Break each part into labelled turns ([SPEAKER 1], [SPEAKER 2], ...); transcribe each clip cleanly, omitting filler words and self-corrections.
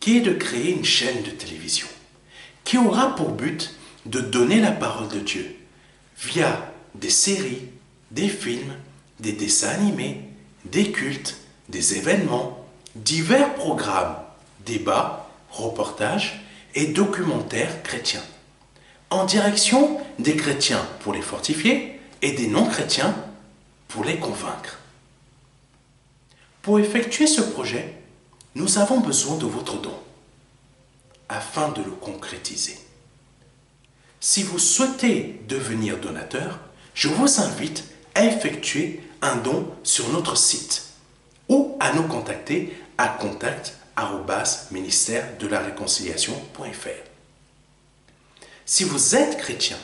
[SPEAKER 1] qui est de créer une chaîne de télévision qui aura pour but de donner la parole de Dieu via des séries, des films, des dessins animés, des cultes, des événements, divers programmes, débats, reportages et documentaires chrétiens, en direction des chrétiens pour les fortifier et des non-chrétiens pour les convaincre. Pour effectuer ce projet, nous avons besoin de votre don afin de le concrétiser. Si vous souhaitez devenir donateur, je vous invite à effectuer un don sur notre site ou à nous contacter à contact@ministère-de-la-réconciliation.fr. Si vous êtes chrétien,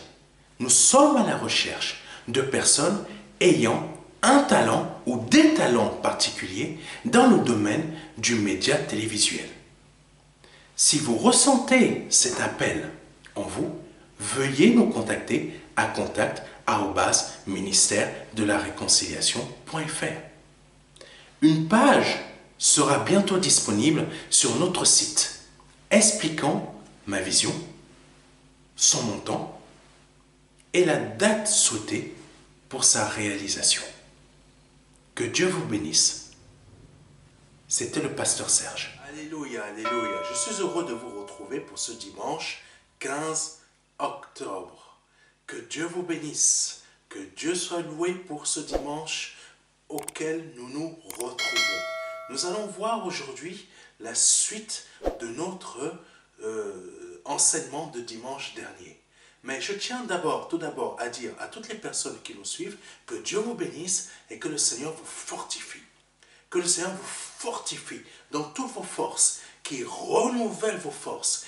[SPEAKER 1] nous sommes à la recherche de personnes ayant un talent ou des talents particuliers dans le domaine du média télévisuel. Si vous ressentez cet appel en vous, veuillez nous contacter à contact@ministère-de-la-réconciliation.fr. Une page sera bientôt disponible sur notre site expliquant ma vision, son montant et la date souhaitée pour sa réalisation. Que Dieu vous bénisse. C'était le pasteur Serge. Alléluia, alléluia. Je suis heureux de vous retrouver pour ce dimanche 15 octobre. Que Dieu vous bénisse. Que Dieu soit loué pour ce dimanche auquel nous nous retrouvons. Nous allons voir aujourd'hui la suite de notre enseignement de dimanche dernier. Mais je tiens tout d'abord à dire à toutes les personnes qui nous suivent que Dieu vous bénisse et que le Seigneur vous fortifie. Que le Seigneur vous fortifie dans toutes vos forces, qui renouvelle vos forces,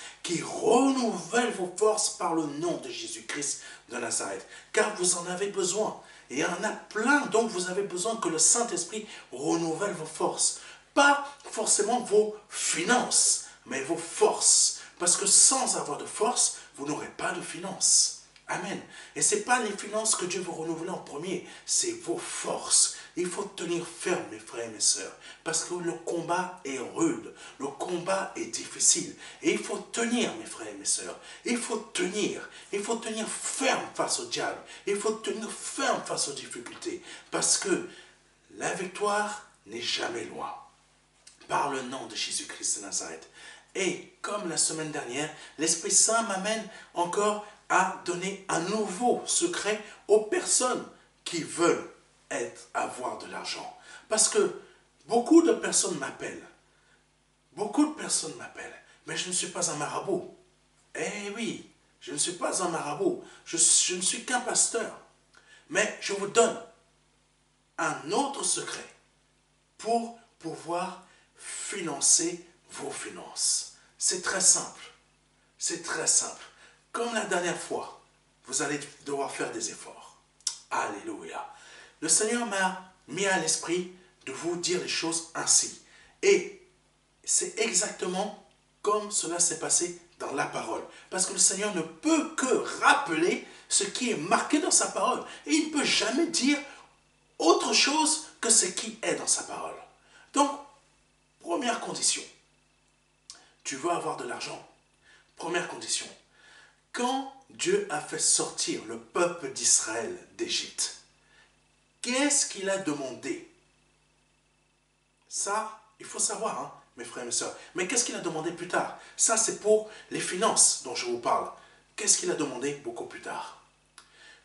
[SPEAKER 1] par le nom de Jésus-Christ de Nazareth. Car vous en avez besoin. Et il y en a plein dont vous avez besoin que le Saint-Esprit renouvelle vos forces. Pas forcément vos finances, mais vos forces. Parce que sans avoir de force, vous n'aurez pas de finances. Amen. Et ce n'est pas les finances que Dieu veut renouveler en premier, c'est vos forces. Il faut tenir ferme, mes frères et mes sœurs, parce que le combat est rude, le combat est difficile. Et il faut tenir, mes frères et mes sœurs. Il faut tenir ferme face au diable. Il faut tenir ferme face aux difficultés, parce que la victoire n'est jamais loin. Par le nom de Jésus-Christ de Nazareth. Et comme la semaine dernière, l'Esprit Saint m'amène encore à donner un nouveau secret aux personnes qui veulent avoir de l'argent. Parce que beaucoup de personnes m'appellent. Mais je ne suis pas un marabout. Eh oui, je ne suis pas un marabout. Je ne suis qu'un pasteur. Mais je vous donne un autre secret pour pouvoir financer vos finances. C'est très simple. C'est très simple. Comme la dernière fois, vous allez devoir faire des efforts. Alléluia. Le Seigneur m'a mis à l'esprit de vous dire les choses ainsi. Et c'est exactement comme cela s'est passé dans la parole. Parce que le Seigneur ne peut que rappeler ce qui est marqué dans sa parole. Et il ne peut jamais dire autre chose que ce qui est dans sa parole. Donc, première condition, tu veux avoir de l'argent. Première condition, quand Dieu a fait sortir le peuple d'Israël d'Égypte, qu'est-ce qu'il a demandé? Ça, il faut savoir, hein, mes frères et mes sœurs. Mais qu'est-ce qu'il a demandé plus tard? Ça, c'est pour les finances dont je vous parle. Qu'est-ce qu'il a demandé beaucoup plus tard?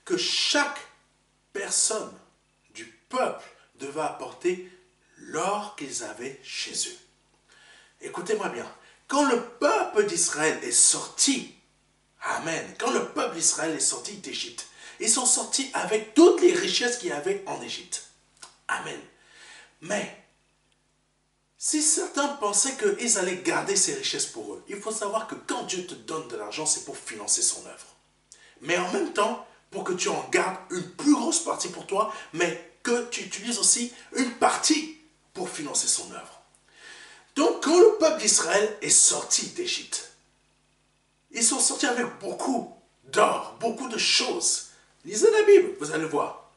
[SPEAKER 1] Que chaque personne du peuple devait apporter l'or qu'ils avaient chez eux. Écoutez-moi bien. Quand le peuple d'Israël est sorti, amen, quand le peuple d'Israël est sorti d'Égypte, ils sont sortis avec toutes les richesses qu'il y avait en Égypte. Amen. Mais, si certains pensaient qu'ils allaient garder ces richesses pour eux, il faut savoir que quand Dieu te donne de l'argent, c'est pour financer son œuvre. Mais en même temps, pour que tu en gardes une plus grosse partie pour toi, mais que tu utilises aussi une partie pour financer son œuvre. Donc, quand le peuple d'Israël est sorti d'Égypte, ils sont sortis avec beaucoup d'or, beaucoup de choses. Lisez la Bible, vous allez voir.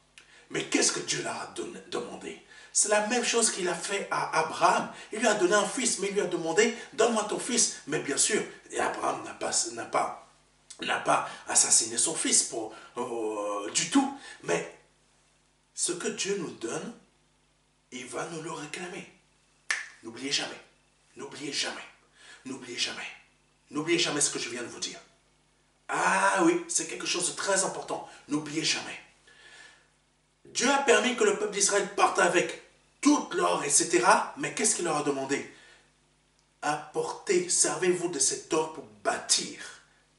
[SPEAKER 1] Mais qu'est-ce que Dieu leur a demandé? C'est la même chose qu'il a fait à Abraham. Il lui a donné un fils, mais il lui a demandé, donne-moi ton fils. Mais bien sûr, et Abraham n'a pas assassiné son fils du tout. Mais ce que Dieu nous donne, il va nous le réclamer. N'oubliez jamais, n'oubliez jamais, n'oubliez jamais, n'oubliez jamais ce que je viens de vous dire. Ah oui, c'est quelque chose de très important. N'oubliez jamais. Dieu a permis que le peuple d'Israël parte avec toute l'or, etc. Mais qu'est-ce qu'il leur a demandé? Apportez, servez-vous de cet or pour bâtir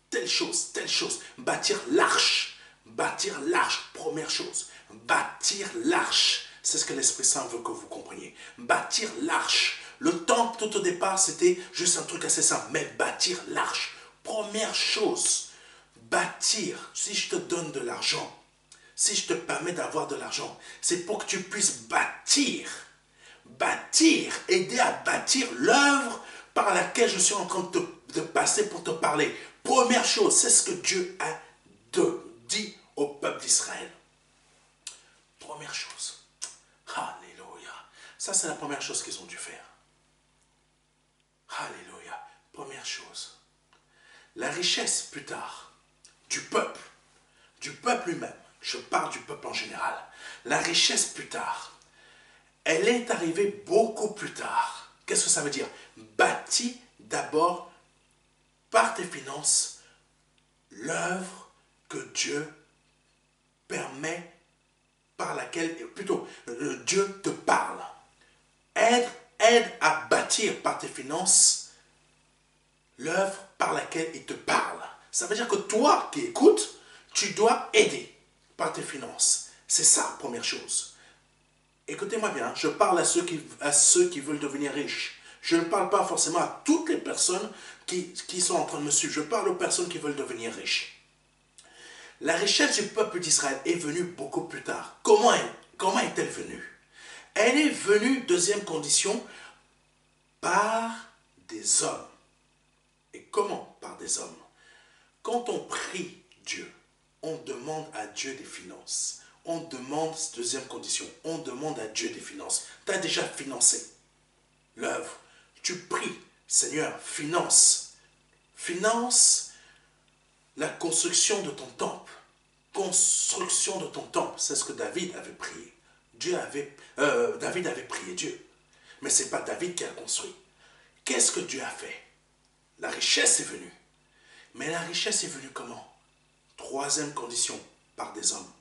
[SPEAKER 1] telle chose, telle chose. Bâtir l'arche. Bâtir l'arche, première chose. Bâtir l'arche. C'est ce que l'Esprit Saint veut que vous compreniez. Bâtir l'arche. Le temple, tout au départ, c'était juste un truc assez simple. Mais bâtir l'arche. Première chose. Bâtir. Si je te donne de l'argent, si je te permets d'avoir de l'argent, c'est pour que tu puisses bâtir. Bâtir, aider à bâtir l'œuvre par laquelle je suis en train de passer pour te parler. Première chose, c'est ce que Dieu a dit au peuple d'Israël. Première chose. Alléluia. Ça, c'est la première chose qu'ils ont dû faire. Alléluia. Première chose. La richesse, plus tard, du peuple lui-même. Je parle du peuple en général. La richesse, plus tard, elle est arrivée beaucoup plus tard. Qu'est-ce que ça veut dire? Bâtis d'abord par tes finances l'œuvre que Dieu permet, par laquelle, plutôt, Dieu te parle. Aide à bâtir par tes finances l'œuvre par laquelle il te parle. Ça veut dire que toi qui écoutes, tu dois aider par tes finances. C'est ça, première chose. Écoutez-moi bien, je parle à ceux qui veulent devenir riches. Je ne parle pas forcément à toutes les personnes qui sont en train de me suivre. Je parle aux personnes qui veulent devenir riches. La richesse du peuple d'Israël est venue beaucoup plus tard. Comment est-elle venue? Elle est venue, deuxième condition, par des hommes. Et comment par des hommes? Quand on prie Dieu, on demande à Dieu des finances. On demande, deuxième condition, on demande à Dieu des finances. Tu as déjà financé l'œuvre. Tu pries, Seigneur, finance. Finance la construction de ton temple. Construction de ton temple, c'est ce que David avait prié. David avait prié Dieu. Mais ce n'est pas David qui a construit. Qu'est-ce que Dieu a fait? La richesse est venue. Mais la richesse est venue comment? Troisième condition, par des hommes.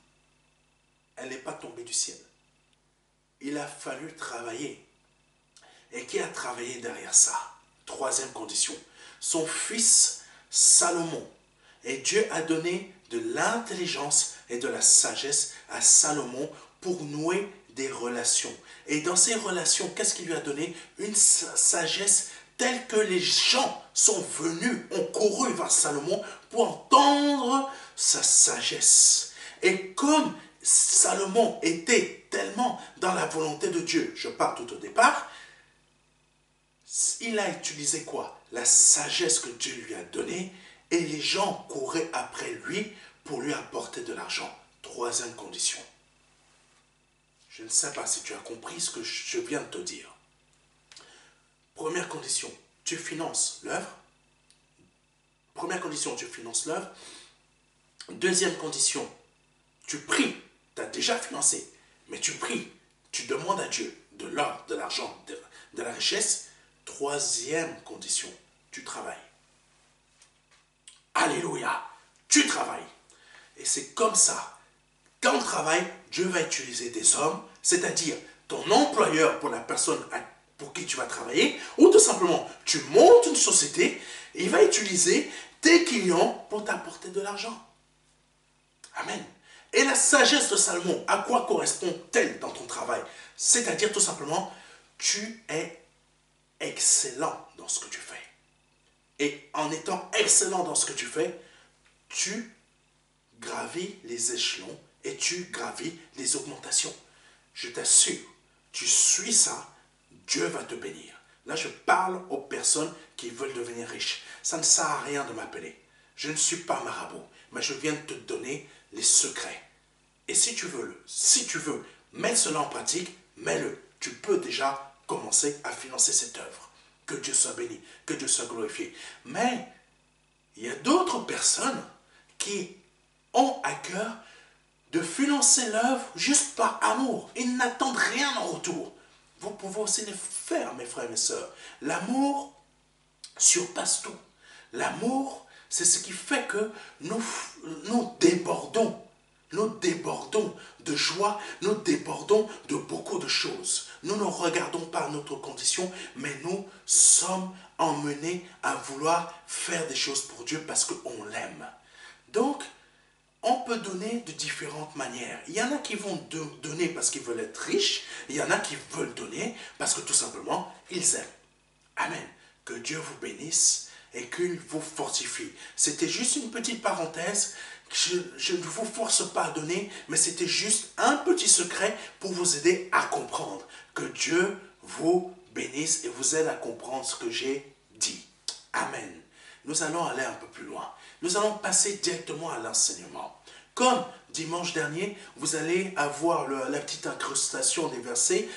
[SPEAKER 1] Elle n'est pas tombée du ciel. Il a fallu travailler. Et qui a travaillé derrière ça? Troisième condition. Son fils Salomon. Et Dieu a donné de l'intelligence et de la sagesse à Salomon pour nouer des relations. Et dans ces relations, qu'est-ce qu'il lui a donné? Une sagesse telle que les gens sont venus, ont couru vers Salomon pour entendre sa sagesse. Et comme Salomon était tellement dans la volonté de Dieu, je pars tout au départ, il a utilisé quoi? La sagesse que Dieu lui a donnée, et les gens couraient après lui pour lui apporter de l'argent. Troisième condition. Je ne sais pas si tu as compris ce que je viens de te dire. Première condition, tu finances l'œuvre. Première condition, tu finances l'œuvre. Deuxième condition, tu pries. Tu as déjà financé, mais tu pries. Tu demandes à Dieu de l'or, de l'argent, de la richesse. Troisième condition, tu travailles. Alléluia, tu travailles. Et c'est comme ça. Quand on travaille, Dieu va utiliser des hommes, c'est-à-dire ton employeur pour la personne pour qui tu vas travailler, ou tout simplement, tu montes une société, et il va utiliser tes clients pour t'apporter de l'argent. Amen. Et la sagesse de Salomon, à quoi correspond-elle dans ton travail? C'est-à-dire tout simplement, tu es excellent dans ce que tu fais. Et en étant excellent dans ce que tu fais, tu gravis les échelons et tu gravis les augmentations. Je t'assure, tu suis ça, Dieu va te bénir. Là, je parle aux personnes qui veulent devenir riches. Ça ne sert à rien de m'appeler. Je ne suis pas marabout, mais je viens de te donner les secrets. Et si tu veux mettre cela en pratique, mets-le. Tu peux déjà commencer à financer cette œuvre. Que Dieu soit béni, que Dieu soit glorifié. Mais il y a d'autres personnes qui ont à cœur de financer l'œuvre juste par amour. Ils n'attendent rien en retour. Vous pouvez aussi le faire, mes frères et mes sœurs. L'amour surpasse tout. L'amour, c'est ce qui fait que nous débordons. Nous débordons de joie, nous débordons de beaucoup de choses. Nous ne regardons pas notre condition, mais nous sommes emmenés à vouloir faire des choses pour Dieu parce qu'on l'aime. Donc, on peut donner de différentes manières. Il y en a qui vont donner parce qu'ils veulent être riches. Il y en a qui veulent donner parce que tout simplement, ils aiment. Amen. Que Dieu vous bénisse et qu'il vous fortifie. C'était juste une petite parenthèse. Je ne vous force pas à donner, mais c'était juste un petit secret pour vous aider à comprendre. Que Dieu vous bénisse et vous aide à comprendre ce que j'ai dit. Amen. Nous allons aller un peu plus loin. Nous allons passer directement à l'enseignement. Comme dimanche dernier, vous allez avoir la petite incrustation des versets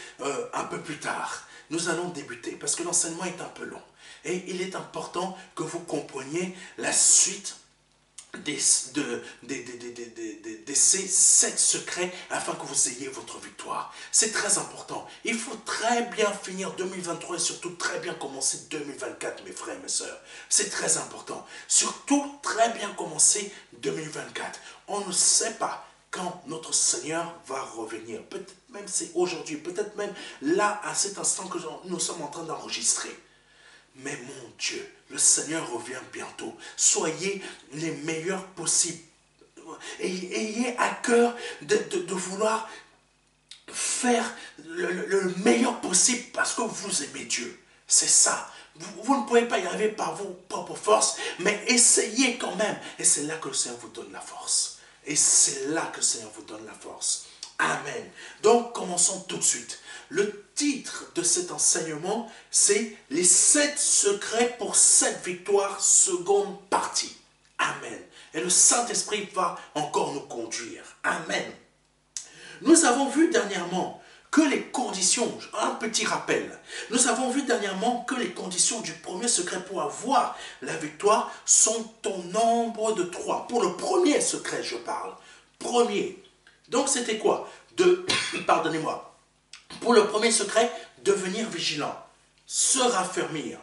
[SPEAKER 1] un peu plus tard. Nous allons débuter parce que l'enseignement est un peu long. Et il est important que vous compreniez la suite de ces 7 secrets afin que vous ayez votre victoire. C'est très important. Il faut très bien finir 2023 et surtout très bien commencer 2024, mes frères et mes sœurs. C'est très important. Surtout très bien commencer 2024. On ne sait pas quand notre Seigneur va revenir. Peut-être même c'est aujourd'hui, peut-être même là, à cet instant que nous sommes en train d'enregistrer. Mais mon Dieu, le Seigneur revient bientôt. Soyez les meilleurs possibles. Ayez à cœur de vouloir faire le meilleur possible parce que vous aimez Dieu. C'est ça. Vous ne pouvez pas y arriver par vos propres forces, mais essayez quand même. Et c'est là que le Seigneur vous donne la force. Et c'est là que le Seigneur vous donne la force. Amen. Donc, commençons tout de suite. Le titre de cet enseignement, c'est « Les 7 secrets pour 7 victoires, seconde partie ». Amen. Et le Saint-Esprit va encore nous conduire. Amen. Nous avons vu dernièrement que les conditions, un petit rappel, nous avons vu dernièrement que les conditions du premier secret pour avoir la victoire sont au nombre de 3. Pour le premier secret, je parle. Premier. Donc c'était quoi? Pardonnez-moi. Pour le premier secret, devenir vigilant, se raffermir,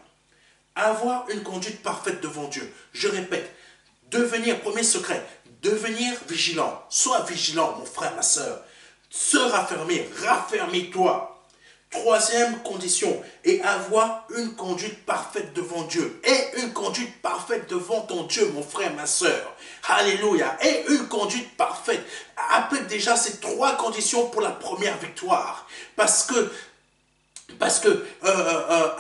[SPEAKER 1] avoir une conduite parfaite devant Dieu. Je répète, premier secret, devenir vigilant. Sois vigilant, mon frère, ma soeur. Se raffermir, raffermis-toi. Troisième condition, et avoir une conduite parfaite devant Dieu. Et une conduite parfaite devant ton Dieu, mon frère, ma soeur. Alléluia. Et une conduite parfaite. Appelle déjà ces 3 conditions pour la première victoire. Parce que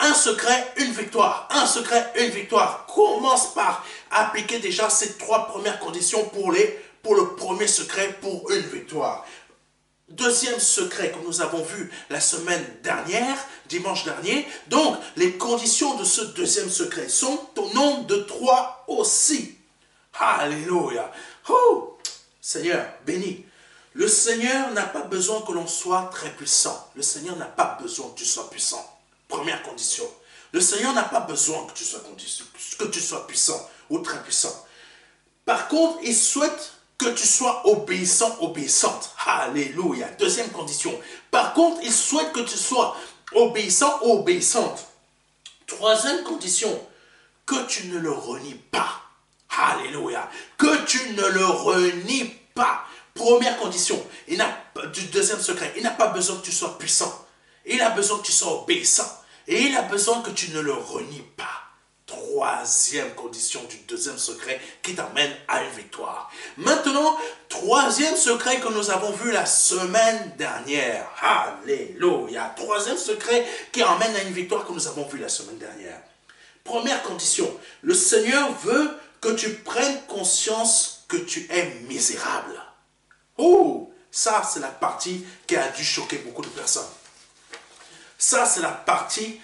[SPEAKER 1] un secret, une victoire. Un secret, une victoire. Commence par appliquer déjà ces 3 premières conditions pour le premier secret pour une victoire. Deuxième secret que nous avons vu la semaine dernière, dimanche dernier. Donc, les conditions de ce deuxième secret sont au nombre de 3 aussi. Alléluia. Oh, Seigneur, béni. Le Seigneur n'a pas besoin que l'on soit très puissant. Le Seigneur n'a pas besoin que tu sois puissant. Première condition. Le Seigneur n'a pas besoin que tu sois puissant ou très puissant. Par contre, il souhaite que tu sois obéissant, obéissante. Alléluia. Deuxième condition. Par contre, il souhaite que tu sois obéissant ou obéissante. Troisième condition. Que tu ne le renies pas. Alléluia. Que tu ne le renies pas. Première condition. Du deuxième secret. Il n'a pas besoin que tu sois puissant. Il a besoin que tu sois obéissant. Et il a besoin que tu ne le renies pas. Troisième condition du deuxième secret qui t'amène à une victoire. Maintenant, troisième secret que nous avons vu la semaine dernière. Alléluia. Troisième secret qui amène à une victoire que nous avons vu la semaine dernière. Première condition. Le Seigneur veut que tu prennes conscience que tu es misérable. Oh, ça c'est la partie qui a dû choquer beaucoup de personnes. Ça c'est la partie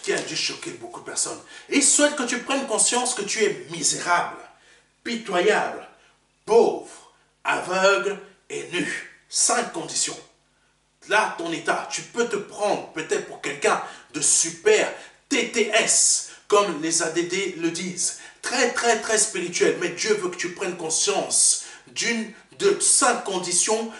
[SPEAKER 1] qui a dû choquer beaucoup de personnes. Il souhaite que tu prennes conscience que tu es misérable, pitoyable, pauvre, aveugle et nu. 5 conditions. Là, ton état, tu peux te prendre peut-être pour quelqu'un de super TTS, comme les ADD le disent. Très, très, très spirituel. Mais Dieu veut que tu prennes conscience de 5 conditions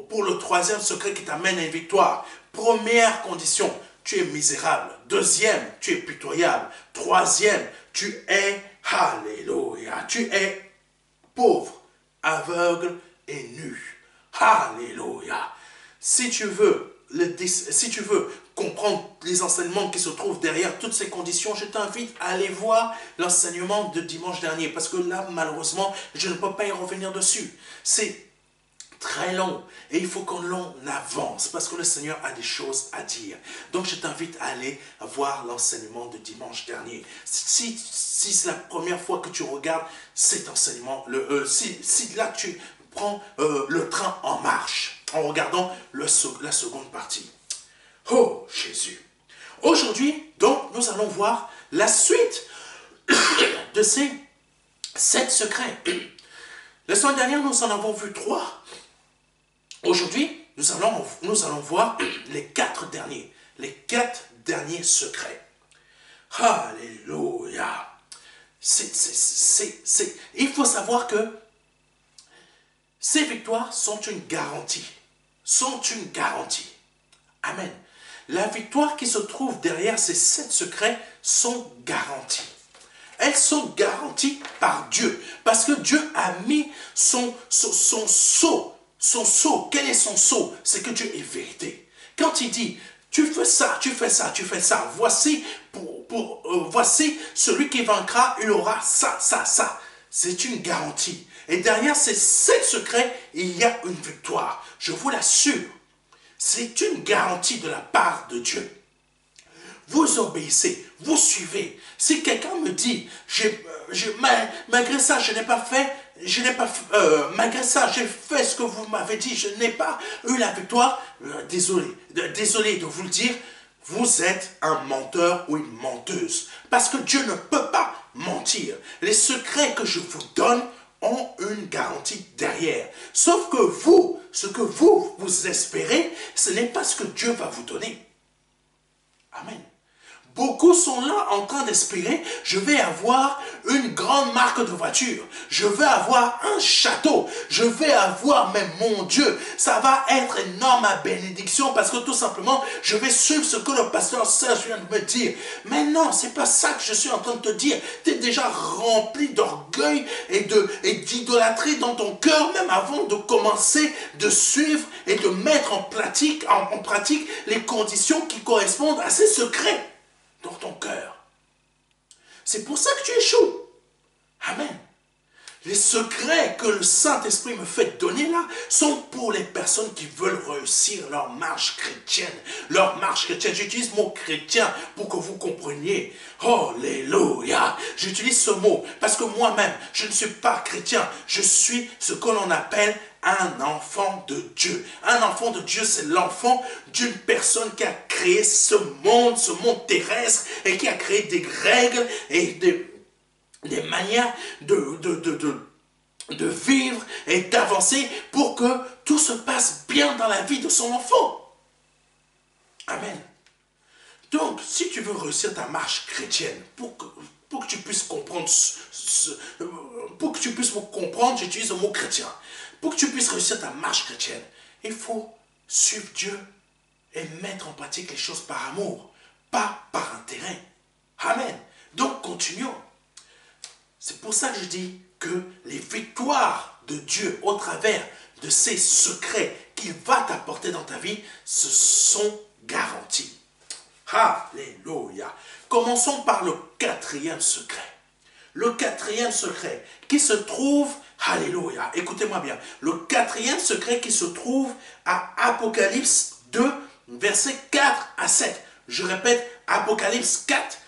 [SPEAKER 1] pour le 3e secret qui t'amène à une victoire. Première condition, tu es misérable. 2e, tu es pitoyable. 3e, tu es, alléluia, tu es pauvre, aveugle et nu. Alléluia. Si tu veux comprendre les enseignements qui se trouvent derrière toutes ces conditions, je t'invite à aller voir l'enseignement de dimanche dernier. Parce que là, malheureusement, je ne peux pas y revenir dessus. C'est très long et il faut qu'on avance parce que le Seigneur a des choses à dire. Donc je t'invite à aller voir l'enseignement de dimanche dernier. Si c'est la première fois que tu regardes cet enseignement, si là tu prends le train en marche en regardant la seconde partie. Oh Jésus! Aujourd'hui, donc, nous allons voir la suite de ces 7 secrets. La semaine dernière, nous en avons vu 3. Aujourd'hui, nous allons voir les 4 derniers. Les 4 derniers secrets. Alléluia. Il faut savoir que ces victoires sont une garantie. Sont une garantie. Amen. La victoire qui se trouve derrière ces 7 secrets sont garanties. Elles sont garanties par Dieu. Parce que Dieu a mis son sceau. Son sceau, quel est son sceau? C'est que Dieu est vérité. Quand il dit, tu fais ça, tu fais ça, tu fais ça, voici, voici celui qui vaincra, il aura ça, ça, ça. C'est une garantie. Et derrière ces 7 secrets, il y a une victoire. Je vous l'assure. C'est une garantie de la part de Dieu. Vous obéissez, vous suivez. Si quelqu'un me dit, malgré ça, je n'ai pas fait, malgré ça, j'ai fait ce que vous m'avez dit, je n'ai pas eu la victoire, désolé de vous le dire, vous êtes un menteur ou une menteuse. Parce que Dieu ne peut pas mentir. Les secrets que je vous donne ont une garantie derrière. Sauf que vous, ce que vous espérez, ce n'est pas ce que Dieu va vous donner. Amen. Beaucoup sont là en train d'espérer, je vais avoir une grande marque de voiture, je vais avoir un château, je vais avoir, mais mon Dieu, ça va être énorme à bénédiction parce que tout simplement, je vais suivre ce que le pasteur Serge vient de me dire. Mais non, c'est pas ça que je suis en train de te dire. Tu es déjà rempli d'orgueil et d'idolâtrie dans ton cœur, même avant de commencer de suivre et de mettre en pratique les conditions qui correspondent à ces secrets dans ton cœur. C'est pour ça que tu échoues. Amen. Les secrets que le Saint-Esprit me fait donner là sont pour les personnes qui veulent réussir leur marche chrétienne. Leur marche chrétienne. J'utilise le mot chrétien pour que vous compreniez. Alléluia. J'utilise ce mot parce que moi-même, je ne suis pas chrétien. Je suis ce que l'on appelle un enfant de Dieu. Un enfant de Dieu, c'est l'enfant d'une personne qui a créé ce monde terrestre et qui a créé des règles et des manières de vivre et d'avancer pour que tout se passe bien dans la vie de son enfant. Amen. Donc, si tu veux réussir ta marche chrétienne, pour que tu puisses comprendre, j'utilise le mot chrétien. Pour que tu puisses réussir ta marche chrétienne, il faut suivre Dieu et mettre en pratique les choses par amour, pas par intérêt. Amen. Donc, continuons. C'est pour ça que je dis que les victoires de Dieu au travers de ces secrets qu'il va t'apporter dans ta vie, ce sont garantis. Alléluia. Commençons par le 4e secret. Le 4e secret qui se trouve, alléluia, écoutez-moi bien, le 4e secret qui se trouve à Apocalypse 2, versets 4 à 7. Je répète, Apocalypse 4,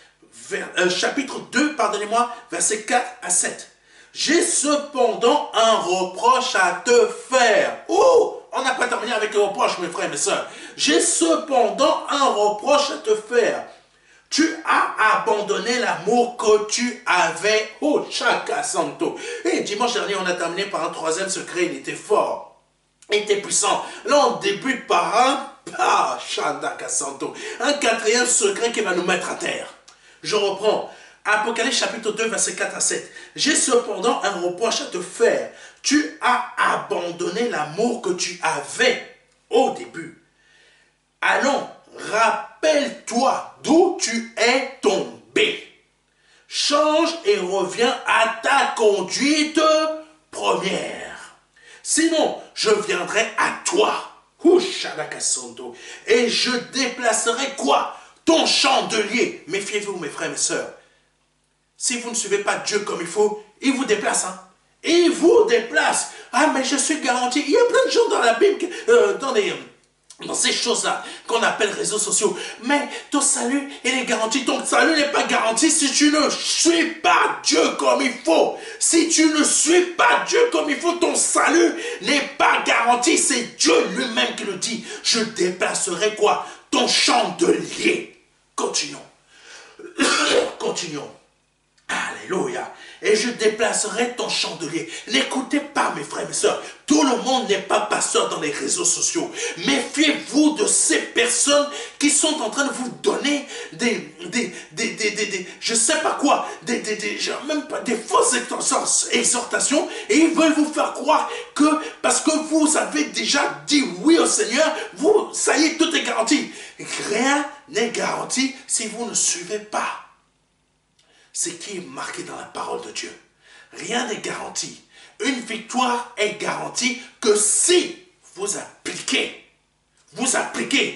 [SPEAKER 1] chapitre 2, pardonnez-moi, versets 4 à 7. J'ai cependant un reproche à te faire. Oh, on n'a pas terminé avec les reproches, mes frères et mes sœurs. J'ai cependant un reproche à te faire. Tu as abandonné l'amour que tu avais. Oh, Chaka Santo. Et dimanche dernier, on a terminé par un 3e secret, il était fort. était puissant. Là, on débute par Shanda Kassanto, un quatrième secret qui va nous mettre à terre. Je reprends. Apocalypse chapitre 2, verset 4 à 7. J'ai cependant un reproche à te faire. Tu as abandonné l'amour que tu avais au début. Allons, rappelle-toi d'où tu es tombé. Change et reviens à ta conduite première. Sinon, je viendrai à toi. Et je déplacerai quoi? Ton chandelier. Méfiez-vous, mes frères et mes sœurs. Si vous ne suivez pas Dieu comme il faut, il vous déplace. Hein? Il vous déplace. Ah, mais je suis garanti. Il y a plein de gens dans la Bible, dans ces choses-là qu'on appelle réseaux sociaux. Mais ton salut, il est garanti. Ton salut n'est pas garanti si tu ne suis pas Dieu comme il faut. Si tu ne suis pas Dieu comme il faut, ton salut n'est pas garanti. C'est Dieu lui-même qui le dit. Je déplacerai quoi? Ton chandelier. Continuons. Continuons. Alléluia. Et je déplacerai ton chandelier. N'écoutez pas, mes frères et mes sœurs. Tout le monde n'est pas pasteur dans les réseaux sociaux. Méfiez-vous de ces personnes qui sont en train de vous donner je sais pas quoi, même pas des fausses exhortations, et ils veulent vous faire croire que parce que vous avez déjà dit oui au Seigneur, ça y est, tout est garanti. Rien n'est garanti si vous ne suivez pas ce qui est marqué dans la parole de Dieu. Rien n'est garanti. Une victoire est garantie que si vous appliquez,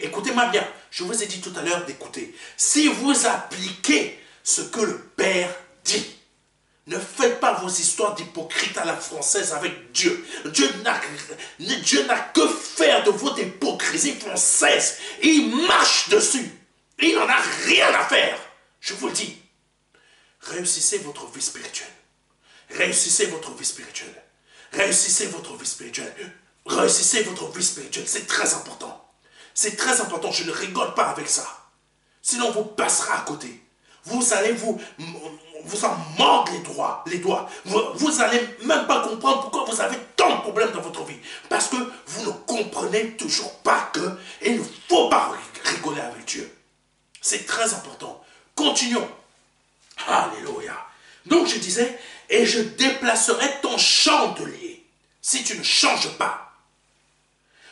[SPEAKER 1] écoutez-moi bien, je vous ai dit tout à l'heure d'écouter, si vous appliquez ce que le Père dit, ne faites pas vos histoires d'hypocrite à la française avec Dieu. Dieu n'a que faire de votre hypocrisie française. Il marche dessus. Il n'en a rien à faire. Je vous le dis. Réussissez votre vie spirituelle. Réussissez votre vie spirituelle. Réussissez votre vie spirituelle. Réussissez votre vie spirituelle. C'est très important. C'est très important. Je ne rigole pas avec ça. Sinon, vous passerez à côté. Vous allez vous en mordre les doigts. Vous n'allez même pas comprendre pourquoi vous avez tant de problèmes dans votre vie. Parce que vous ne comprenez toujours pas qu'il ne faut pas rigoler avec Dieu. C'est très important. Continuons. Alléluia. Donc je disais, et je déplacerai ton chandelier si tu ne changes pas.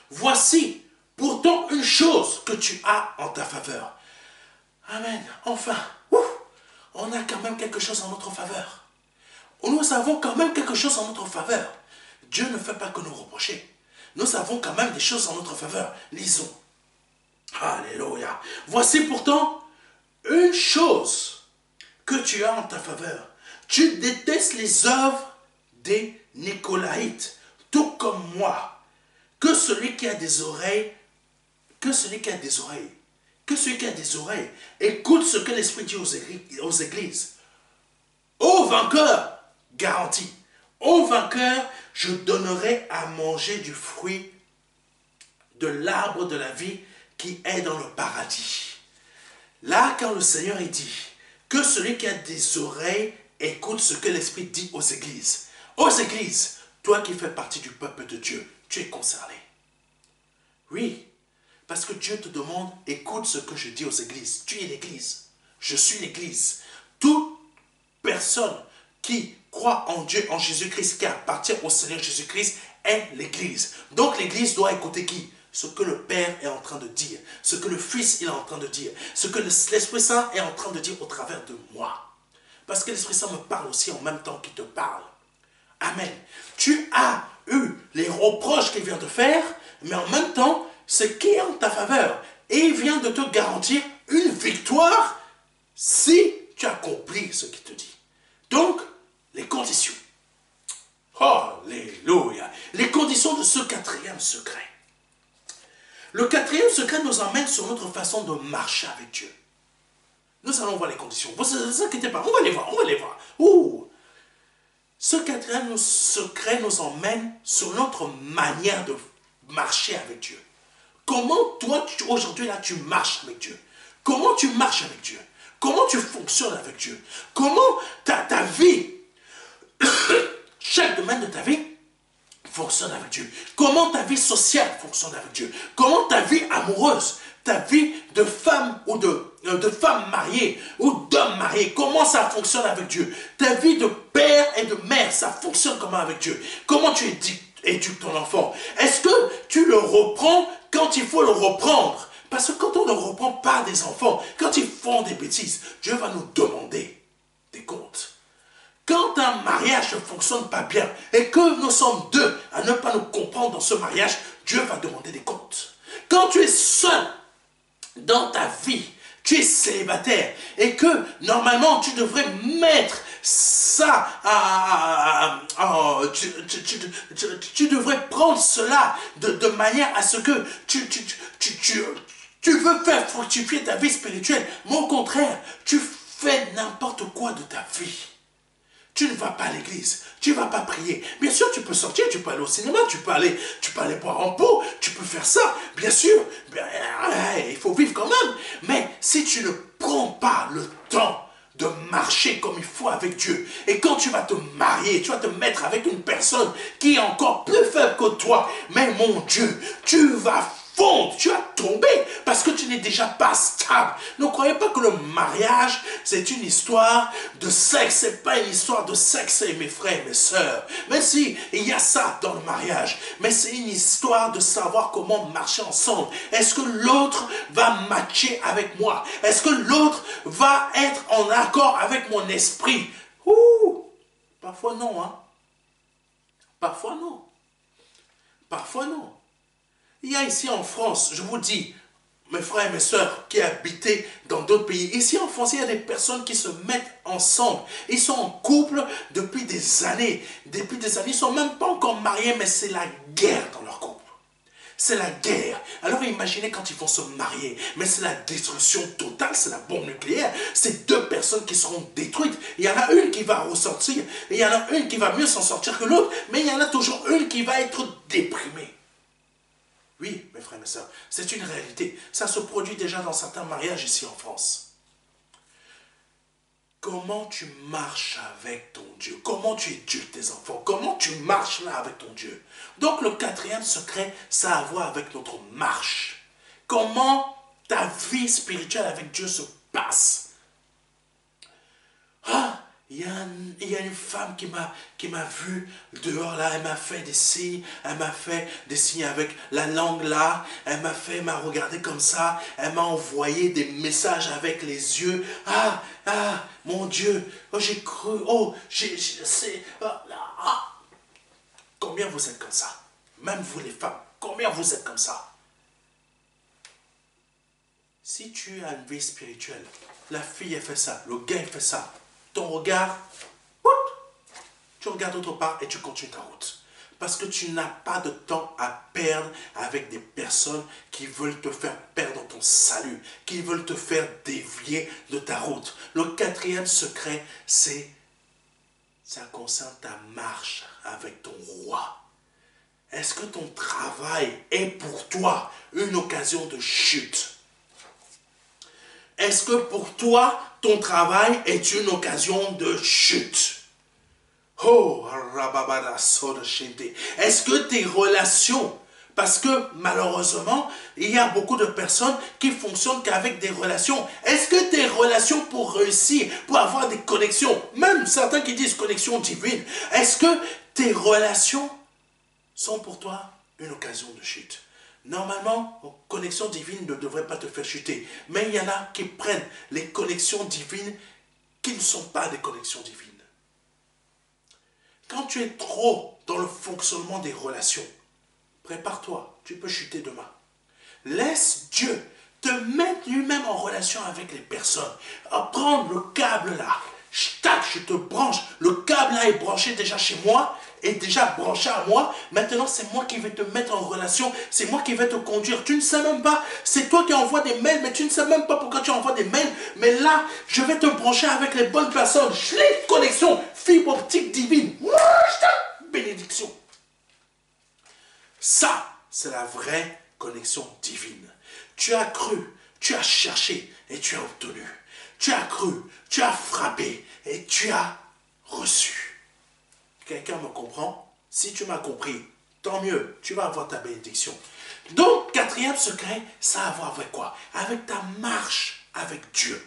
[SPEAKER 1] Voici pourtant une chose que tu as en ta faveur. Amen. Enfin, on a quand même quelque chose en notre faveur. Nous avons quand même quelque chose en notre faveur. Dieu ne fait pas que nous reprocher. Nous avons quand même des choses en notre faveur. Lisons. Alléluia. Voici pourtant une chose que tu as en ta faveur. Tu détestes les œuvres des Nicolaïtes, tout comme moi. Que celui qui a des oreilles, écoute ce que l'Esprit dit aux églises. Ô vainqueur, garanti. Ô vainqueur, je donnerai à manger du fruit de l'arbre de la vie qui est dans le paradis. Là, quand le Seigneur dit que celui qui a des oreilles écoute ce que l'Esprit dit aux églises. Aux églises, toi qui fais partie du peuple de Dieu, tu es concerné. Oui, parce que Dieu te demande, écoute ce que je dis aux églises. Tu es l'église. Je suis l'église. Toute personne qui croit en Dieu, en Jésus-Christ, qui appartient au Seigneur Jésus-Christ, est l'église. Donc l'église doit écouter qui? Ce que le Père est en train de dire, ce que le Fils est en train de dire, ce que l'Esprit Saint est en train de dire au travers de moi. Parce que l'Esprit Saint me parle aussi en même temps qu'il te parle. Amen. Tu as eu les reproches qu'il vient de faire, mais en même temps, ce qui est en ta faveur. Et il vient de te garantir une victoire si tu accomplis ce qu'il te dit. Donc, les conditions. Alléluia. Les conditions de ce quatrième secret. Le quatrième secret nous emmène sur notre façon de marcher avec Dieu. Nous allons voir les conditions. Vous ne vous inquiétez pas, on va les voir, Ce quatrième secret nous emmène sur notre manière de marcher avec Dieu. Comment toi, aujourd'hui, là, tu marches avec Dieu? Comment tu marches avec Dieu? Comment tu fonctionnes avec Dieu? Comment ta vie, chaque domaine de ta vie, fonctionne avec Dieu? Comment ta vie sociale fonctionne avec Dieu? Comment ta vie amoureuse, ta vie de femme ou de femme mariée ou d'homme marié, comment ça fonctionne avec Dieu? Ta vie de père et de mère, ça fonctionne comment avec Dieu? Comment tu éduques ton enfant? Est-ce que tu le reprends quand il faut le reprendre? Parce que quand on ne reprend pas des enfants, quand ils font des bêtises, Dieu va nous demander des comptes. Quand un mariage ne fonctionne pas bien et que nous sommes deux à ne pas nous comprendre dans ce mariage, Dieu va demander des comptes. Quand tu es seul dans ta vie, tu es célibataire et que normalement tu devrais mettre ça tu devrais prendre cela de manière à ce que tu veux faire fructifier ta vie spirituelle, mais au contraire, tu fais n'importe quoi de ta vie. Tu ne vas pas à l'église, tu ne vas pas prier. Bien sûr, tu peux sortir, tu peux aller au cinéma, tu peux aller boire un pot, tu peux faire ça, bien sûr. Il faut vivre quand même. Mais si tu ne prends pas le temps de marcher comme il faut avec Dieu, et quand tu vas te marier, tu vas te mettre avec une personne qui est encore plus faible que toi, mais mon Dieu, tu vas fondre, tu vas tomber parce que tu n'es déjà pas stable. Ne croyez pas que le mariage, c'est une histoire de sexe. Ce n'est pas une histoire de sexe, mes frères et mes sœurs. Mais si, il y a ça dans le mariage. Mais c'est une histoire de savoir comment marcher ensemble. Est-ce que l'autre va matcher avec moi? Est-ce que l'autre va être en accord avec mon esprit? Parfois non, hein. Parfois non. Parfois non. Il y a ici en France, je vous dis, mes frères et mes sœurs qui habitaient dans d'autres pays, ici en France, il y a des personnes qui se mettent ensemble. Ils sont en couple depuis des années. Depuis des années, ils ne sont même pas encore mariés, mais c'est la guerre dans leur couple. C'est la guerre. Alors imaginez quand ils vont se marier, mais c'est la destruction totale, c'est la bombe nucléaire. C'est deux personnes qui seront détruites. Il y en a une qui va ressortir, et il y en a une qui va mieux s'en sortir que l'autre, mais il y en a toujours une qui va être déprimée. Oui, mes frères et mes sœurs, c'est une réalité. Ça se produit déjà dans certains mariages ici en France. Comment tu marches avec ton Dieu? Comment tu éduques tes enfants? Comment tu marches là avec ton Dieu? Donc le quatrième secret, ça a à voir avec notre marche. Comment ta vie spirituelle avec Dieu se passe? Il y a une femme qui m'a vu dehors là, elle m'a fait des signes, elle m'a fait des signes avec la langue là, elle m'a regardé comme ça, elle m'a envoyé des messages avec les yeux. Mon Dieu, j'ai cru, Combien vous êtes comme ça? Même vous les femmes, combien vous êtes comme ça? Si tu as une vie spirituelle, la fille elle fait ça, le gars il fait ça, ton regard, tu regardes autre part et tu continues ta route. Parce que tu n'as pas de temps à perdre avec des personnes qui veulent te faire perdre ton salut, qui veulent te faire dévier de ta route. Le quatrième secret, ça concerne ta marche avec ton roi. Est-ce que ton travail est pour toi une occasion de chute? Est-ce que pour toi, ton travail est une occasion de chute? Est-ce que tes relations, parce que malheureusement, il y a beaucoup de personnes qui fonctionnent qu'avec des relations. Est-ce que tes relations pour réussir, pour avoir des connexions, même certains qui disent connexion divine, est-ce que tes relations sont pour toi une occasion de chute? Normalement, connexion divine ne devrait pas te faire chuter. Mais il y en a qui prennent les connexions divines qui ne sont pas des connexions divines. Quand tu es trop dans le fonctionnement des relations, prépare-toi, tu peux chuter demain. Laisse Dieu te mettre lui-même en relation avec les personnes. Prendre le câble là, je te branche. Le câble là est branché déjà chez moi, est déjà branché à moi. Maintenant, c'est moi qui vais te mettre en relation. C'est moi qui vais te conduire. Tu ne sais même pas. C'est toi qui envoies des mails, mais tu ne sais même pas pourquoi tu envoies des mails. Mais là, je vais te brancher avec les bonnes personnes. Les connexions, fibre optique divine. Bénédiction. Ça, c'est la vraie connexion divine. Tu as cru, tu as cherché et tu as obtenu. Tu as cru, tu as frappé et tu as reçu. Quelqu'un me comprend? Si tu m'as compris, tant mieux, tu vas avoir ta bénédiction. Donc, quatrième secret, ça a à voir avec quoi? Avec ta marche avec Dieu.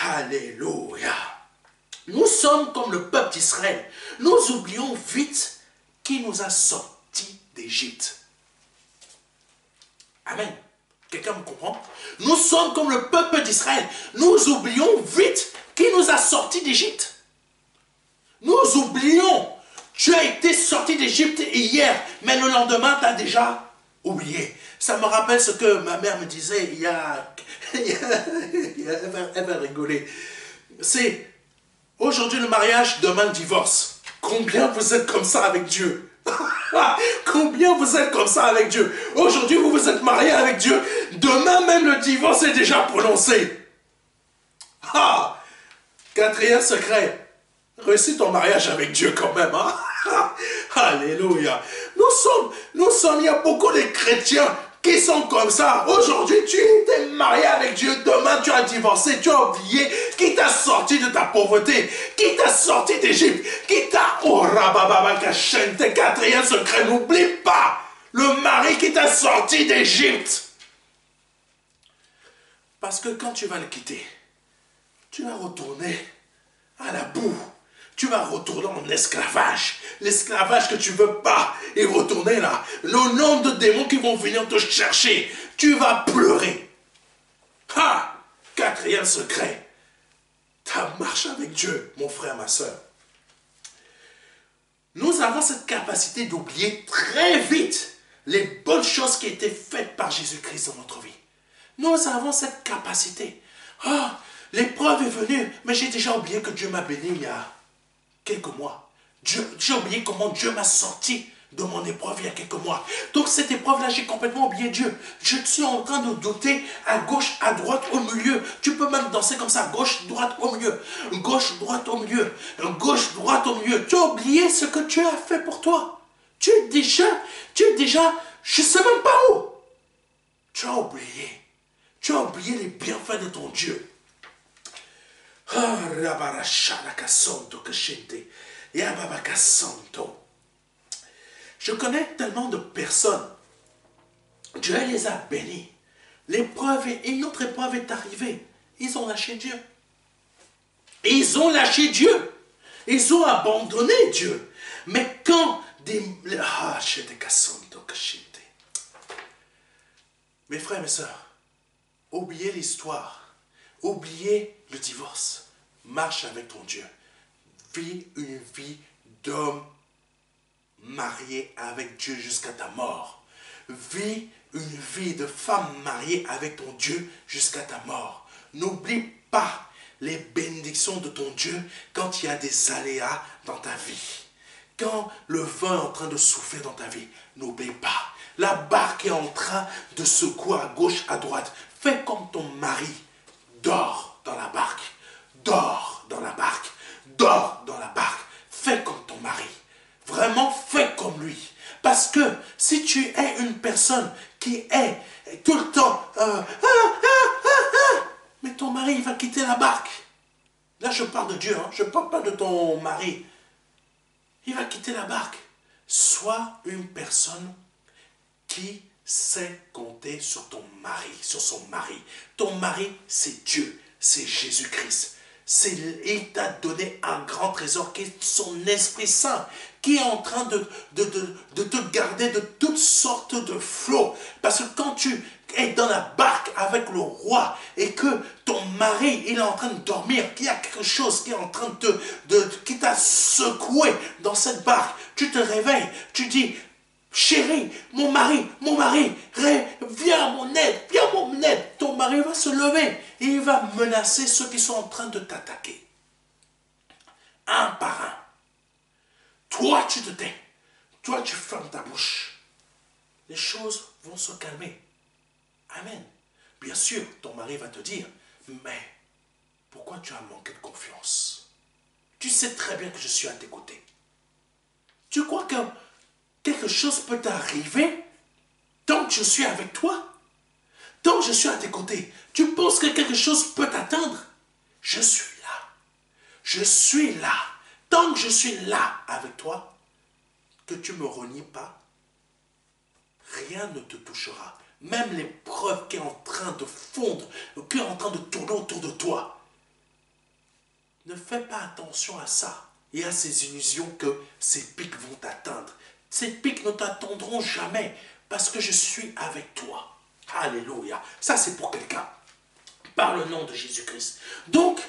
[SPEAKER 1] Alléluia. Nous sommes comme le peuple d'Israël. Nous oublions vite qui nous a sortis d'Égypte. Amen. Quelqu'un me comprend? Nous sommes comme le peuple d'Israël. Nous oublions vite qui nous a sortis d'Égypte. Nous oublions. Tu as été sorti d'Égypte hier, mais le lendemain, tu as déjà oublié. Ça me rappelle ce que ma mère me disait il y a... elle va rigoler. C'est aujourd'hui le mariage, demain le divorce. Combien vous êtes comme ça avec Dieu? Combien vous êtes comme ça avec Dieu? Aujourd'hui, vous vous êtes marié avec Dieu. Demain, même le divorce est déjà prononcé. Ah! Quatrième secret. Réussis ton mariage avec Dieu quand même. Hein? Alléluia. Nous sommes, il y a beaucoup de chrétiens qui sont comme ça. Aujourd'hui, tu étais marié avec Dieu. Demain, tu as divorcé. Tu as oublié qui t'a sorti de ta pauvreté. Qui t'a sorti d'Égypte. Qui t'a... Oh, rabababakachente. Quatrième secret, n'oublie pas le mari qui t'a sorti d'Égypte. Parce que quand tu vas le quitter, tu vas retourner à la boue. Tu vas retourner en esclavage. L'esclavage que tu ne veux pas. Et retourner là. Le nombre de démons qui vont venir te chercher. Tu vas pleurer. Ah! Quatrième secret. Ta marche avec Dieu, mon frère, ma soeur. Nous avons cette capacité d'oublier très vite les bonnes choses qui étaient faites par Jésus-Christ dans notre vie. Nous avons cette capacité. Ah! L'épreuve est venue, mais j'ai déjà oublié que Dieu m'a béni il y a quelques mois. J'ai oublié comment Dieu m'a sorti de mon épreuve il y a quelques mois. Donc cette épreuve-là, j'ai complètement oublié Dieu. Je suis en train de douter à gauche, à droite, au milieu. Tu peux même danser comme ça, gauche, droite, au milieu. Gauche, droite, au milieu. Gauche, droite, au milieu. Tu as oublié ce que Dieu a fait pour toi. Tu es déjà, je ne sais même pas où. Tu as oublié. Tu as oublié les bienfaits de ton Dieu. Je connais tellement de personnes. Dieu les a bénis. L'épreuve, une autre épreuve est arrivée. Ils ont lâché Dieu. Ils ont lâché Dieu. Ils ont abandonné Dieu. Mais quand mes frères et mes sœurs, oubliez l'histoire. Oubliez le divorce. Marche avec ton Dieu. Vis une vie d'homme marié avec Dieu jusqu'à ta mort. Vis une vie de femme mariée avec ton Dieu jusqu'à ta mort. N'oublie pas les bénédictions de ton Dieu quand il y a des aléas dans ta vie. Quand le vent est en train de souffler dans ta vie, n'oublie pas. La barque est en train de secouer à gauche, à droite. Fais comme ton mari. Dors dans la barque. Dors dans la barque. Dors dans la barque. Fais comme ton mari. Vraiment, fais comme lui. Parce que si tu es une personne qui est tout le temps... mais ton mari, il va quitter la barque. Là, je parle de Dieu. Hein. Je ne parle pas de ton mari. Il va quitter la barque. Sois une personne qui sait compter sur ton mari, sur son mari. Ton mari, c'est Dieu, c'est Jésus-Christ. Il t'a donné un grand trésor qui est son Esprit Saint, qui est en train de te garder de toutes sortes de flots. Parce que quand tu es dans la barque avec le roi et que ton mari, il est en train de dormir, qu'il y a quelque chose qui est en train qui t'a secoué dans cette barque, tu te réveilles, tu dis... Chérie, mon mari, viens à mon aide, Ton mari va se lever et il va menacer ceux qui sont en train de t'attaquer. Un par un. Toi, tu te tais. Toi, tu fermes ta bouche. Les choses vont se calmer. Amen. Bien sûr, ton mari va te dire, mais pourquoi tu as manqué de confiance? Tu sais très bien que je suis à tes côtés. Tu crois que quelque chose peut t'arriver tant que je suis avec toi? Tant que je suis à tes côtés, tu penses que quelque chose peut t'atteindre? Je suis là. Je suis là. Tant que je suis là avec toi, que tu ne me renies pas, rien ne te touchera. Même l'épreuve qui est en train de fondre, qui est en train de tourner autour de toi. Ne fais pas attention à ça et à ces illusions que ces pics vont t'atteindre. Ces pics ne t'atteindront jamais parce que je suis avec toi. Alléluia. Ça, c'est pour quelqu'un. Par le nom de Jésus-Christ. Donc,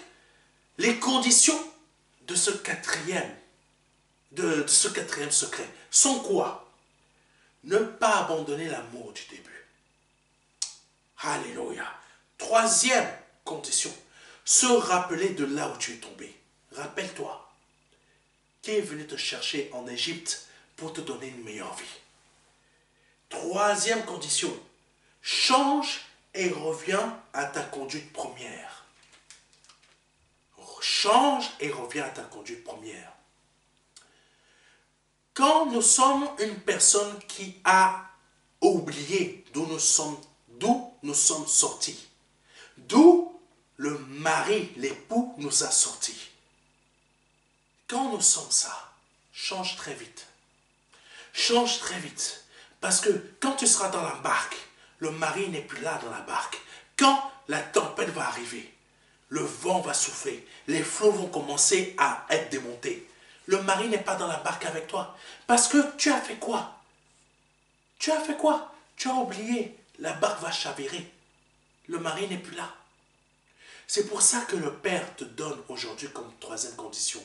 [SPEAKER 1] les conditions de ce quatrième secret sont quoi? Ne pas abandonner l'amour du début. Alléluia. Troisième condition, se rappeler de là où tu es tombé. Rappelle-toi, qui est venu te chercher en Égypte pour te donner une meilleure vie. Troisième condition, change et reviens à ta conduite première. Change et reviens à ta conduite première. Quand nous sommes une personne qui a oublié d'où nous sommes sortis, d'où le mari, l'époux nous a sortis. Quand nous sommes ça, change très vite. Change très vite. Parce que quand tu seras dans la barque, le mari n'est plus là dans la barque. Quand la tempête va arriver, le vent va souffler, les flots vont commencer à être démontés. Le mari n'est pas dans la barque avec toi. Parce que tu as fait quoi? Tu as fait quoi? Tu as oublié. La barque va chavirer. Le mari n'est plus là. C'est pour ça que le Père te donne aujourd'hui comme troisième condition.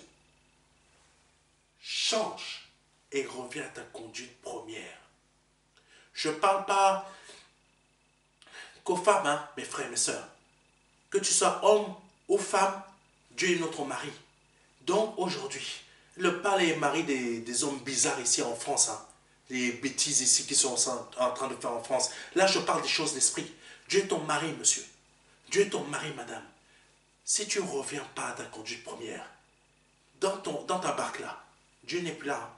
[SPEAKER 1] Change et reviens à ta conduite première. Je ne parle pas qu'aux femmes, hein, mes frères et mes sœurs. Que tu sois homme ou femme, Dieu est notre mari. Donc aujourd'hui, le pas les maris des hommes bizarres ici en France, hein, les bêtises ici qui sont en train de faire en France. Là, je parle des choses d'esprit. Dieu est ton mari, monsieur. Dieu est ton mari, madame. Si tu ne reviens pas à ta conduite première, dans ta barque là, Dieu n'est plus là.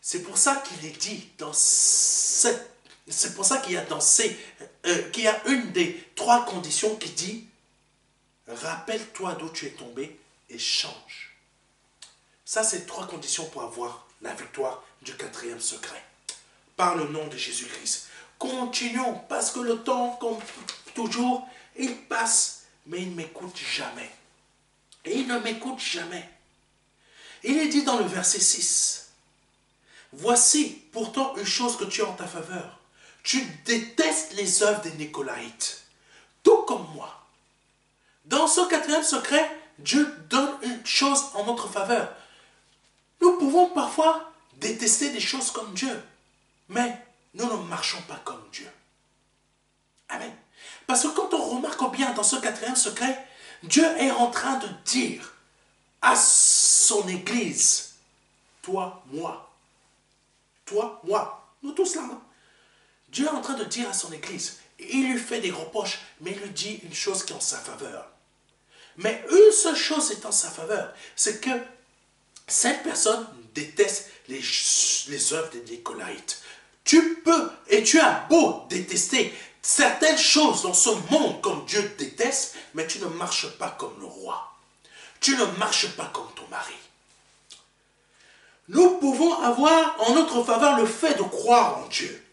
[SPEAKER 1] C'est pour ça qu'il est dit dans cette... C'est pour ça qu'il y a qu'il y a une des trois conditions qui dit rappelle-toi d'où tu es tombé et change. Ça, c'est trois conditions pour avoir la victoire du quatrième secret. Par le nom de Jésus-Christ. Continuons, parce que le temps, comme toujours, il passe, mais il ne m'écoute jamais. Et il ne m'écoute jamais. Il est dit dans le verset 6, « Voici pourtant une chose que tu as en ta faveur. Tu détestes les œuvres des Nicolaïtes, tout comme moi. » Dans ce quatrième secret, Dieu donne une chose en notre faveur. Nous pouvons parfois détester des choses comme Dieu, mais nous ne marchons pas comme Dieu. Amen. Parce que quand on remarque bien dans ce quatrième secret, Dieu est en train de dire à son Église, toi, moi, nous tous là, hein? Dieu est en train de dire à son Église, il lui fait des reproches, mais il lui dit une chose qui est en sa faveur. Mais une seule chose est en sa faveur, c'est que cette personne déteste les œuvres des Nicolaïtes. Tu peux et tu as beau détester certaines choses dans ce monde comme Dieu déteste, mais tu ne marches pas comme le roi. Tu ne marches pas comme ton mari. Nous pouvons avoir en notre faveur le fait de croire en Dieu,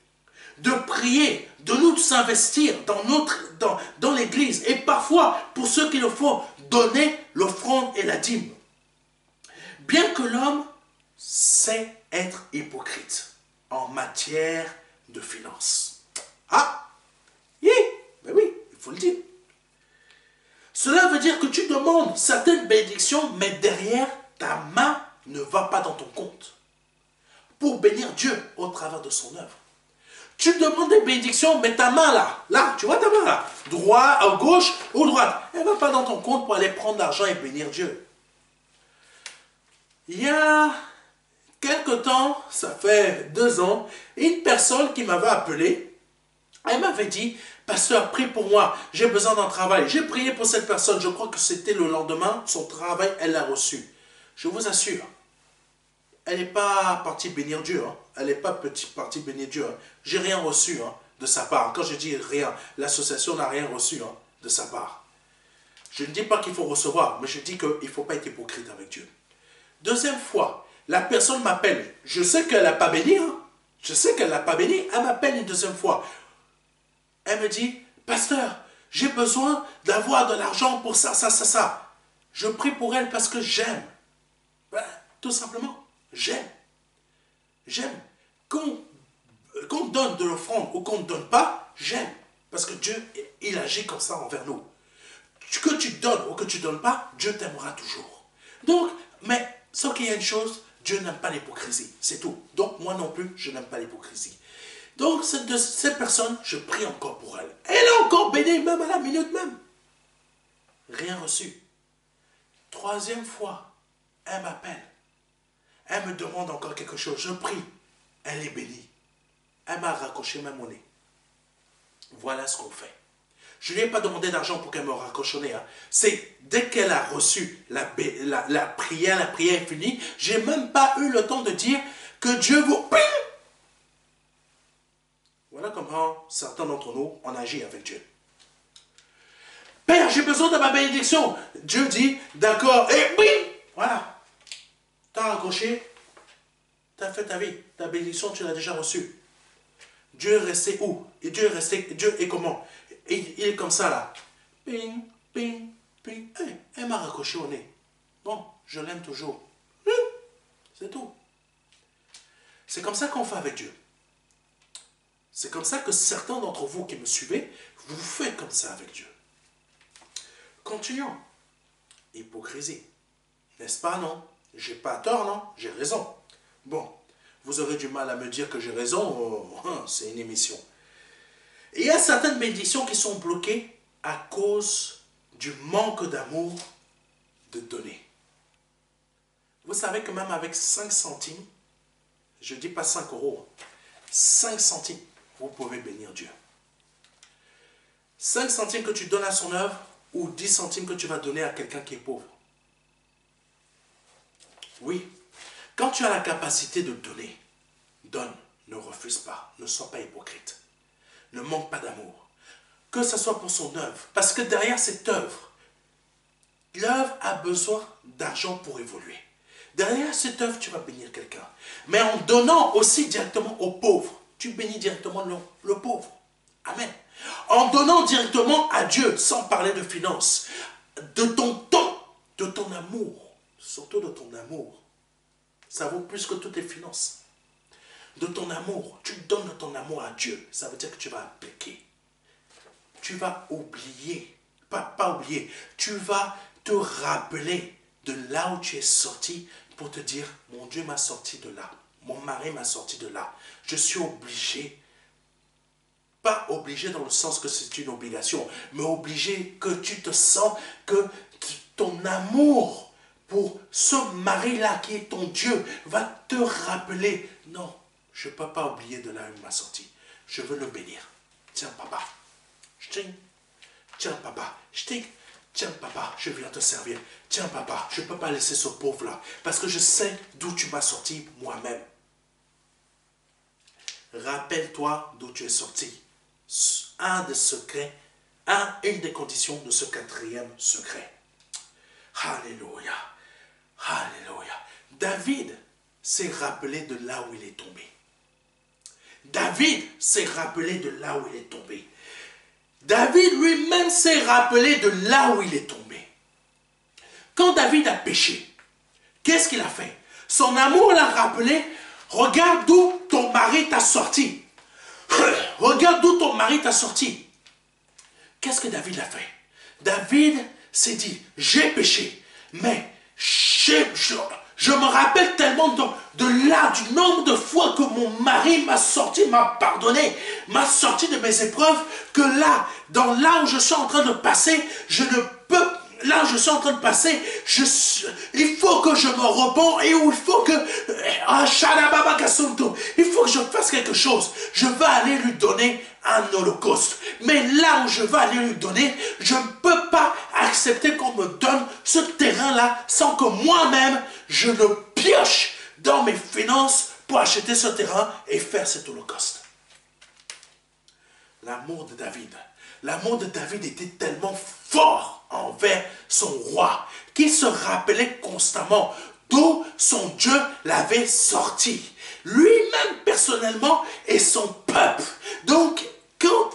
[SPEAKER 1] de prier, de nous investir dans l'église et parfois, pour ceux qui le font, donner l'offrande et la dîme. Bien que l'homme sait être hypocrite en matière de finances. Ah, oui, mais oui, il faut le dire. Cela veut dire que tu demandes certaines bénédictions, mais derrière, ta main ne va pas dans ton compte pour bénir Dieu au travers de son œuvre. Tu demandes des bénédictions, mais ta main là, tu vois ta main là, à gauche ou droite, elle ne va pas dans ton compte pour aller prendre l'argent et bénir Dieu. Il y a quelque temps, ça fait 2 ans, une personne qui m'avait appelé, elle m'avait dit, pasteur, prie pour moi, j'ai besoin d'un travail. J'ai prié pour cette personne, je crois que c'était le lendemain, son travail, elle l'a reçu. Je vous assure, elle n'est pas partie bénir Dieu, hein. Elle n'est pas partie bénir Dieu. Hein. J'ai rien reçu, hein, de sa part. Quand je dis rien, l'association n'a rien reçu, hein, de sa part. Je ne dis pas qu'il faut recevoir, mais je dis qu'il ne faut pas être hypocrite avec Dieu. Deuxième fois, La personne m'appelle. Je sais qu'elle n'a pas béni. Hein. Je sais qu'elle n'a pas béni. Elle m'appelle une deuxième fois. Elle me dit, pasteur, j'ai besoin d'avoir de l'argent pour ça, ça, ça, ça. Je prie pour elle parce que j'aime. Ben, tout simplement, j'aime. J'aime. Qu'on donne de l'offrande ou qu'on ne donne pas, j'aime. Parce que Dieu, il agit comme ça envers nous. Que tu donnes ou que tu ne donnes pas, Dieu t'aimera toujours. Donc, mais, sauf qu'il y a une chose, Dieu n'aime pas l'hypocrisie. C'est tout. Donc, moi non plus, je n'aime pas l'hypocrisie. Donc, cette personne, je prie encore pour elle. Elle est encore bénie, même à la minute même. Rien reçu. Troisième fois, elle m'appelle. Elle me demande encore quelque chose. Je prie. Elle est bénie. Elle m'a raccroché ma monnaie. Voilà ce qu'on fait. Je ne lui ai pas demandé d'argent pour qu'elle me raccroche au nez. Hein. C'est dès qu'elle a reçu la prière est finie. Je n'ai même pas eu le temps de dire que Dieu vous... Voilà comment certains d'entre nous, on agit avec Dieu. Père, j'ai besoin de ma bénédiction. Dieu dit, d'accord, et oui, voilà. Tu as raccroché, tu as fait ta vie. Ta bénédiction, tu l'as déjà reçue. Dieu est resté où? Et Dieu est comment? Il est comme ça là. Ping, ping, ping. Hey, elle m'a raccroché au nez. Bon, je l'aime toujours. C'est tout. C'est comme ça qu'on fait avec Dieu. C'est comme ça que certains d'entre vous qui me suivez, vous faites comme ça avec Dieu. Continuons. Hypocrisie. N'est-ce pas, non? J'ai pas tort, non? J'ai raison. Bon, vous aurez du mal à me dire que j'ai raison. C'est une émission. Et il y a certaines bénédictions qui sont bloquées à cause du manque d'amour de donner. Vous savez que même avec 5 centimes, je ne dis pas 5 euros, 5 centimes, vous pouvez bénir Dieu. 5 centimes que tu donnes à son œuvre ou 10 centimes que tu vas donner à quelqu'un qui est pauvre. Oui, quand tu as la capacité de donner, donne, ne refuse pas, ne sois pas hypocrite. Ne manque pas d'amour. Que ce soit pour son œuvre. Parce que derrière cette œuvre, l'œuvre a besoin d'argent pour évoluer. Derrière cette œuvre, tu vas bénir quelqu'un. Mais en donnant aussi directement aux pauvres, tu bénis directement le pauvre. Amen. En donnant directement à Dieu, sans parler de finances, de ton temps, de ton amour, surtout de ton amour. Ça vaut plus que toutes tes finances. De ton amour, tu donnes de ton amour à Dieu. Ça veut dire que tu vas appliquer. Tu vas oublier, pas oublier, tu vas te rappeler de là où tu es sorti pour te dire, mon Dieu m'a sorti de là, mon mari m'a sorti de là. Je suis obligé, pas obligé dans le sens que c'est une obligation, mais obligé que tu te sens que ton amour pour ce mari-là qui est ton Dieu va te rappeler, non, je ne peux pas oublier de là où il m'a sorti. Je veux le bénir. Tiens, papa. Tiens, papa. Tiens, papa, je viens te servir. Tiens, papa, je ne peux pas laisser ce pauvre-là. Parce que je sais d'où tu m'as sorti moi-même. Rappelle-toi d'où tu es sorti. Un des secrets, une des conditions de ce 4e secret. Alléluia. Alléluia. David s'est rappelé de là où il est tombé. David s'est rappelé de là où il est tombé. David lui-même s'est rappelé de là où il est tombé. Quand David a péché, qu'est-ce qu'il a fait? Son amour l'a rappelé. Regarde d'où ton mari t'a sorti. Regarde d'où ton mari t'a sorti. Qu'est-ce que David a fait? David s'est dit, j'ai péché, mais je me rappelle tellement de là, du nombre de fois que mon mari m'a sorti, m'a pardonné, m'a sorti de mes épreuves, que là, là où je suis en train de passer, je ne peux, là où je suis en train de passer, il faut que je me rebond et où il faut que, il faut que je fasse quelque chose. Je vais aller lui donner un holocauste. Mais là où je vais aller lui donner, je ne peux pas accepter qu'on me donne ce terrain-là sans que moi-même, je ne pioche dans mes finances pour acheter ce terrain et faire cet holocauste. L'amour de David était tellement fort envers son roi qu'il se rappelait constamment d'où son Dieu l'avait sorti. Lui-même personnellement et son peuple. Donc, quand...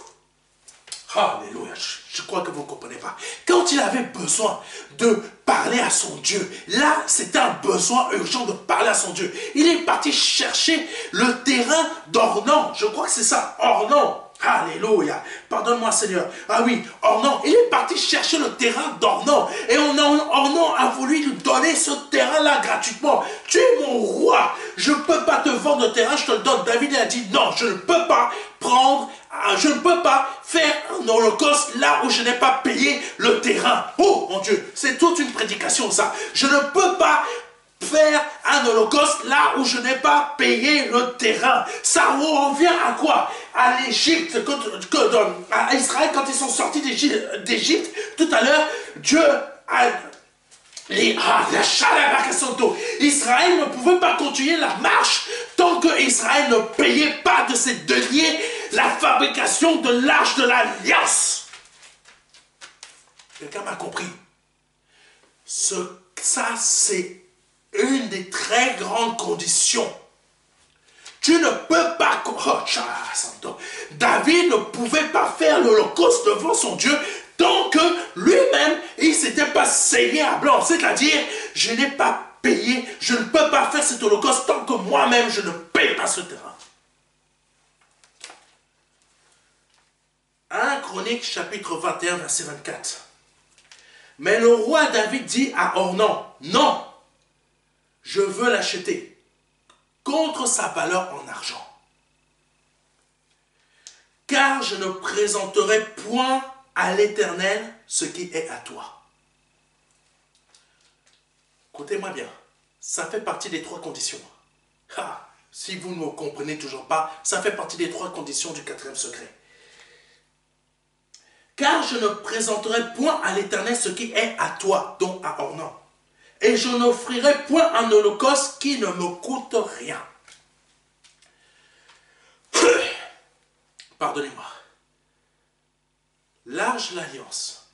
[SPEAKER 1] Alléluia, je crois que vous ne comprenez pas. Quand il avait besoin de parler à son Dieu, là, c'était un besoin urgent de parler à son Dieu. Il est parti chercher le terrain d'Ornan. Je crois que c'est ça, Ornan. Alléluia. Pardonne-moi, Seigneur. Ah oui, Ornan. Il est parti chercher le terrain d'Ornan. Et Ornan a voulu lui donner ce terrain-là gratuitement. Tu es mon roi. Je ne peux pas te vendre le terrain, je te le donne. David a dit non, je ne peux pas prendre, je ne peux pas faire un holocauste là où je n'ai pas payé le terrain. Oh mon Dieu, c'est toute une prédication ça. Je ne peux pas faire un holocauste là où je n'ai pas payé le terrain. Ça revient à quoi? À l'Égypte, à Israël quand ils sont sortis d'Égypte. Tout à l'heure, Dieu a... Israël ne pouvait pas continuer la marche tant que Israël ne payait pas de ses deniers la fabrication de l'arche de l'alliance. Quelqu'un m'a compris? Ça, c'est une des très grandes conditions. Tu ne peux pas... David ne pouvait pas faire l'holocauste devant son Dieu tant que lui-même, il ne s'était pas saigné à blanc. C'est-à-dire, je n'ai pas payé, je ne peux pas faire cet holocauste tant que moi-même, je ne paye pas ce terrain. 1 Chronique, chapitre 21, verset 24. Mais le roi David dit à Ornan, non, je veux l'acheter contre sa valeur en argent. Car je ne présenterai point à l'Éternel ce qui est à toi. Écoutez-moi bien, ça fait partie des 3 conditions. Si vous ne me comprenez toujours pas, ça fait partie des 3 conditions du 4e secret. Car je ne présenterai point à l'Éternel ce qui est à toi, donc à Ornan. Et je n'offrirai point un holocauste qui ne me coûte rien. Pardonnez-moi. L'arche de l'alliance,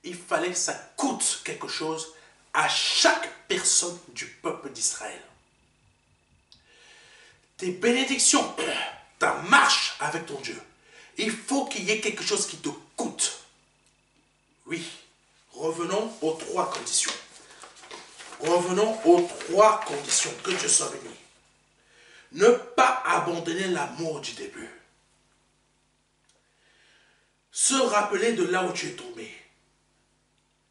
[SPEAKER 1] il fallait que ça coûte quelque chose à chaque personne du peuple d'Israël. Tes bénédictions, ta marche avec ton Dieu, il faut qu'il y ait quelque chose qui te coûte. Oui, revenons aux 3 conditions. Revenons aux 3 conditions, que Dieu soit béni. Ne pas abandonner l'amour du début. Se rappeler de là où tu es tombé.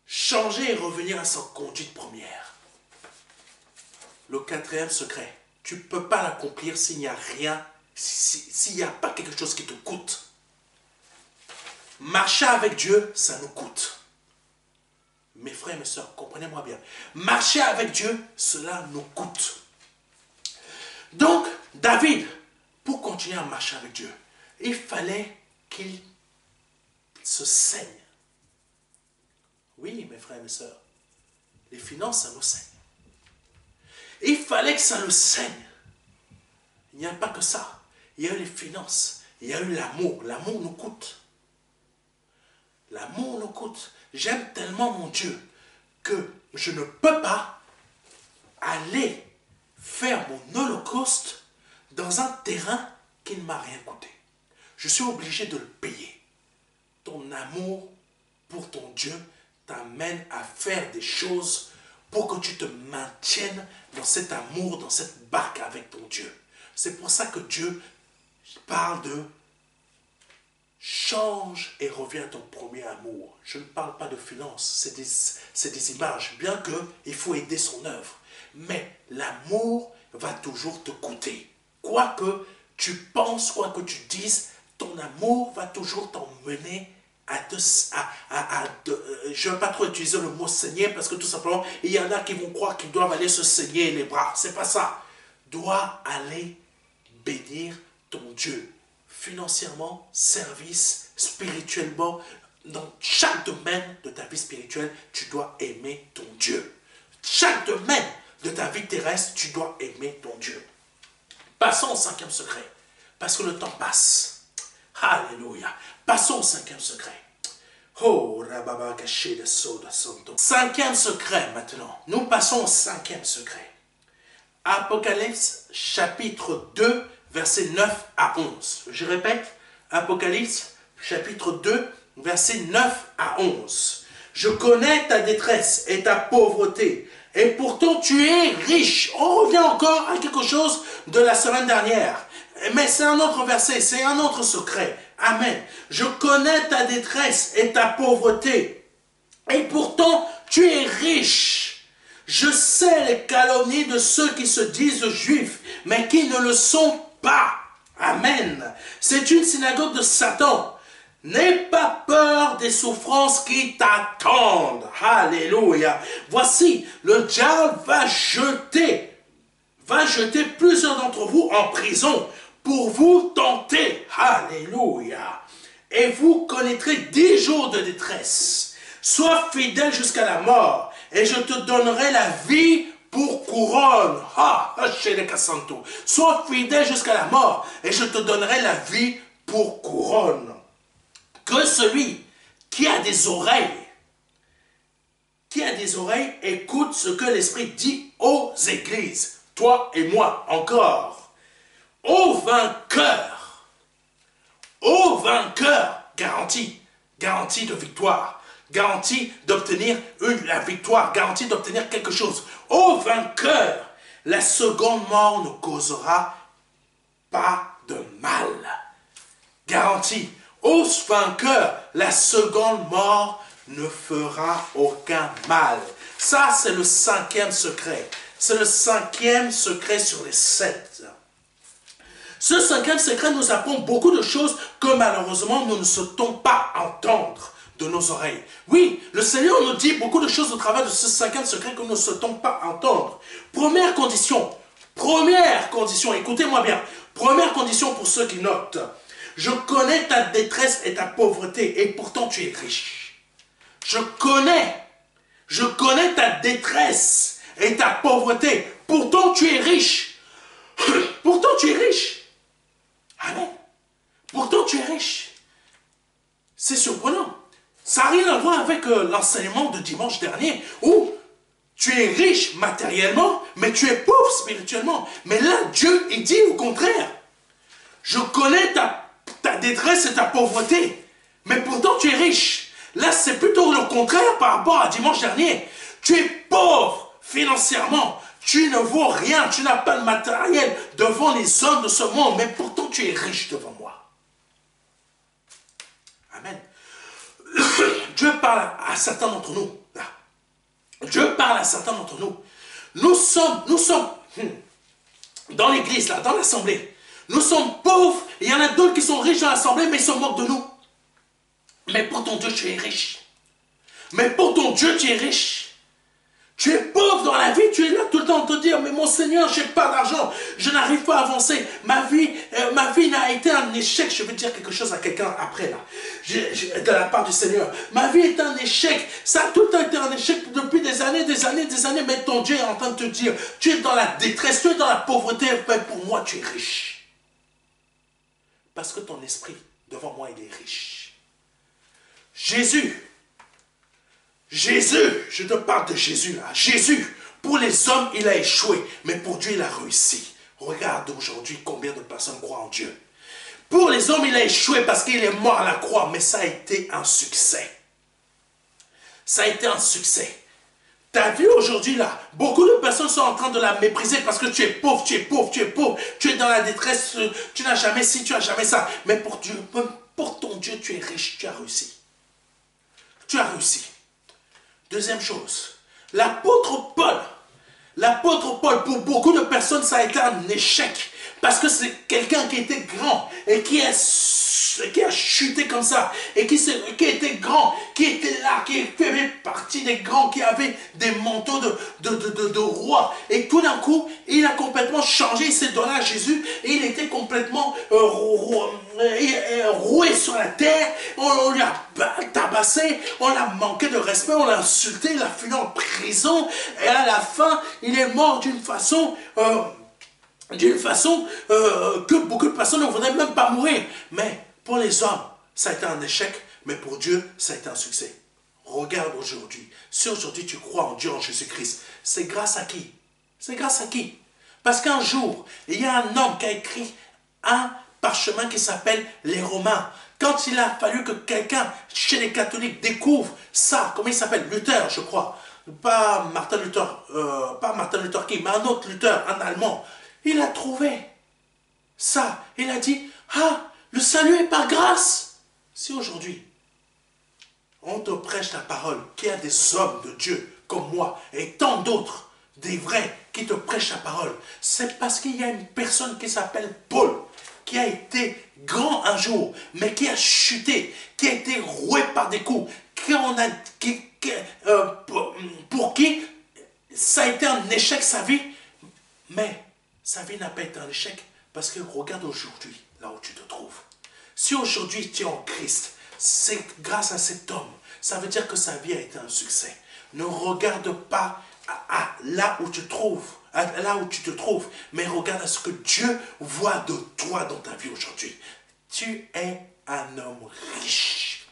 [SPEAKER 1] Changer et revenir à sa conduite première. Le 4e secret, tu ne peux pas l'accomplir s'il n'y a rien, s'il n'y a pas quelque chose qui te coûte. Marcher avec Dieu, ça nous coûte. Mes frères et mes sœurs, comprenez-moi bien. Marcher avec Dieu, cela nous coûte. Donc, David, pour continuer à marcher avec Dieu, il fallait qu'il se saigne. Oui, mes frères et mes sœurs, les finances, ça nous saigne. Il fallait que ça nous saigne. Il n'y a pas que ça. Il y a eu les finances, il y a eu l'amour. L'amour nous coûte. L'amour nous coûte. J'aime tellement mon Dieu que je ne peux pas aller faire mon holocauste dans un terrain qui ne m'a rien coûté. Je suis obligé de le payer. Ton amour pour ton Dieu t'amène à faire des choses pour que tu te maintiennes dans cet amour, dans cette barque avec ton Dieu. C'est pour ça que Dieu parle de change et reviens à ton premier amour. Je ne parle pas de finances, c'est des images, bien qu'il faut aider son œuvre. Mais l'amour va toujours te coûter. Quoi que tu penses, quoi que tu dises, ton amour va toujours t'emmener je ne vais pas trop utiliser le mot saigner parce que tout simplement, il y en a qui vont croire qu'ils doivent aller se saigner les bras. C'est pas ça. Dois aller bénir ton Dieu. Financièrement, service, spirituellement, dans chaque domaine de ta vie spirituelle, tu dois aimer ton Dieu. Chaque domaine de ta vie terrestre, tu dois aimer ton Dieu. Passons au 5e secret, parce que le temps passe. Alléluia. Passons au 5e secret. Oh, Rababa caché de Soda Santo. Cinquième secret maintenant. Nous passons au cinquième secret. Apocalypse chapitre 2, versets 9 à 11. Je répète, Apocalypse chapitre 2, versets 9 à 11. Je connais ta détresse et ta pauvreté, et pourtant tu es riche. On revient encore à quelque chose de la semaine dernière. Mais c'est un autre verset, c'est un autre secret. Amen. Je connais ta détresse et ta pauvreté, et pourtant tu es riche. Je sais les calomnies de ceux qui se disent juifs, mais qui ne le sont pas. Amen. C'est une synagogue de Satan. N'aie pas peur des souffrances qui t'attendent. Alléluia. Voici, le diable va jeter plusieurs d'entre vous en prison pour vous tenter. Alléluia. Et vous connaîtrez 10 jours de détresse. Sois fidèle jusqu'à la mort, et je te donnerai la vie pour couronne. Sois fidèle jusqu'à la mort, et je te donnerai la vie pour couronne. Que celui qui a des oreilles, écoute ce que l'Esprit dit aux églises. Toi et moi encore. Ô vainqueur, garantie de victoire, garantie d'obtenir la victoire, garantie d'obtenir quelque chose. Ô vainqueur, la seconde mort ne causera pas de mal. Garantie. Ô vainqueur, la seconde mort ne fera aucun mal. Ça, c'est le cinquième secret. C'est le cinquième secret sur les 7. Ce cinquième secret nous apprend beaucoup de choses que malheureusement nous ne souhaitons pas entendre de nos oreilles. Oui, le Seigneur nous dit beaucoup de choses au travers de ce cinquième secret que nous ne souhaitons pas entendre. Première condition, écoutez-moi bien. Première condition pour ceux qui notent. Je connais ta détresse et ta pauvreté, et pourtant tu es riche. Je connais ta détresse et ta pauvreté, pourtant tu es riche. Pourtant tu es riche. Amen. Pourtant tu es riche. C'est surprenant. Ça n'a rien à voir avec l'enseignement de dimanche dernier, où tu es riche matériellement, mais tu es pauvre spirituellement. Mais là, Dieu, il dit au contraire. Je connais ta détresse et ta pauvreté, mais pourtant tu es riche. Là, c'est plutôt le contraire par rapport à dimanche dernier. Tu es pauvre financièrement, tu ne vaux rien, tu n'as pas de matériel devant les hommes de ce monde, mais pourtant tu es riche devant moi. Amen. Dieu parle à certains d'entre nous. Dieu parle à certains d'entre nous. Nous sommes dans l'église, là, dans l'assemblée. Nous sommes pauvres, et il y en a d'autres qui sont riches dans l'assemblée, mais ils se moquent de nous. Mais pour ton Dieu, tu es riche. Mais pour ton Dieu, tu es riche. Tu es pauvre dans la vie, tu es là tout le temps à te dire, mais mon Seigneur, je n'ai pas d'argent, je n'arrive pas à avancer. Ma vie n'a été un échec. Je vais dire quelque chose à quelqu'un après, là, de la part du Seigneur. Ma vie est un échec. Ça a tout le temps été un échec depuis des années, mais ton Dieu est en train de te dire, tu es dans la détresse, tu es dans la pauvreté, mais pour moi, tu es riche. Parce que ton esprit, devant moi, il est riche. Jésus, je te parle de Jésus là. Jésus, pour les hommes, il a échoué, mais pour Dieu, il a réussi. Regarde aujourd'hui combien de personnes croient en Dieu. Pour les hommes, il a échoué parce qu'il est mort à la croix, mais ça a été un succès. Ça a été un succès. Ta vie aujourd'hui là, beaucoup de personnes sont en train de la mépriser parce que tu es pauvre, tu es pauvre, tu es pauvre, tu es dans la détresse, tu n'as jamais ci, tu n'as jamais ça. Mais pour Dieu, pour ton Dieu, tu es riche, tu as réussi. Tu as réussi. Deuxième chose, l'apôtre Paul, pour beaucoup de personnes, ça a été un échec. Parce que c'est quelqu'un qui était grand et qui a chuté comme ça. Et qui était grand, qui était là, qui faisait partie des grands, qui avait des manteaux de roi. Et tout d'un coup, il a complètement changé, il s'est donné à Jésus. Et il était complètement roué sur la terre. On lui a tabassé, on l'a manqué de respect, on l'a insulté, il a fini en prison. Et à la fin, il est mort d'une façon... que beaucoup de personnes ne voudraient même pas mourir. Mais pour les hommes, ça a été un échec Mais pour Dieu, ça a été un succès. Regarde aujourd'hui. Si aujourd'hui tu crois en Dieu, en Jésus-Christ, c'est grâce à qui? C'est grâce à qui? Parce qu'un jour, il y a un homme qui a écrit un parchemin qui s'appelle les Romains. Quand il a fallu que quelqu'un chez les catholiques découvre ça, comment il s'appelle? Luther, je crois. Pas Martin Luther King, mais un autre Luther, un Allemand. Il a trouvé ça. Il a dit, ah, le salut est par grâce. Si aujourd'hui, on te prêche la parole, qu'il y a des hommes de Dieu comme moi et tant d'autres, des vrais, qui te prêchent la parole, c'est parce qu'il y a une personne qui s'appelle Paul, qui a été grand un jour, mais qui a chuté, qui a été roué par des coups, pour qui ça a été un échec sa vie, mais sa vie n'a pas été un échec, parce que regarde aujourd'hui, là où tu te trouves. Si aujourd'hui tu es en Christ, c'est grâce à cet homme. Ça veut dire que sa vie a été un succès. Ne regarde pas à là où tu te trouves, mais regarde à ce que Dieu voit de toi dans ta vie aujourd'hui. Tu es un homme riche.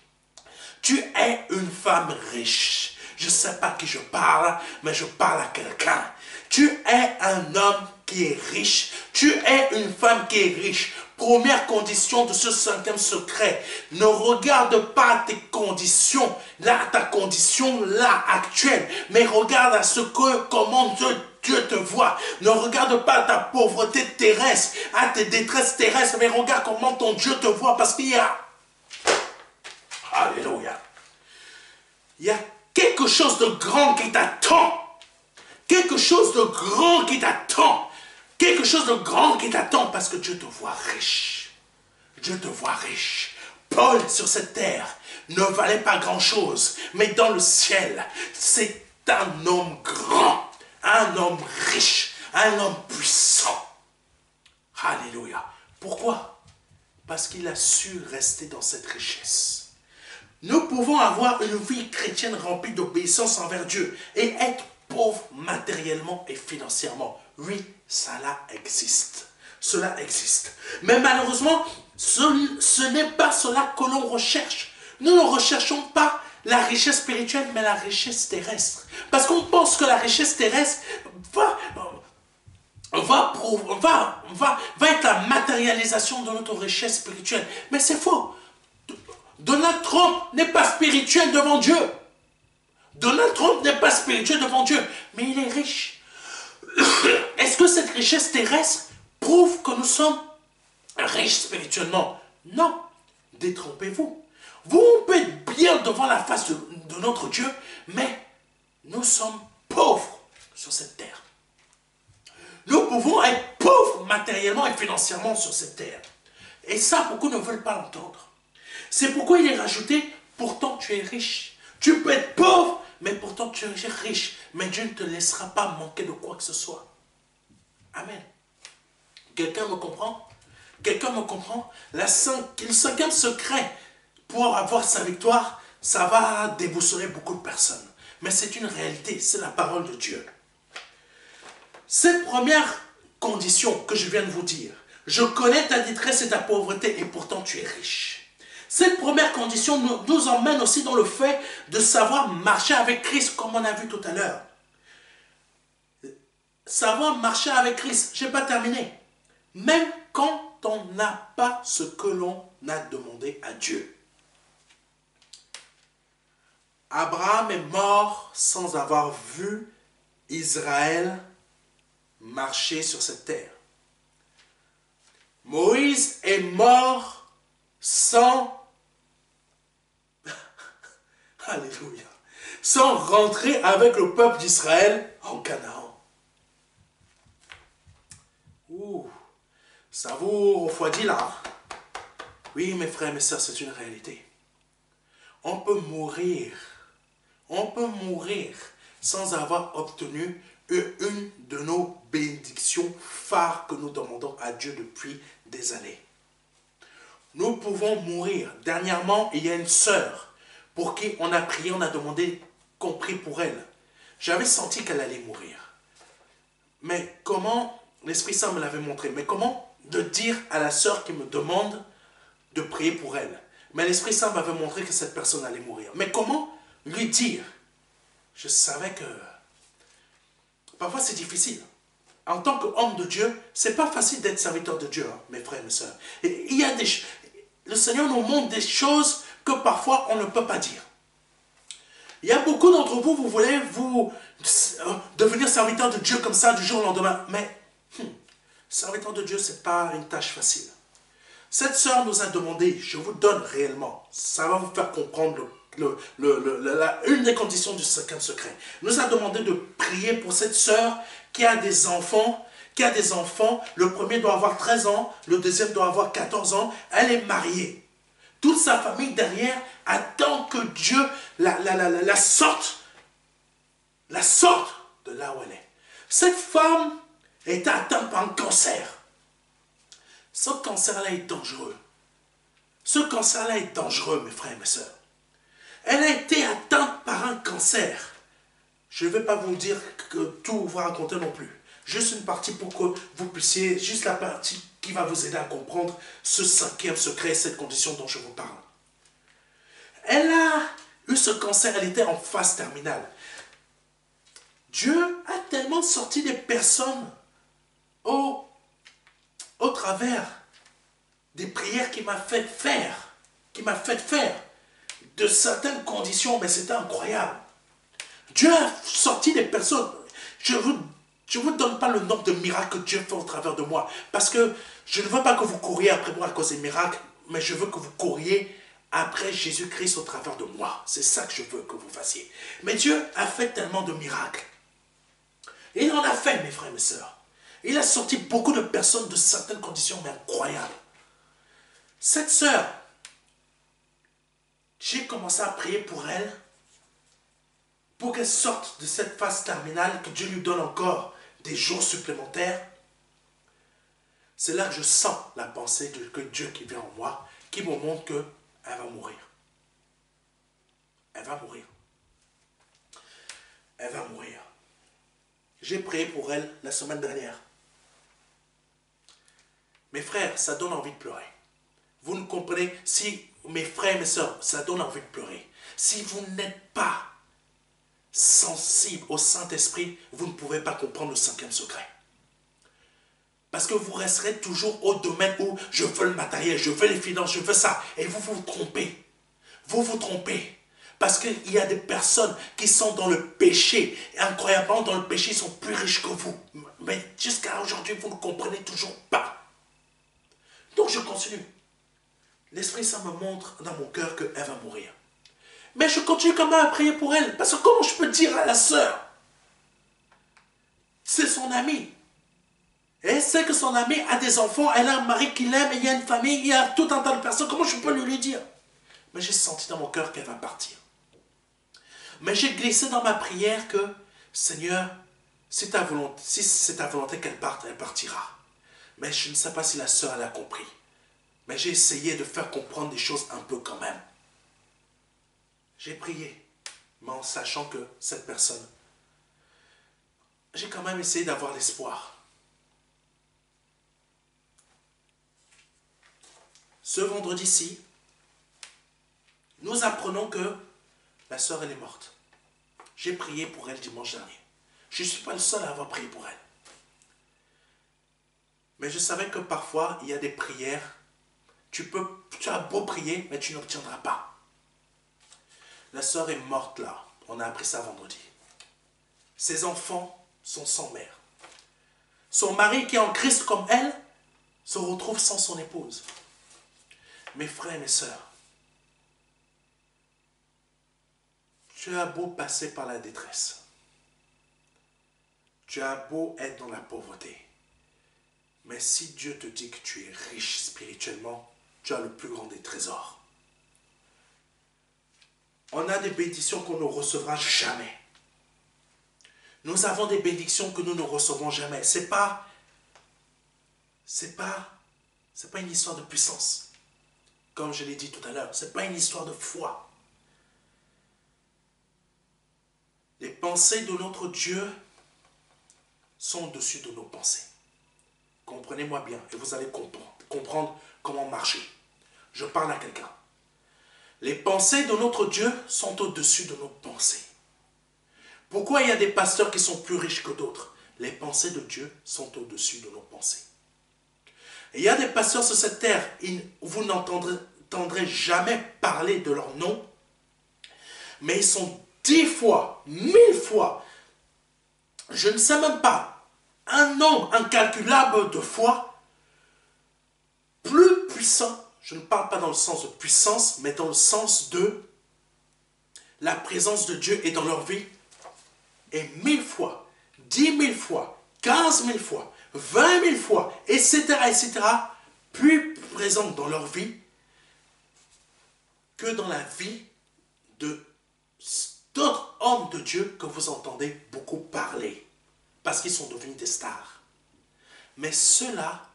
[SPEAKER 1] Tu es une femme riche. Je ne sais pas à qui je parle, mais je parle à quelqu'un. Tu es un homme qui est riche. Tu es une femme qui est riche. Première condition de ce 5e secret. Ne regarde pas tes conditions, ta condition là actuelle, mais regarde à comment Dieu te voit. Ne regarde pas ta pauvreté terrestre, à tes détresses terrestres, mais regarde comment ton Dieu te voit, parce qu'il y a, alléluia, il y a quelque chose de grand qui t'attend. Quelque chose de grand qui t'attend. Quelque chose de grand qui t'attend parce que Dieu te voit riche. Dieu te voit riche. Paul sur cette terre ne valait pas grand-chose, mais dans le ciel, c'est un homme grand, un homme riche, un homme puissant. Alléluia. Pourquoi? Parce qu'il a su rester dans cette richesse. Nous pouvons avoir une vie chrétienne remplie d'obéissance envers Dieu et être pauvre matériellement et financièrement. Oui, cela existe. Cela existe. Mais malheureusement, ce n'est pas cela que l'on recherche. Nous ne recherchons pas la richesse spirituelle, mais la richesse terrestre. Parce qu'on pense que la richesse terrestre va être la matérialisation de notre richesse spirituelle. Mais c'est faux. Donald Trump n'est pas spirituel devant Dieu. Donald Trump n'est pas spirituel devant Dieu, mais il est riche. Est-ce que cette richesse terrestre prouve que nous sommes riches spirituellement? Non. Détrompez-vous. Vous, on peut être bien devant la face de notre Dieu, mais nous sommes pauvres sur cette terre. Nous pouvons être pauvres matériellement et financièrement sur cette terre. Et ça, beaucoup ne veulent pas l'entendre. C'est pourquoi il est rajouté, pourtant tu es riche. Tu peux être pauvre, mais pourtant tu es riche. Mais Dieu ne te laissera pas manquer de quoi que ce soit. Amen. Quelqu'un me comprend? Quelqu'un me comprend? Le 5e secret pour avoir sa victoire, ça va déboussoler beaucoup de personnes. Mais c'est une réalité, c'est la parole de Dieu. Cette première condition que je viens de vous dire, je connais ta détresse et ta pauvreté et pourtant tu es riche. Cette première condition nous emmène aussi dans le fait de savoir marcher avec Christ, comme on a vu tout à l'heure. Savoir marcher avec Christ, je n'ai pas terminé. Même quand on n'a pas ce que l'on a demandé à Dieu. Abraham est mort sans avoir vu Israël marcher sur cette terre. Moïse est mort sans Alléluia. Sans rentrer avec le peuple d'Israël en Canaan. Ouh, ça vous refroidit là. Oui, mes frères, mes sœurs, c'est une réalité. On peut mourir. On peut mourir sans avoir obtenu une de nos bénédictions phares que nous demandons à Dieu depuis des années. Nous pouvons mourir. Dernièrement, il y a une sœur pour qui on a prié, on a demandé qu'on prie pour elle. J'avais senti qu'elle allait mourir. Mais comment, l'Esprit Saint me l'avait montré, mais comment de dire à la sœur qui me demande de prier pour elle? Mais l'Esprit Saint m'avait montré que cette personne allait mourir. Mais comment lui dire? Je savais que parfois c'est difficile. En tant qu'homme de Dieu, c'est pas facile d'être serviteur de Dieu, hein, mes frères et mes sœurs. Et il y a le Seigneur nous montre des choses que parfois on ne peut pas dire. Il y a beaucoup d'entre vous, vous voulez devenir serviteur de Dieu comme ça du jour au lendemain. Mais serviteur de Dieu, ce n'est pas une tâche facile. Cette sœur nous a demandé, je vous donne réellement, ça va vous faire comprendre une des conditions du cinquième secret. Nous a demandé de prier pour cette sœur qui a des enfants, le premier doit avoir 13 ans, le deuxième doit avoir 14 ans, elle est mariée. Toute sa famille derrière attend que Dieu la sorte de là où elle est. Cette femme est atteinte par un cancer. Ce cancer-là est dangereux. Ce cancer-là est dangereux, mes frères et mes sœurs. Elle a été atteinte par un cancer. Je ne vais pas vous dire que tout vous raconter non plus. Juste une partie pour que vous puissiez, juste la partie qui va vous aider à comprendre ce cinquième secret, cette condition dont je vous parle. Elle a eu ce cancer, elle était en phase terminale. Dieu a tellement sorti des personnes au travers des prières qu'il m'a fait faire, de certaines conditions, mais c'était incroyable. Dieu a sorti des personnes. Je ne vous donne pas le nombre de miracles que Dieu fait au travers de moi, parce que je ne veux pas que vous couriez après moi à cause des miracles, mais je veux que vous couriez après Jésus-Christ au travers de moi. C'est ça que je veux que vous fassiez. Mais Dieu a fait tellement de miracles. Il en a fait, mes frères et mes sœurs. Il a sorti beaucoup de personnes de certaines conditions, mais incroyables. Cette sœur, j'ai commencé à prier pour elle, pour qu'elle sorte de cette phase terminale, que Dieu lui donne encore des jours supplémentaires. C'est là que je sens la pensée que Dieu qui vient en moi, qui me montre qu'elle va mourir. Elle va mourir. Elle va mourir. J'ai prié pour elle la semaine dernière. Mes frères, ça donne envie de pleurer. Vous ne comprenez, si mes frères et mes sœurs, ça donne envie de pleurer. Si vous n'êtes pas sensible au Saint-Esprit, vous ne pouvez pas comprendre le cinquième secret. Parce que vous resterez toujours au domaine où je veux le matériel, je veux les finances, je veux ça. Et vous vous trompez. Vous vous trompez. Parce qu'il y a des personnes qui sont dans le péché. Et incroyablement, dans le péché, ils sont plus riches que vous. Mais jusqu'à aujourd'hui, vous ne comprenez toujours pas. Donc je continue. L'Esprit Saint me montre dans mon cœur qu'elle va mourir. Mais je continue quand même à prier pour elle. Parce que comment je peux dire à la sœur? C'est son amie. Et elle sait que son amie a des enfants, elle a un mari qui l'aime, il y a une famille, il y a tout un tas de personnes. Comment je peux lui dire? Mais j'ai senti dans mon cœur qu'elle va partir. Mais j'ai glissé dans ma prière que, Seigneur, si c'est ta volonté qu'elle parte, elle partira. Mais je ne sais pas si la sœur l'a compris. Mais j'ai essayé de faire comprendre des choses un peu quand même. J'ai prié, mais en sachant que cette personne, j'ai quand même essayé d'avoir l'espoir. Ce vendredi-ci, nous apprenons que la sœur, elle est morte. J'ai prié pour elle dimanche dernier. Je ne suis pas le seul à avoir prié pour elle. Mais je savais que parfois, il y a des prières, tu as beau prier, mais tu n'obtiendras pas. La sœur est morte là. On a appris ça vendredi. Ses enfants sont sans mère. Son mari qui est en Christ comme elle se retrouve sans son épouse. Mes frères et mes sœurs, tu as beau passer par la détresse. Tu as beau être dans la pauvreté. Mais si Dieu te dit que tu es riche spirituellement, tu as le plus grand des trésors. On a des bénédictions qu'on ne recevra jamais. Nous avons des bénédictions que nous ne recevrons jamais. C'est pas une histoire de puissance. Comme je l'ai dit tout à l'heure, c'est pas une histoire de foi. Les pensées de notre Dieu sont au-dessus de nos pensées. Comprenez-moi bien et vous allez comprendre comment marcher. Je parle à quelqu'un. Les pensées de notre Dieu sont au-dessus de nos pensées. Pourquoi il y a des pasteurs qui sont plus riches que d'autres? Les pensées de Dieu sont au-dessus de nos pensées. Et il y a des pasteurs sur cette terre, vous n'entendrez jamais parler de leur nom, mais ils sont 10 fois, 1000 fois, je ne sais même pas, un nombre incalculable de fois, plus puissant. Je ne parle pas dans le sens de puissance, mais dans le sens de la présence de Dieu est dans leur vie. Et 1000 fois, 10 000 fois, 15 000 fois, 20 000 fois, etc., etc., plus présente dans leur vie que dans la vie d'autres hommes de Dieu que vous entendez beaucoup parler, parce qu'ils sont devenus des stars. Mais ceux-là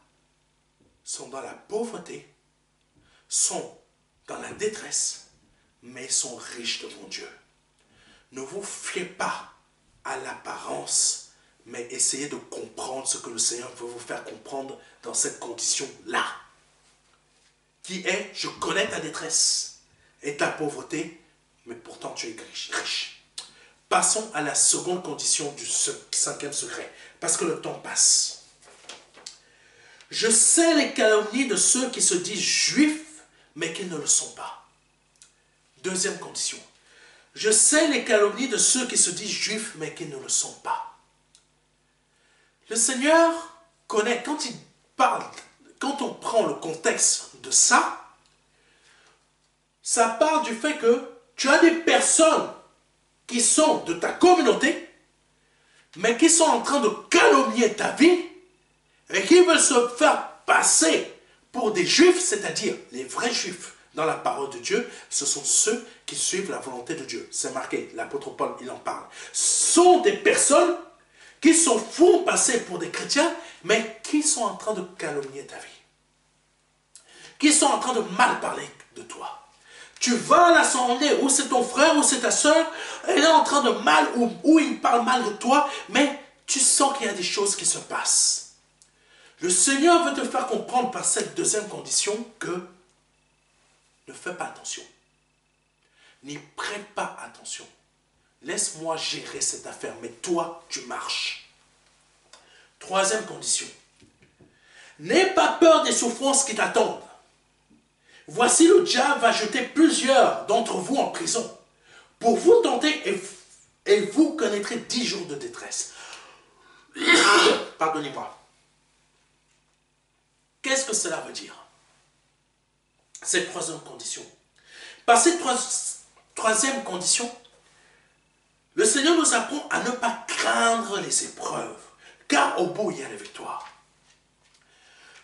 [SPEAKER 1] sont dans la pauvreté, sont dans la détresse, mais sont riches devant Dieu. Ne vous fiez pas à l'apparence, mais essayez de comprendre ce que le Seigneur veut vous faire comprendre dans cette condition-là, qui est, je connais ta détresse et ta pauvreté, mais pourtant tu es riche. Passons à la seconde condition du cinquième secret, parce que le temps passe. Je sais les calomnies de ceux qui se disent juifs, mais qui ne le sont pas. Deuxième condition. Je sais les calomnies de ceux qui se disent juifs, mais qui ne le sont pas. Le Seigneur connaît, quand il parle, quand on prend le contexte de ça, ça parle du fait que tu as des personnes qui sont de ta communauté, mais qui sont en train de calomnier ta vie, et qui veulent se faire passer pour des juifs, c'est-à-dire les vrais juifs dans la parole de Dieu, ce sont ceux qui suivent la volonté de Dieu. C'est marqué, l'apôtre Paul, il en parle. Ce sont des personnes qui se font passer pour des chrétiens, mais qui sont en train de calomnier ta vie. Qui sont en train de mal parler de toi. Tu vas à l'assemblée, ou c'est ton frère, ou c'est ta soeur, elle est en train de mal, ou il parle mal de toi, mais tu sens qu'il y a des choses qui se passent. Le Seigneur veut te faire comprendre par cette deuxième condition que ne fais pas attention. N'y prête pas attention. Laisse-moi gérer cette affaire, mais toi, tu marches. Troisième condition. N'aie pas peur des souffrances qui t'attendent. Voici le diable va jeter plusieurs d'entre vous en prison pour vous tenter et vous connaîtrez 10 jours de détresse. Pardonnez-moi. Qu'est-ce que cela veut dire? Cette troisième condition. Par cette troisième condition, le Seigneur nous apprend à ne pas craindre les épreuves, car au bout, il y a la victoire.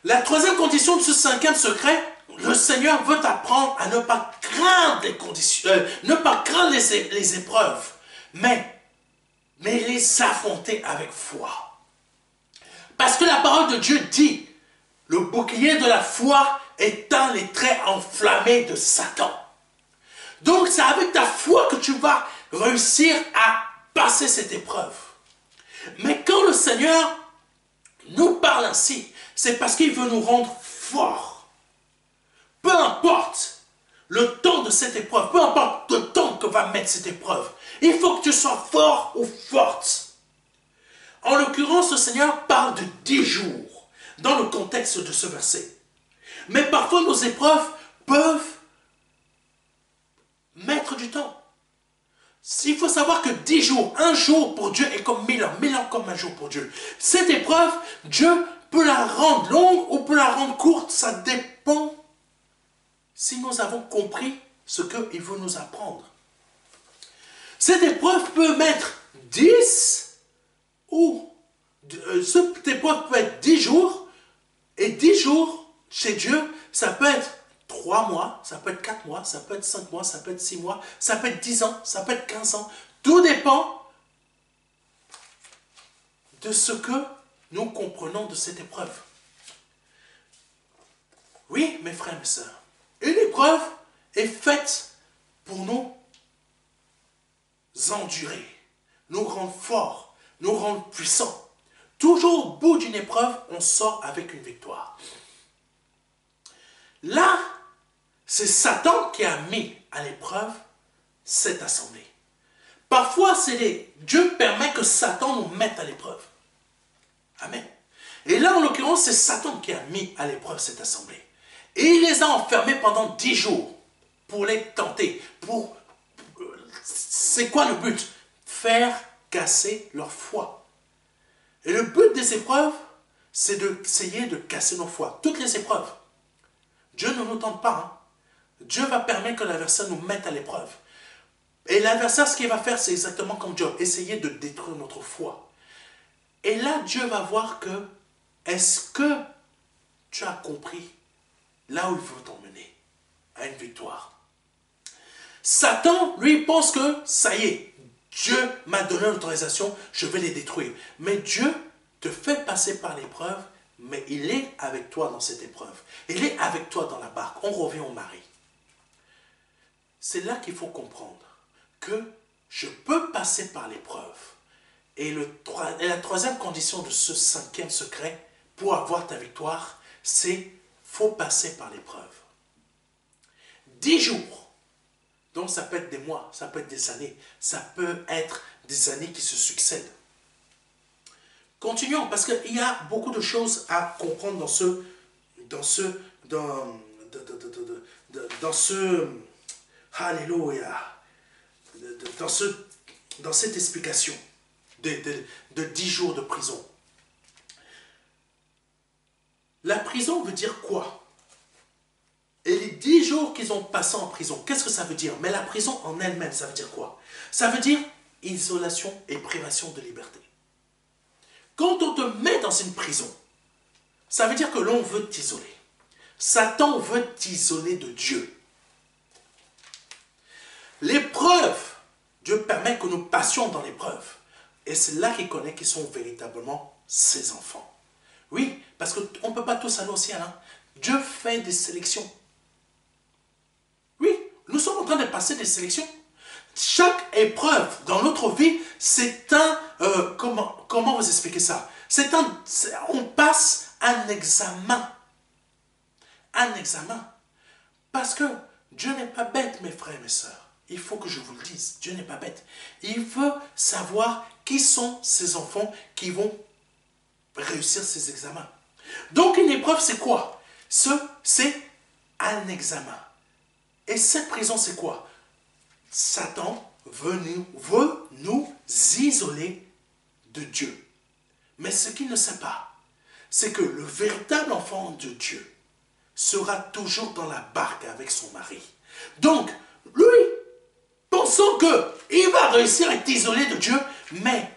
[SPEAKER 1] La troisième condition de ce cinquième secret, le Seigneur veut t'apprendre à ne pas craindre les conditions, ne pas craindre les épreuves, mais les affronter avec foi. Parce que la parole de Dieu dit, le bouclier de la foi éteint les traits enflammés de Satan. Donc c'est avec ta foi que tu vas réussir à passer cette épreuve. Mais quand le Seigneur nous parle ainsi, c'est parce qu'il veut nous rendre forts. Peu importe le temps de cette épreuve, peu importe le temps que va mettre cette épreuve, il faut que tu sois fort ou forte. En l'occurrence, le Seigneur parle de 10 jours dans le contexte de ce verset. Mais parfois nos épreuves peuvent mettre du temps. Il faut savoir que 10 jours, un jour pour Dieu est comme 1000 ans comme un jour pour Dieu. Cette épreuve, Dieu peut la rendre longue ou peut la rendre courte, ça dépend si nous avons compris ce qu'il veut nous apprendre. Cette épreuve peut mettre 10 ou cette épreuve peut être 10 jours et 10 jours chez Dieu, ça peut être 3 mois, ça peut être 4 mois, ça peut être 5 mois, ça peut être 6 mois, ça peut être 10 ans, ça peut être 15 ans. Tout dépend de ce que nous comprenons de cette épreuve. Oui, mes frères et mes sœurs, une épreuve est faite pour nous endurer, nous rendre forts, nous rendre puissants. Toujours au bout d'une épreuve, on sort avec une victoire. Là, c'est Satan qui a mis à l'épreuve cette assemblée. Parfois, Dieu permet que Satan nous mette à l'épreuve. Amen. Et là, en l'occurrence, c'est Satan qui a mis à l'épreuve cette assemblée. Et il les a enfermés pendant 10 jours pour les tenter. C'est quoi le but? Faire casser leur foi. Et le but des épreuves, c'est d'essayer de casser nos foi. Toutes les épreuves. Dieu ne nous tente pas. Hein. Dieu va permettre que l'adversaire nous mette à l'épreuve. Et l'adversaire, ce qu'il va faire, c'est exactement comme Job. Essayer de détruire notre foi. Et là, Dieu va voir que, est-ce que tu as compris là où il veut t'emmener? À une victoire. Satan, lui, pense que, ça y est, Dieu m'a donné l'autorisation, je vais les détruire. Mais Dieu te fait passer par l'épreuve, mais il est avec toi dans cette épreuve. Il est avec toi dans la barque. On revient au mari. C'est là qu'il faut comprendre que je peux passer par l'épreuve. Et la troisième condition de ce 5e secret, pour avoir ta victoire, c'est faut passer par l'épreuve. 10 jours. Donc ça peut être des mois, ça peut être des années, ça peut être des années qui se succèdent. Continuons, parce qu'il y a beaucoup de choses à comprendre dans alléluia, dans cette explication de 10 jours de prison. La prison veut dire quoi? Et les 10 jours qu'ils ont passés en prison, qu'est-ce que ça veut dire? Mais la prison en elle-même, ça veut dire quoi? Ça veut dire isolation et privation de liberté. Quand on te met dans une prison, ça veut dire que l'on veut t'isoler. Satan veut t'isoler de Dieu. L'épreuve, Dieu permet que nous passions dans l'épreuve. Et c'est là qu'il connaît qui sont véritablement ses enfants. Oui, parce qu'on ne peut pas tous aller au ciel. Hein. Dieu fait des sélections. Oui, nous sommes en train de passer des sélections. Chaque épreuve dans notre vie, c'est un... comment vous expliquer ça? On passe un examen. Un examen. Parce que Dieu n'est pas bête, mes frères et mes sœurs. Il faut que je vous le dise. Dieu n'est pas bête. Il veut savoir qui sont ces enfants qui vont réussir ces examens. Donc une épreuve, c'est quoi? C'est un examen. Et cette prison, c'est quoi? Satan veut nous isoler de Dieu. Mais ce qu'il ne sait pas, c'est que le véritable enfant de Dieu sera toujours dans la barque avec son mari. Donc, lui, pensant qu'il va réussir à t'isoler de Dieu, mais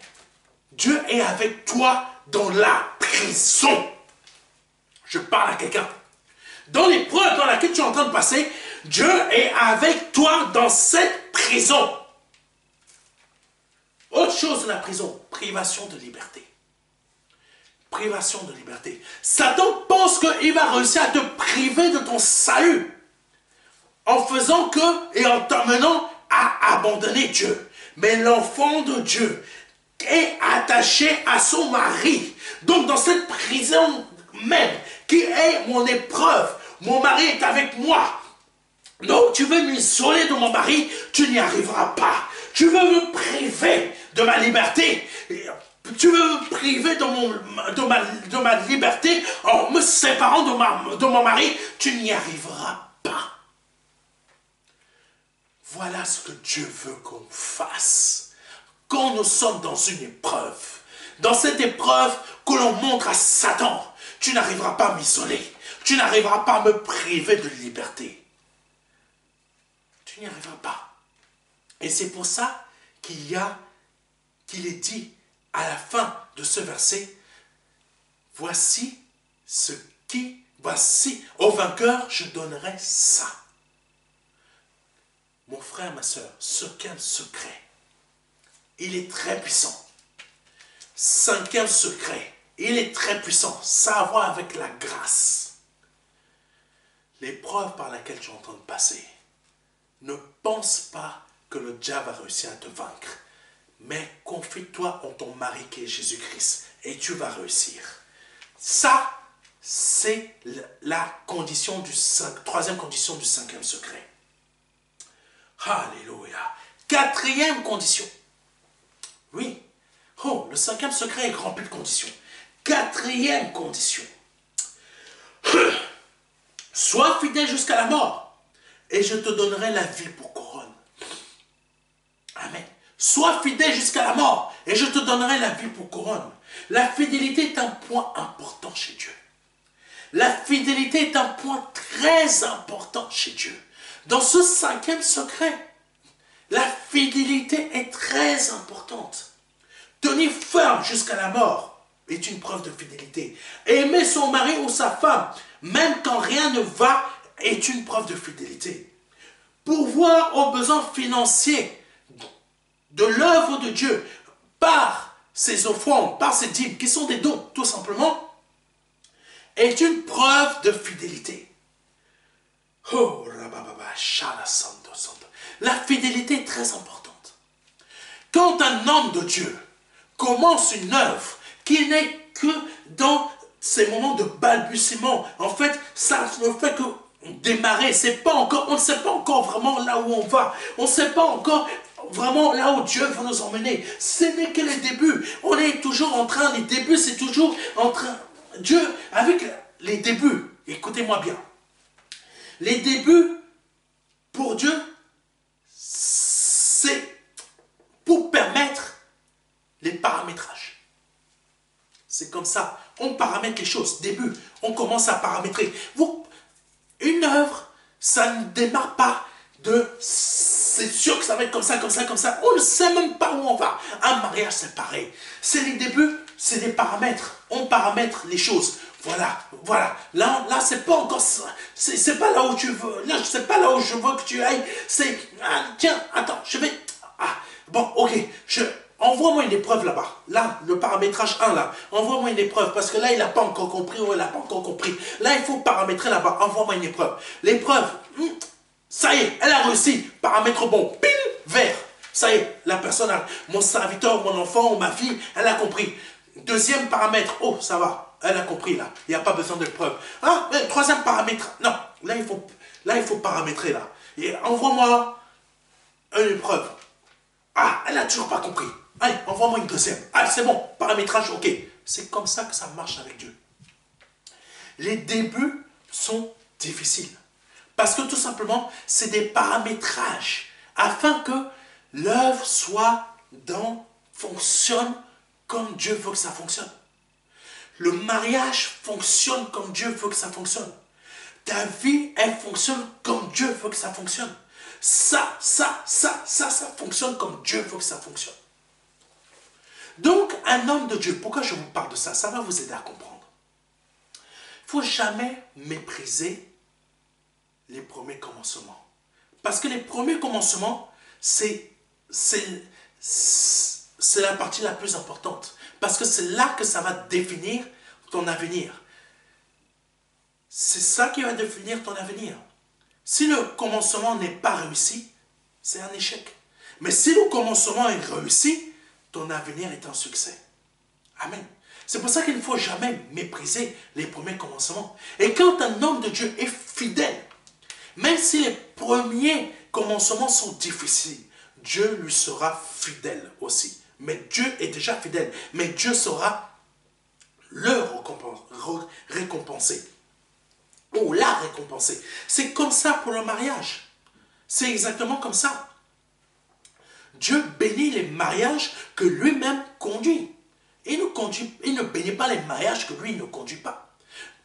[SPEAKER 1] Dieu est avec toi dans la prison. Je parle à quelqu'un. Dans l'épreuve dans laquelle tu es en train de passer, Dieu est avec toi dans cette prison. Autre chose de la prison, privation de liberté. Privation de liberté. Satan pense qu'il va réussir à te priver de ton salut en faisant que et en t'amenant à abandonner Dieu. Mais l'enfant de Dieu est attaché à son mari. Donc dans cette prison même, qui est mon épreuve, mon mari est avec moi. Donc tu veux m'isoler de mon mari, tu n'y arriveras pas. Tu veux me priver de ma liberté. Tu veux me priver de ma liberté en me séparant de mon mari, tu n'y arriveras pas. Voilà ce que Dieu veut qu'on fasse. Quand nous sommes dans une épreuve, dans cette épreuve que l'on montre à Satan, tu n'arriveras pas à m'isoler. Tu n'arriveras pas à me priver de liberté. Tu n'y arriveras pas. Et c'est pour ça qu'il est dit à la fin de ce verset, voici au vainqueur je donnerai ça. Mon frère, ma soeur, ce qu'un secret, il est très puissant. 5e secret, il est très puissant. Ça a à voir avec la grâce. L'épreuve par laquelle tu es en train de passer, ne pense pas que le diable va réussir à te vaincre. Mais confie-toi en ton mari qui est Jésus-Christ et tu vas réussir. Ça, c'est la condition troisième condition du cinquième secret. Alléluia. Quatrième condition. Oui. Oh, le cinquième secret est rempli de conditions. Quatrième condition. Sois fidèle jusqu'à la mort, et je te donnerai la vie pour couronne. Amen. Sois fidèle jusqu'à la mort, et je te donnerai la vie pour couronne. La fidélité est un point important chez Dieu. La fidélité est un point très important chez Dieu. Dans ce cinquième secret, la fidélité est très importante. Tenir ferme jusqu'à la mort est une preuve de fidélité. Aimer son mari ou sa femme, même quand rien ne va, est une preuve de fidélité. Pourvoir aux besoins financiers de l'œuvre de Dieu par ses offrandes, par ses dîmes, qui sont des dons, tout simplement, est une preuve de fidélité. Oh, la fidélité est très importante. Quand un homme de Dieu commence une œuvre qui n'est que dans ces moments de balbutiement, en fait, ça ne fait que démarrer. On ne sait pas encore vraiment là où on va. On ne sait pas encore vraiment là où Dieu veut nous emmener. Ce n'est que les débuts. On est toujours en train, les débuts, c'est toujours en train. Dieu, avec les débuts, écoutez-moi bien. Les débuts, pour Dieu, c'est pour permettre les paramétrages. C'est comme ça. On paramètre les choses. Début, on commence à paramétrer. Une œuvre, ça ne démarre pas de c'est sûr que ça va être comme ça, comme ça, comme ça. On ne sait même pas où on va. Un mariage, c'est pareil. C'est les débuts, c'est les paramètres. On paramètre les choses. Voilà, voilà. Là c'est pas encore ça. C'est pas là où tu veux. Là, c'est pas là où je veux que tu ailles. C'est, tiens, attends, je vais. Bon, ok. Envoie-moi une épreuve là-bas. Là, le paramétrage 1 là. Envoie-moi une épreuve parce que là, il n'a pas encore compris ou elle n'a pas encore compris. Là, il faut paramétrer là-bas. Envoie-moi une épreuve. L'épreuve, ça y est, elle a réussi. Paramètre bon. Pile, vert. Ça y est, la personne, mon serviteur, mon enfant ou ma fille, elle a compris. Deuxième paramètre, oh, ça va. Elle a compris là. Il n'y a pas besoin de preuve. Troisième paramètre. Non, là, il faut paramétrer là. Et envoie-moi une épreuve. Elle n'a toujours pas compris. Allez, envoie-moi une deuxième. C'est bon, paramétrage, ok. C'est comme ça que ça marche avec Dieu. Les débuts sont difficiles. Parce que tout simplement, c'est des paramétrages afin que l'œuvre fonctionne comme Dieu veut que ça fonctionne. Le mariage fonctionne comme Dieu veut que ça fonctionne. Ta vie, elle fonctionne comme Dieu veut que ça fonctionne. Ça fonctionne comme Dieu veut que ça fonctionne. Donc, un homme de Dieu, pourquoi je vous parle de ça? Ça va vous aider à comprendre. Il ne faut jamais mépriser les premiers commencements. Parce que les premiers commencements, c'est la partie la plus importante. Parce que c'est là que ça va définir ton avenir. C'est ça qui va définir ton avenir. Si le commencement n'est pas réussi, c'est un échec. Mais si le commencement est réussi, ton avenir est un succès. Amen. C'est pour ça qu'il ne faut jamais mépriser les premiers commencements. Et quand un homme de Dieu est fidèle, même si les premiers commencements sont difficiles, Dieu lui sera fidèle aussi. Mais Dieu est déjà fidèle. Mais Dieu saura le récompenser. Ou la récompenser. C'est comme ça pour le mariage. C'est exactement comme ça. Dieu bénit les mariages que lui-même conduit. Il ne bénit pas les mariages que lui ne conduit pas.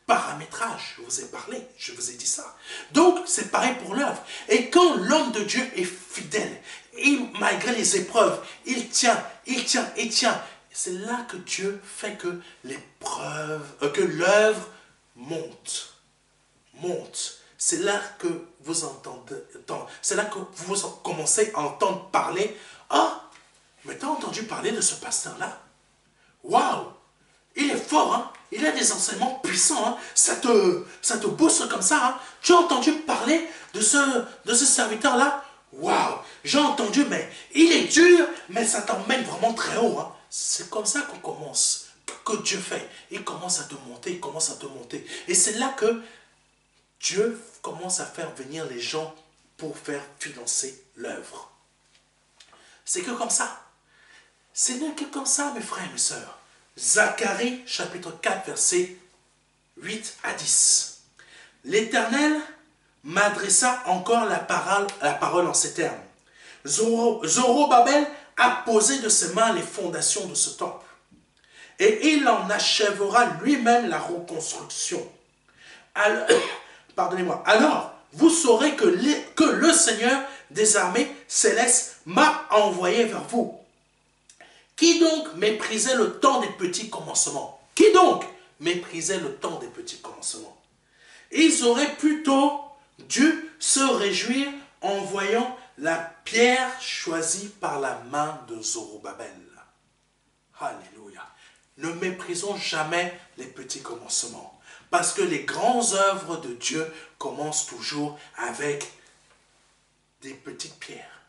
[SPEAKER 1] Paramétrage, je vous ai parlé, je vous ai dit ça. Donc, c'est pareil pour l'œuvre. Et quand l'homme de Dieu est fidèle, malgré les épreuves, il tient. C'est là que Dieu fait que l'œuvre monte. C'est là que vous entendez, c'est là que vous commencez à entendre parler. Mais t'as entendu parler de ce pasteur-là? Waouh! Il est fort, hein? Il a des enseignements puissants, hein? Ça te booste comme ça, hein? Tu as entendu parler de ce serviteur-là? Waouh! J'ai entendu, mais il est dur, mais ça t'emmène vraiment très haut, hein? C'est comme ça qu'on commence. que Dieu fait. Il commence à te monter, il commence à te monter. Et c'est là que Dieu commence à faire venir les gens pour faire financer l'œuvre. C'est que comme ça. Ce n'est que comme ça, mes frères et mes sœurs. Zacharie, chapitre 4, versets 8 à 10. L'Éternel m'adressa encore la parole en ces termes. Zorobabel a posé de ses mains les fondations de ce temple. Et il en achèvera lui-même la reconstruction. Alors, pardonnez-moi. Alors, vous saurez que le Seigneur des armées célestes m'a envoyé vers vous. Qui donc méprisait le temps des petits commencements? Qui donc méprisait le temps des petits commencements? Ils auraient plutôt dû se réjouir en voyant la pierre choisie par la main de Zorobabel. Alléluia. Ne méprisons jamais les petits commencements. Parce que les grandes œuvres de Dieu commencent toujours avec des petites pierres.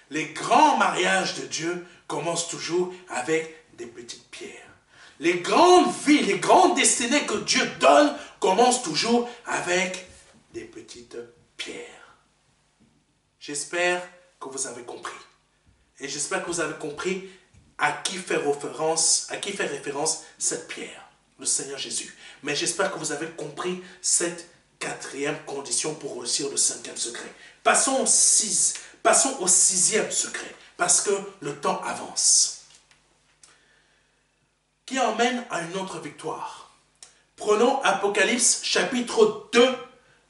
[SPEAKER 1] Les grands mariages de Dieu commencent toujours avec des petites pierres. Les grandes vies, les grandes destinées que Dieu donne commencent toujours avec des petites pierres. J'espère que vous avez compris. Et j'espère que vous avez compris à qui fait référence cette pierre, le Seigneur Jésus. Mais j'espère que vous avez compris cette quatrième condition pour réussir le cinquième secret. Passons au sixième secret, parce que le temps avance. Qui emmène à une autre victoire. Prenons Apocalypse chapitre 2,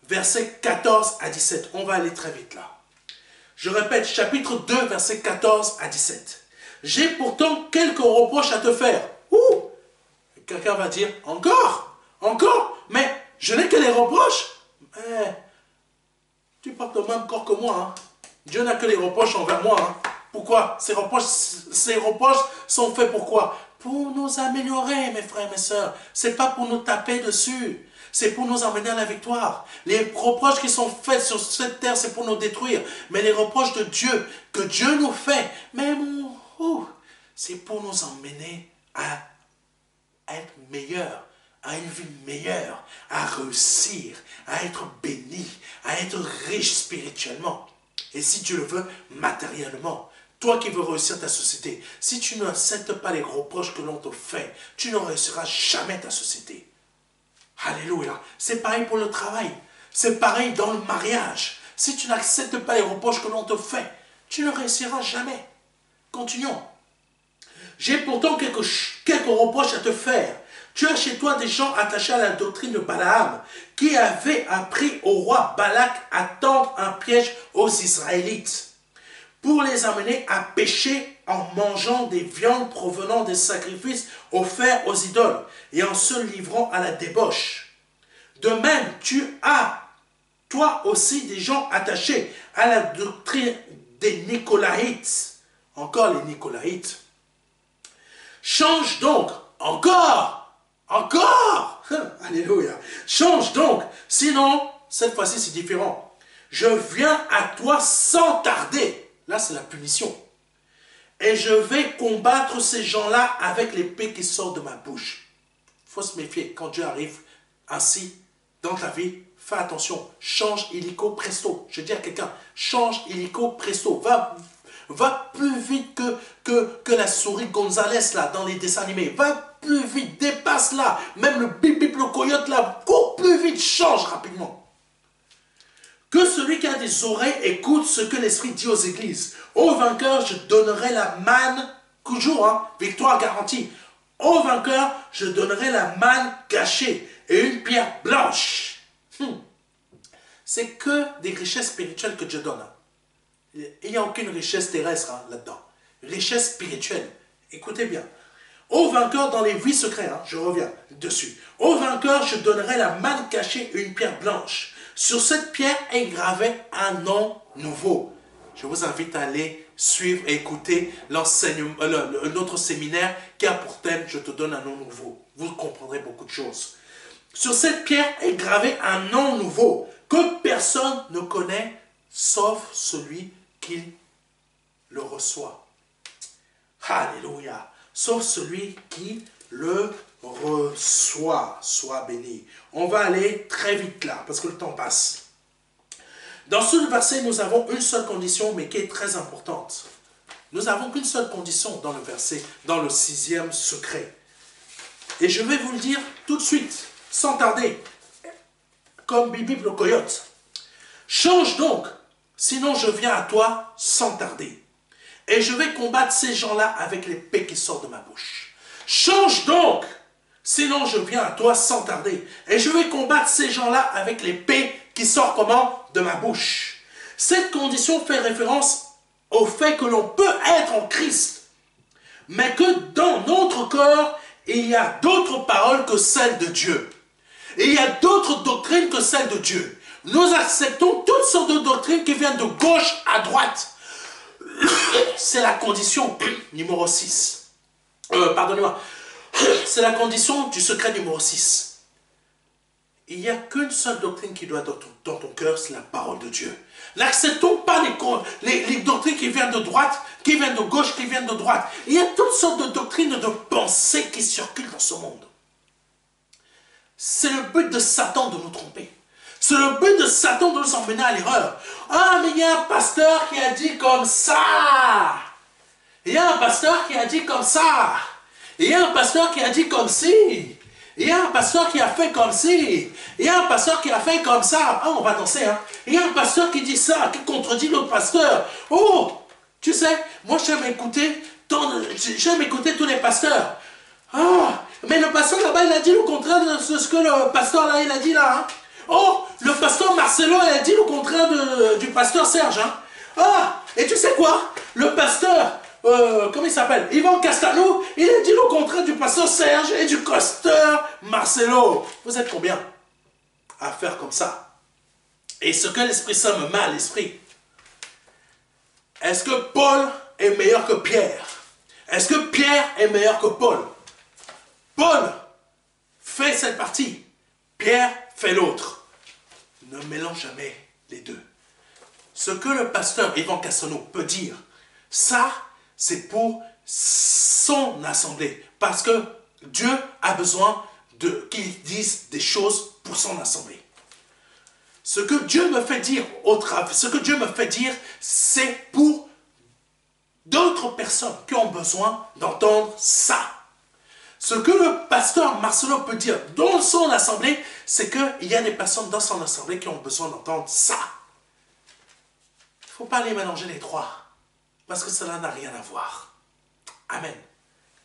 [SPEAKER 1] versets 14 à 17. On va aller très vite là. Je répète, chapitre 2, versets 14 à 17. J'ai pourtant quelques reproches à te faire. Ouh! Quelqu'un va dire, encore? Encore? Mais je n'ai que les reproches? Tu portes le même corps que moi. Hein? Dieu n'a que les reproches envers moi. Hein? Pourquoi? Ces reproches sont faits pourquoi? Pour nous améliorer, mes frères et mes sœurs. Ce n'est pas pour nous taper dessus. C'est pour nous emmener à la victoire. Les reproches qui sont faits sur cette terre, c'est pour nous détruire. Mais les reproches de Dieu, que Dieu nous fait, même, c'est pour nous emmener à être meilleurs, à une vie meilleure, à réussir, à être béni, à être riche spirituellement. Et si Dieu le veut, matériellement. Toi qui veux réussir ta société, si tu n'acceptes pas les reproches que l'on te fait, tu ne réussiras jamais ta société. Alléluia. C'est pareil pour le travail. C'est pareil dans le mariage. Si tu n'acceptes pas les reproches que l'on te fait, tu ne réussiras jamais. Continuons. J'ai pourtant quelques reproches à te faire. Tu as chez toi des gens attachés à la doctrine de Balaam, qui avaient appris au roi Balak à tendre un piège aux Israélites, pour les amener à pécher en mangeant des viandes provenant des sacrifices offerts aux idoles et en se livrant à la débauche. De même, tu as, toi aussi, des gens attachés à la doctrine des Nicolaïtes. Encore les Nicolaïtes. Change donc, encore, alléluia. Change donc, sinon, cette fois-ci c'est différent. Je viens à toi sans tarder. Là, c'est la punition. Et je vais combattre ces gens-là avec l'épée qui sort de ma bouche. Il faut se méfier. Quand Dieu arrive ainsi dans ta vie, fais attention. Change illico presto. Je dis à quelqu'un, change illico presto. Va plus vite que la souris Gonzalez là, dans les dessins animés. Va plus vite, dépasse là. Même le bip bip, le coyote là, cours plus vite, change rapidement. Que celui qui a des oreilles écoute ce que l'Esprit dit aux églises. Au vainqueur, je donnerai la manne, toujours, hein, victoire garantie. Au vainqueur, je donnerai la manne cachée et une pierre blanche. C'est que des richesses spirituelles que Dieu donne. Hein. Il n'y a aucune richesse terrestre hein, là-dedans. Richesse spirituelle. Écoutez bien. Au vainqueur dans les 8 secrets, hein, je reviens dessus. Au vainqueur, je donnerai la manne cachée et une pierre blanche. Sur cette pierre est gravé un nom nouveau. Je vous invite à aller suivre et écouter notre séminaire qui a pour thème « Je te donne un nom nouveau ». Vous comprendrez beaucoup de choses. Sur cette pierre est gravé un nom nouveau que personne ne connaît sauf celui qui le reçoit. Alléluia. Sauf celui qui le reçoit. Sois béni. On va aller très vite là, parce que le temps passe. Dans ce verset, nous avons une seule condition, mais qui est très importante. Nous n'avons qu'une seule condition dans le verset, dans le 6e secret. Et je vais vous le dire tout de suite, sans tarder, comme Bibi le coyote. Change donc, sinon je viens à toi sans tarder. Et je vais combattre ces gens-là avec l'épée qui sort de ma bouche. Change donc, sinon je viens à toi sans tarder. Et je vais combattre ces gens-là avec l'épée qui sort comment? De ma bouche. Cette condition fait référence au fait que l'on peut être en Christ, mais que dans notre corps, il y a d'autres paroles que celles de Dieu. Et il y a d'autres doctrines que celles de Dieu. Nous acceptons toutes sortes de doctrines qui viennent de gauche à droite. C'est la condition numéro 6. Pardonnez-moi. C'est la condition du secret numéro 6. Il n'y a qu'une seule doctrine qui doit être dans ton cœur, c'est la parole de Dieu. N'acceptons pas les doctrines qui viennent de droite, qui viennent de gauche, qui viennent de droite. Il y a toutes sortes de doctrines de pensée qui circulent dans ce monde. C'est le but de Satan de nous tromper. C'est le but de Satan de nous emmener à l'erreur. Ah, mais il y a un pasteur qui a dit comme ça. Il y a un pasteur qui a dit comme ça. Il y a un pasteur qui a dit comme ci. Il y a un pasteur qui a fait comme ci. Il y a un pasteur qui a fait comme ça. Ah, on va danser, hein. Il y a un pasteur qui dit ça, qui contredit l'autre pasteur. Oh, tu sais, moi j'aime écouter tous les pasteurs. Ah, mais le pasteur là-bas, il a dit le contraire de ce que le pasteur là, il a dit là. Hein. Oh, le pasteur Marcelo, il a dit le contraire du pasteur Serge. Hein. Ah, et tu sais quoi? Le pasteur... comment il s'appelle? Yvan Castalou, il a dit le contraire du pasteur Serge et du pasteur Marcelo. Vous êtes combien à faire comme ça? Et ce que l'Esprit Saint me met à l'esprit. Est-ce que Paul est meilleur que Pierre? Est-ce que Pierre est meilleur que Paul? Paul fait cette partie. Pierre fait l'autre. Ne mélange jamais les deux. Ce que le pasteur Yvan Castalou peut dire, ça, c'est pour son assemblée. Parce que Dieu a besoin qu'il dise des choses pour son assemblée. Ce que Dieu me fait dire, c'est pour d'autres personnes qui ont besoin d'entendre ça. Ce que le pasteur Marcelo peut dire dans son assemblée, c'est qu'il y a des personnes dans son assemblée qui ont besoin d'entendre ça. Il ne faut pas les mélanger les trois. Parce que cela n'a rien à voir. Amen.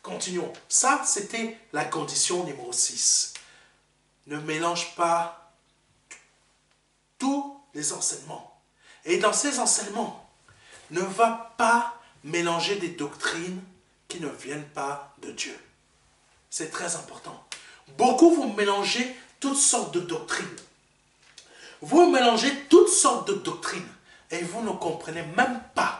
[SPEAKER 1] Continuons. Ça, c'était la condition numéro 6. Ne mélange pas tous les enseignements. Et dans ces enseignements, ne va pas mélanger des doctrines qui ne viennent pas de Dieu. C'est très important. Beaucoup vont mélanger toutes sortes de doctrines. Vous mélangez toutes sortes de doctrines et vous ne comprenez même pas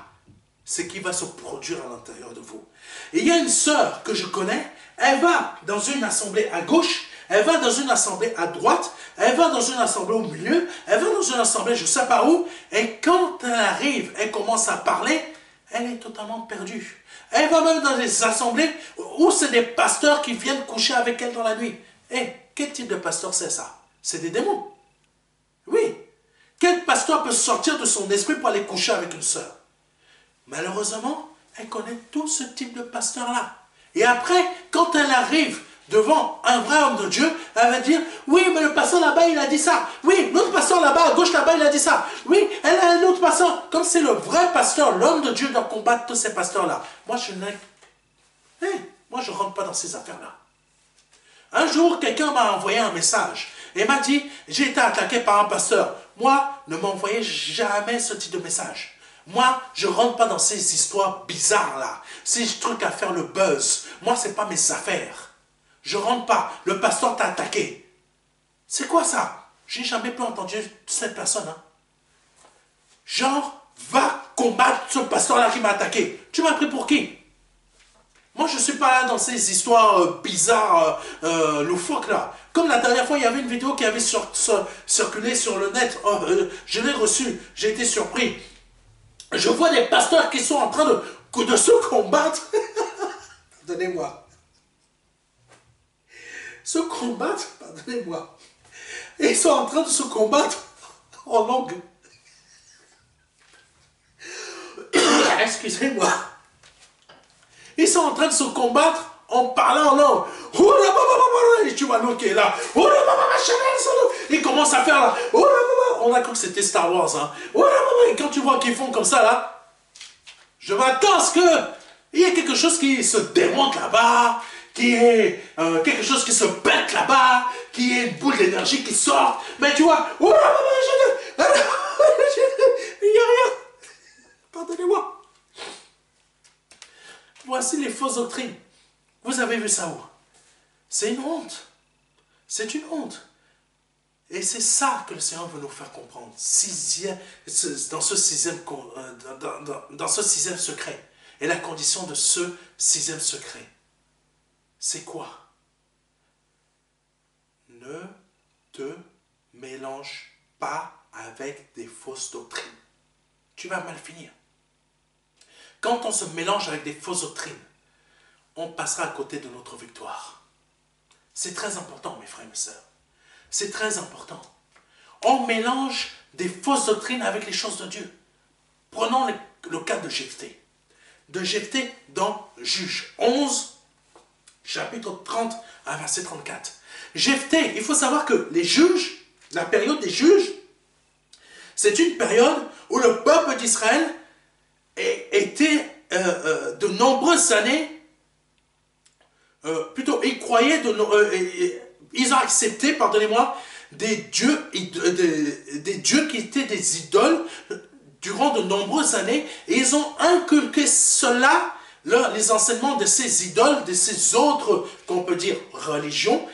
[SPEAKER 1] ce qui va se produire à l'intérieur de vous. Et il y a une sœur que je connais, elle va dans une assemblée à gauche, elle va dans une assemblée à droite, elle va dans une assemblée au milieu, elle va dans une assemblée je ne sais pas où, et quand elle arrive, elle commence à parler, elle est totalement perdue. Elle va même dans des assemblées où c'est des pasteurs qui viennent coucher avec elle dans la nuit. Et quel type de pasteur c'est ça? C'est des démons. Oui. Quel pasteur peut sortir de son esprit pour aller coucher avec une sœur? Malheureusement, elle connaît tout ce type de pasteur-là. Et après, quand elle arrive devant un vrai homme de Dieu, elle va dire, oui, mais le pasteur là-bas, il a dit ça. Oui, l'autre pasteur là-bas, à gauche là-bas, il a dit ça. Oui, elle a un autre pasteur. Comme c'est le vrai pasteur, l'homme de Dieu doit combattre tous ces pasteurs-là. Moi, je ne rentre pas dans ces affaires-là. Un jour, quelqu'un m'a envoyé un message et m'a dit, j'ai été attaqué par un pasteur. Moi, ne m'envoyez jamais ce type de message. Moi, je ne rentre pas dans ces histoires bizarres-là. Ces trucs à faire le buzz. Moi, ce n'est pas mes affaires. Je ne rentre pas. Le pasteur t'a attaqué. C'est quoi ça? J'ai jamais pu entendre cette personne. Hein. Genre, va combattre ce pasteur-là qui m'a attaqué. Tu m'as pris pour qui? Moi, je ne suis pas là dans ces histoires bizarres, loufoques là. Comme la dernière fois, il y avait une vidéo qui avait circulé sur le net. Oh, je l'ai reçue. J'ai été surpris. Je vois des pasteurs qui sont en train de se combattre. Donnez-moi. se combattre, pardonnez-moi. Et ils sont en train de se combattre en langue. Excusez-moi. Ils sont en train de se combattre en parlant en langue. Et tu vois l'autre qui est là. Ils commencent à faire là. On a cru que c'était Star Wars. Hein. Et quand tu vois qu'ils font comme ça là, je m'attends à ce qu'il y ait quelque chose qui se démonte là-bas, qui est quelque chose qui se pète là-bas, qui est une boule d'énergie qui sort. Mais tu vois, il n'y a rien. Pardonnez-moi. Voici les fausses doctrines. Vous avez vu ça où? C'est une honte. C'est une honte. Et c'est ça que le Seigneur veut nous faire comprendre. Dans ce sixième secret. Et la condition de ce sixième secret, c'est quoi? Ne te mélange pas avec des fausses doctrines. Tu vas mal finir. Quand on se mélange avec des fausses doctrines, on passera à côté de notre victoire. C'est très important, mes frères et mes sœurs. C'est très important. On mélange des fausses doctrines avec les choses de Dieu. Prenons le cas de Jephthé. De Jephthé dans Juges 11, chapitre 30 à verset 34. Jephthé, il faut savoir que les juges, la période des juges, c'est une période où le peuple d'Israël était de nombreuses années, ils croyaient, ils ont accepté, pardonnez-moi, des dieux qui étaient des idoles durant de nombreuses années, et ils ont inculqué cela, les enseignements de ces idoles, de ces autres, qu'on peut dire, religions,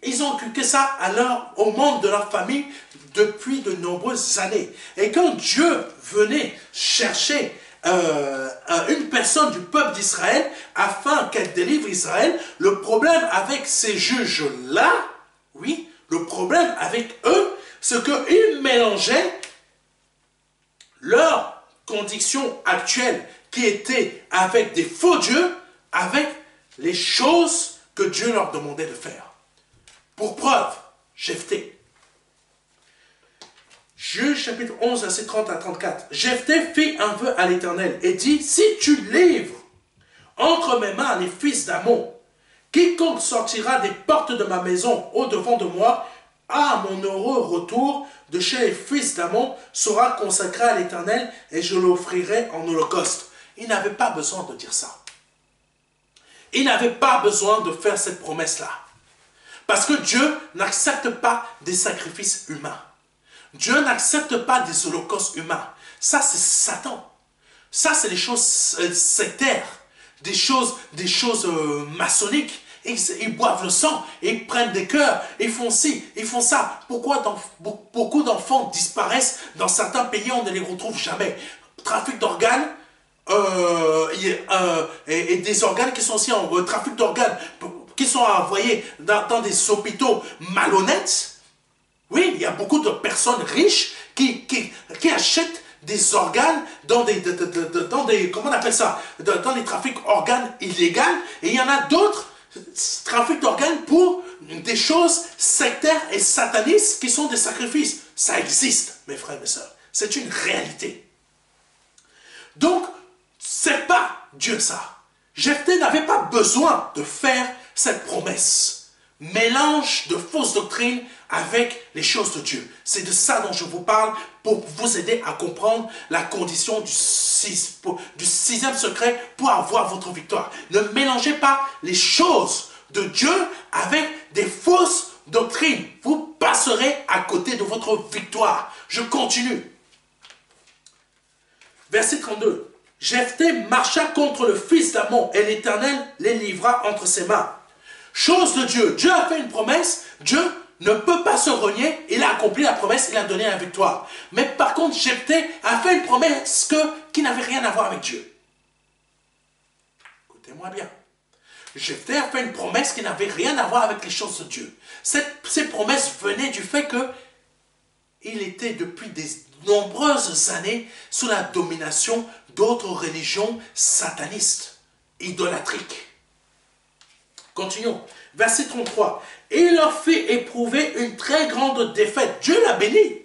[SPEAKER 1] ils ont inculqué ça au monde de leur famille depuis de nombreuses années. Et quand Dieu venait chercher une personne du peuple d'Israël afin qu'elle délivre Israël, le problème avec ces juges-là, oui, le problème avec eux, c'est qu'ils mélangeaient leur condition actuelle qui était avec des faux dieux, avec les choses que Dieu leur demandait de faire. Pour preuve, Jephthé. Juge chapitre 11, verset 30 à 34. Jephthé fit un vœu à l'Éternel et dit, si tu livres entre mes mains les fils d'Ammon, quiconque sortira des portes de ma maison au-devant de moi, à mon heureux retour de chez les fils d'Ammon, sera consacré à l'Éternel et je l'offrirai en holocauste. Il n'avait pas besoin de dire ça. Il n'avait pas besoin de faire cette promesse-là. Parce que Dieu n'accepte pas des sacrifices humains. Dieu n'accepte pas des holocaustes humains. Ça, c'est Satan. Ça, c'est des choses sectaires, des choses maçonniques. Ils boivent le sang, ils prennent des cœurs, ils font ci, ils font ça. Pourquoi beaucoup d'enfants disparaissent dans certains pays, on ne les retrouve jamais? Trafic d'organes, et des organes qui sont aussi en trafic d'organes, qui sont envoyés dans des hôpitaux malhonnêtes. Oui, il y a beaucoup de personnes riches qui achètent des organes dans des comment on appelle ça, dans les trafics organes illégaux, et il y en a d'autres trafics d'organes pour des choses sectaires et satanistes qui sont des sacrifices. Ça existe, mes frères et mes sœurs. C'est une réalité. Donc, c'est pas Dieu ça. Jephthé n'avait pas besoin de faire cette promesse. Mélange de fausses doctrines avec les choses de Dieu. C'est de ça dont je vous parle pour vous aider à comprendre la condition du sixième secret pour avoir votre victoire. Ne mélangez pas les choses de Dieu avec des fausses doctrines. Vous passerez à côté de votre victoire. Je continue. Verset 32. Jephthé marcha contre le fils d'Ammon et l'Éternel les livra entre ses mains. Chose de Dieu. Dieu a fait une promesse. Dieu ne peut pas se renier. Il a accompli la promesse. Il a donné la victoire. Mais par contre, Jephthé a fait une promesse qui n'avait rien à voir avec Dieu. Écoutez-moi bien. Jephthé a fait une promesse qui n'avait rien à voir avec les choses de Dieu. Ces promesses venaient du fait que il était depuis de nombreuses années sous la domination d'autres religions satanistes, idolâtriques. Continuons. Verset 33. Et il leur fit éprouver une très grande défaite. Dieu l'a béni.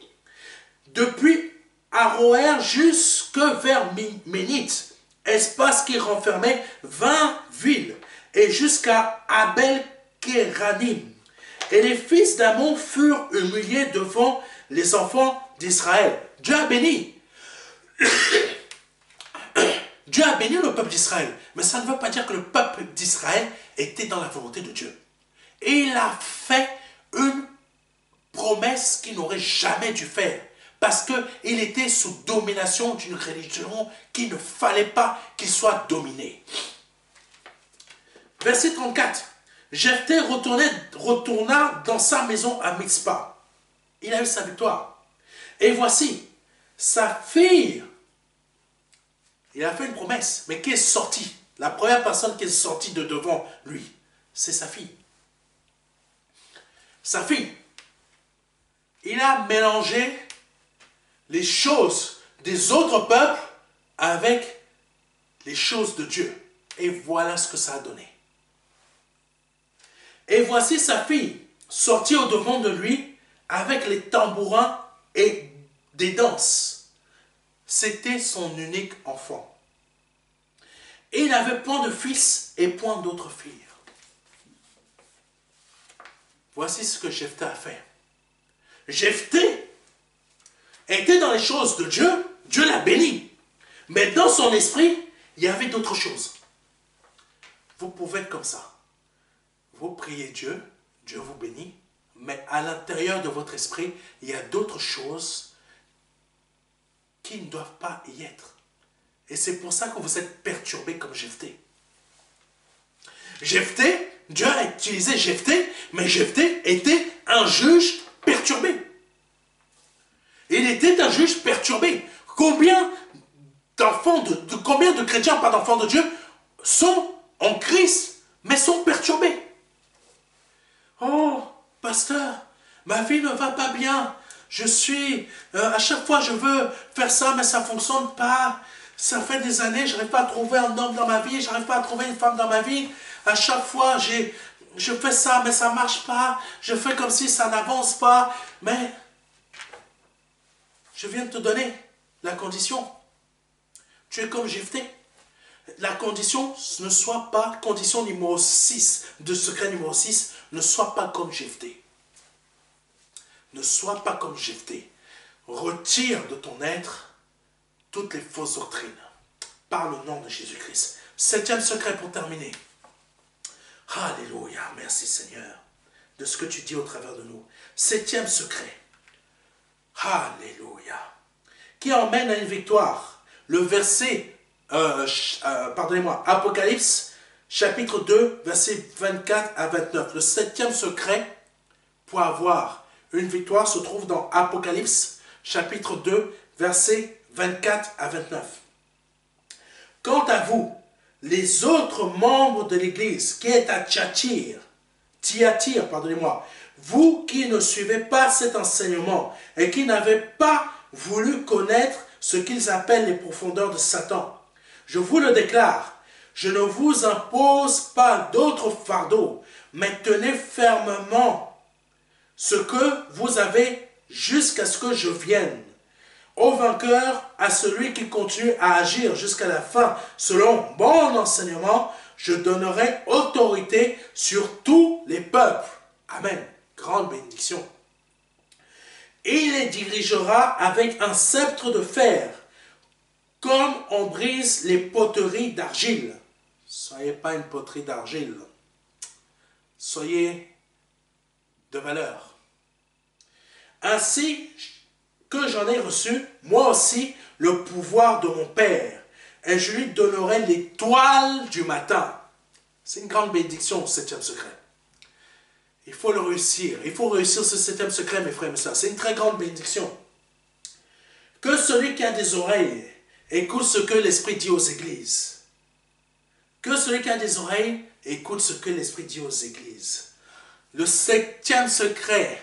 [SPEAKER 1] Depuis Aroër jusque vers Ménite, espace qui renfermait 20 villes, et jusqu'à Abel-Kéranim. Et les fils d'Amon furent humiliés devant les enfants d'Israël. Dieu a béni. Dieu a béni le peuple d'Israël. Mais ça ne veut pas dire que le peuple d'Israël était dans la volonté de Dieu. Et il a fait une promesse qu'il n'aurait jamais dû faire. Parce qu'il était sous domination d'une religion qu'il ne fallait pas qu'il soit dominé. Verset 34. Jephthé retourna dans sa maison à Mitzpah. Il a eu sa victoire. Et voici, sa fille, il a fait une promesse, mais qui est sortie? La première personne qui est sortie de devant lui, c'est sa fille. Sa fille. Il a mélangé les choses des autres peuples avec les choses de Dieu. Et voilà ce que ça a donné. Et voici sa fille sortie au devant de lui avec les tambourins et des danses. C'était son unique enfant. Et il n'avait point de fils et point d'autres filles. Voici ce que Jephthé a fait. Jephthé était dans les choses de Dieu, Dieu l'a béni. Mais dans son esprit, il y avait d'autres choses. Vous pouvez être comme ça. Vous priez Dieu, Dieu vous bénit, mais à l'intérieur de votre esprit, il y a d'autres choses qui ne doivent pas y être. Et c'est pour ça que vous êtes perturbé comme Jephthé. Jephthé, Dieu a utilisé Jephthé, mais Jephthé était un juge perturbé. Il était un juge perturbé. Combien de chrétiens, pas d'enfants de Dieu, sont en Christ, mais sont perturbés? Oh, pasteur, ma vie ne va pas bien. Je suis, à chaque fois je veux faire ça, mais ça ne fonctionne pas. Ça fait des années, je n'arrive pas à trouver un homme dans ma vie, je n'arrive pas à trouver une femme dans ma vie. À chaque fois, je fais ça, mais ça ne marche pas. Je fais comme si ça n'avance pas. Mais je viens de te donner la condition. Tu es comme Jephthé. La condition ne soit pas, condition numéro 6, de secret numéro 6, ne sois pas comme Jephthé. Ne sois pas comme Jephthé. Retire de ton être toutes les fausses doctrines. Par le nom de Jésus-Christ. 7e secret pour terminer. Alléluia. Merci Seigneur de ce que tu dis au travers de nous. 7e secret. Alléluia. Qui emmène à une victoire. Le verset, pardonnez-moi, Apocalypse, chapitre 2, versets 24 à 29. Le 7e secret pour avoir une victoire se trouve dans Apocalypse, chapitre 2, versets 24 à 29. Quant à vous, les autres membres de l'Église qui est à Thyatire, pardonnez-moi, vous qui ne suivez pas cet enseignement et qui n'avez pas voulu connaître ce qu'ils appellent les profondeurs de Satan, je vous le déclare, je ne vous impose pas d'autre fardeau, mais tenez fermement ce que vous avez jusqu'à ce que je vienne. Au vainqueur, à celui qui continue à agir jusqu'à la fin, selon mon enseignement, je donnerai autorité sur tous les peuples. Amen. Grande bénédiction. Et il les dirigera avec un sceptre de fer, comme on brise les poteries d'argile. Soyez pas une poterie d'argile. Soyez de valeur. Ainsi que j'en ai reçu, moi aussi, le pouvoir de mon Père, et je lui donnerai l'étoile du matin. C'est une grande bénédiction, le 7e secret. Il faut le réussir. Il faut réussir ce 7e secret, mes frères et mes sœurs. C'est une très grande bénédiction. Que celui qui a des oreilles écoute ce que l'Esprit dit aux églises. Que celui qui a des oreilles écoute ce que l'Esprit dit aux églises. Le 7e secret,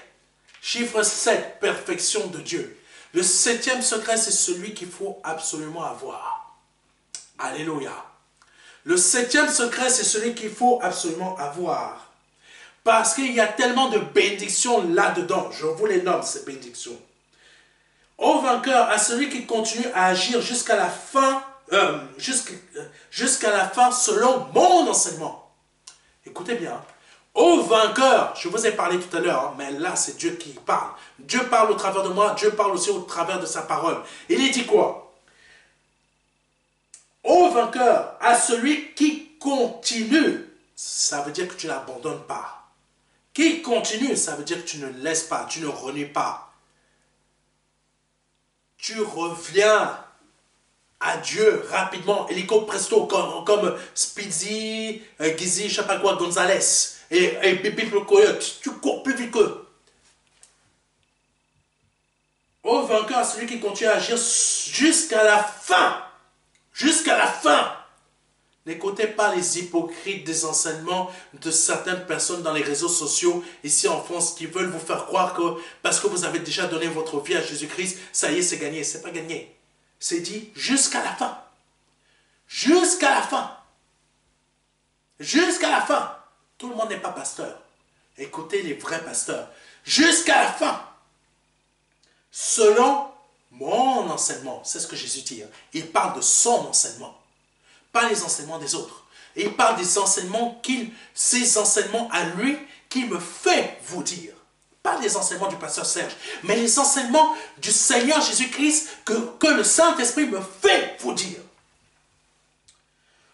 [SPEAKER 1] chiffre 7, perfection de Dieu. Le 7e secret, c'est celui qu'il faut absolument avoir. Alléluia. Le 7e secret, c'est celui qu'il faut absolument avoir. Parce qu'il y a tellement de bénédictions là-dedans. Je vous les nomme, ces bénédictions. Au vainqueur, à celui qui continue à agir jusqu'à la fin, jusqu'à la fin selon mon enseignement. Écoutez bien. Au vainqueur, je vous ai parlé tout à l'heure, mais là c'est Dieu qui parle. Dieu parle au travers de moi, Dieu parle aussi au travers de sa parole. Il dit quoi? Au vainqueur, à celui qui continue, ça veut dire que tu ne l'abandonnes pas. Qui continue, ça veut dire que tu ne laisses pas, tu ne renies pas. Tu reviens à Dieu rapidement, hélico presto, comme Speedy, Gizzy, je sais pas quoi, Gonzalez et Bibi le Coyote. Tu cours plus vite qu'eux. Au vainqueur, celui qui continue à agir jusqu'à la fin. Jusqu'à la fin. N'écoutez pas les hypocrites des enseignements de certaines personnes dans les réseaux sociaux ici en France qui veulent vous faire croire que parce que vous avez déjà donné votre vie à Jésus-Christ, ça y est, c'est gagné. C'est pas gagné. C'est dit jusqu'à la fin. Jusqu'à la fin. Jusqu'à la fin. Tout le monde n'est pas pasteur. Écoutez les vrais pasteurs. Jusqu'à la fin. Selon mon enseignement. C'est ce que Jésus dit. Il parle de son enseignement. Pas les enseignements des autres. Et il parle des enseignements ces enseignements à lui qu'il me fait vous dire. Pas les enseignements du pasteur Serge, mais les enseignements du Seigneur Jésus-Christ que le Saint-Esprit me fait vous dire.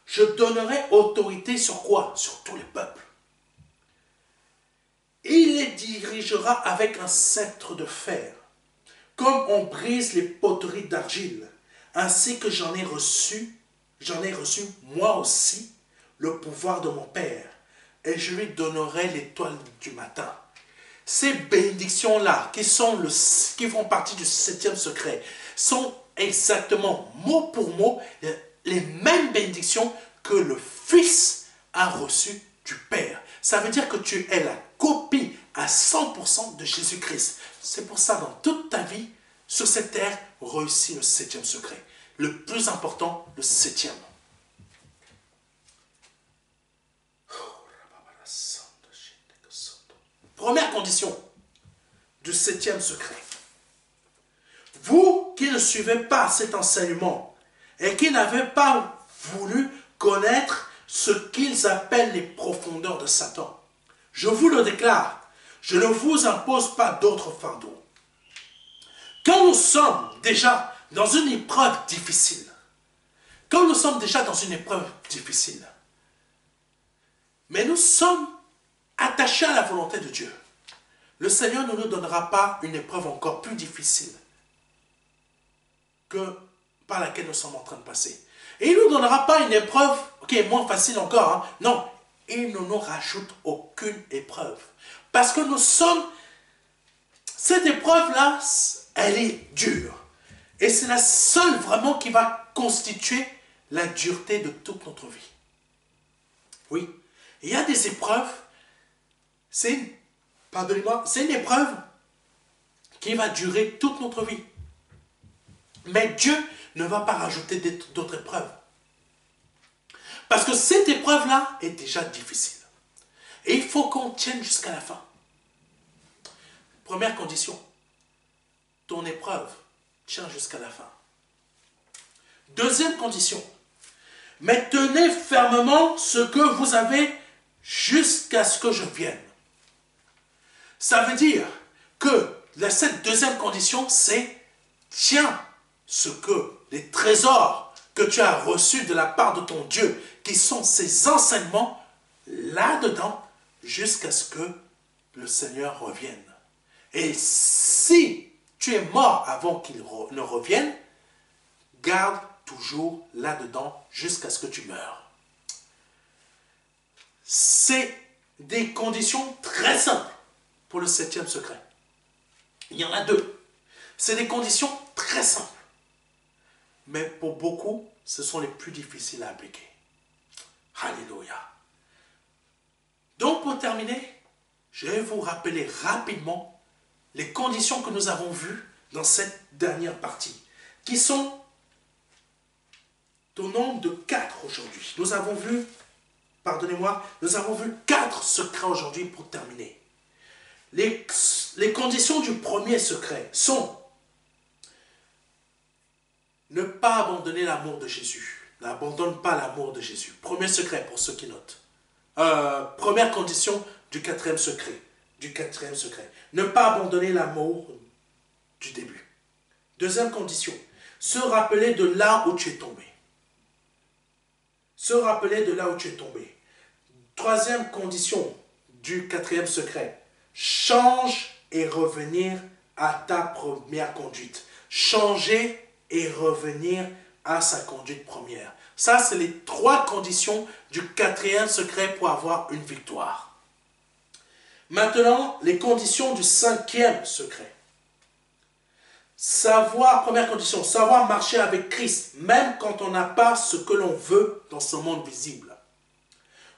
[SPEAKER 1] Je donnerai autorité sur quoi? Sur tous les peuples. Il les dirigera avec un sceptre de fer, comme on brise les poteries d'argile, ainsi que j'en ai reçu moi aussi le pouvoir de mon Père, et je lui donnerai l'étoile du matin. Ces bénédictions-là, qui font partie du 7e secret, sont exactement mot pour mot les mêmes bénédictions que le Fils a reçues du Père. Ça veut dire que tu es la copie à 100% de Jésus-Christ. C'est pour ça, dans toute ta vie, sur cette terre, réussis le 7e secret. Le plus important, le 7e. Première condition du 7e secret. Vous qui ne suivez pas cet enseignement et qui n'avez pas voulu connaître ce qu'ils appellent les profondeurs de Satan, je vous le déclare, je ne vous impose pas d'autre fardeau. Quand nous sommes déjà dans une épreuve difficile, mais nous sommes attachés à la volonté de Dieu, le Seigneur ne nous donnera pas une épreuve encore plus difficile que par laquelle nous sommes en train de passer. Et il ne nous donnera pas une épreuve qui est moins facile encore. Hein. Non, il ne nous rajoute aucune épreuve. Parce que nous sommes... Cette épreuve-là, elle est dure. Et c'est la seule vraiment qui va constituer la dureté de toute notre vie. Oui, il y a des épreuves, c'est une épreuve qui va durer toute notre vie. Mais Dieu ne va pas rajouter d'autres épreuves. Parce que cette épreuve-là est déjà difficile. Et il faut qu'on tienne jusqu'à la fin. Première condition, ton épreuve tient jusqu'à la fin. Deuxième condition, mais tenez fermement ce que vous avez jusqu'à ce que je vienne. Ça veut dire que cette deuxième condition, c'est tiens ce que les trésors que tu as reçus de la part de ton Dieu, qui sont ces enseignements, là-dedans, jusqu'à ce que le Seigneur revienne. Et si tu es mort avant qu'il ne revienne, garde toujours là-dedans jusqu'à ce que tu meurs. C'est des conditions très simples pour le 7e secret. Il y en a deux. C'est des conditions très simples. Mais pour beaucoup, ce sont les plus difficiles à appliquer. Alléluia. Donc pour terminer, je vais vous rappeler rapidement les conditions que nous avons vues dans cette dernière partie, qui sont au nombre de 4 aujourd'hui. Nous avons vu pardonnez-moi, nous avons vu 4 secrets aujourd'hui pour terminer. Les conditions du premier secret sont ne pas abandonner l'amour de Jésus. N'abandonne pas l'amour de Jésus. Premier secret pour ceux qui notent. Première condition du quatrième secret. Ne pas abandonner l'amour du début. Deuxième condition. Se rappeler de là où tu es tombé. Se rappeler de là où tu es tombé. Troisième condition du quatrième secret. Change et revenir à ta première conduite. Changer et revenir à sa conduite première. Ça, c'est les 3 conditions du quatrième secret pour avoir une victoire. Maintenant, les conditions du 5e secret. Première condition, savoir marcher avec Christ, même quand on n'a pas ce que l'on veut dans ce monde visible.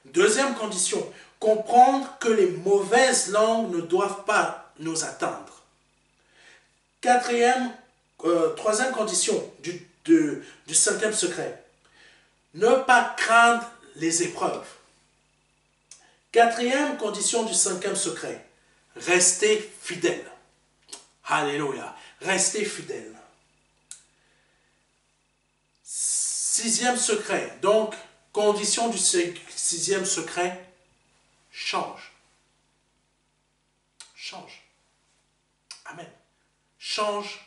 [SPEAKER 1] Deuxième condition, comprendre que les mauvaises langues ne doivent pas nous atteindre. Troisième condition du 5e secret, ne pas craindre les épreuves. Quatrième condition du 5e secret, rester fidèle. Alléluia, rester fidèle. 6e secret, donc condition du 6e secret, change. Change. Amen. Change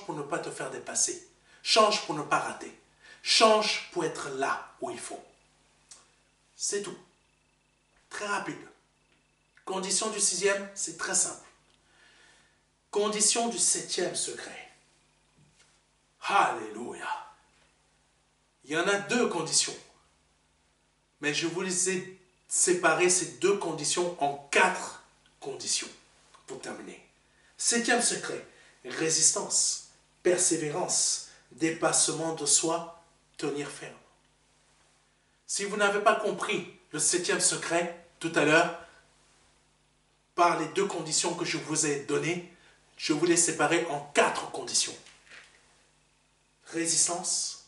[SPEAKER 1] pour ne pas te faire dépasser. Change pour ne pas rater. Change pour être là où il faut. C'est tout. Très rapide. Condition du 6e, c'est très simple. Condition du 7e secret. Alléluia. Il y en a 2 conditions. Mais je vous les ai séparé ces 2 conditions en 4 conditions. Pour terminer. 7e secret. Résistance, persévérance, dépassement de soi, tenir ferme. Si vous n'avez pas compris le 7e secret tout à l'heure, par les 2 conditions que je vous ai données, je vous les séparer en 4 conditions. Résistance,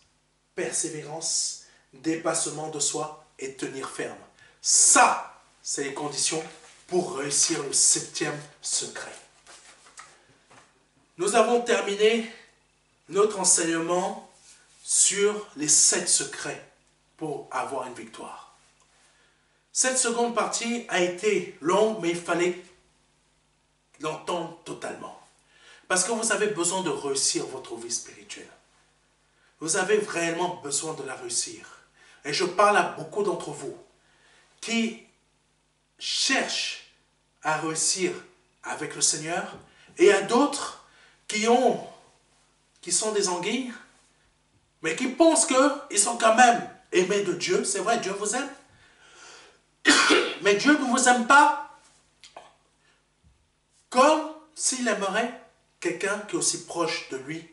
[SPEAKER 1] persévérance, dépassement de soi et tenir ferme. Ça, c'est les conditions pour réussir le 7e secret. Nous avons terminé notre enseignement sur les 7 secrets pour avoir une victoire. Cette seconde partie a été longue, mais il fallait l'entendre totalement. Parce que vous avez besoin de réussir votre vie spirituelle. Vous avez réellement besoin de la réussir. Et je parle à beaucoup d'entre vous qui cherchent à réussir avec le Seigneur et à d'autres qui sont des anguilles, mais qui pensent qu'ils sont quand même aimés de Dieu. C'est vrai, Dieu vous aime. Mais Dieu ne vous aime pas comme s'il aimerait quelqu'un qui est aussi proche de lui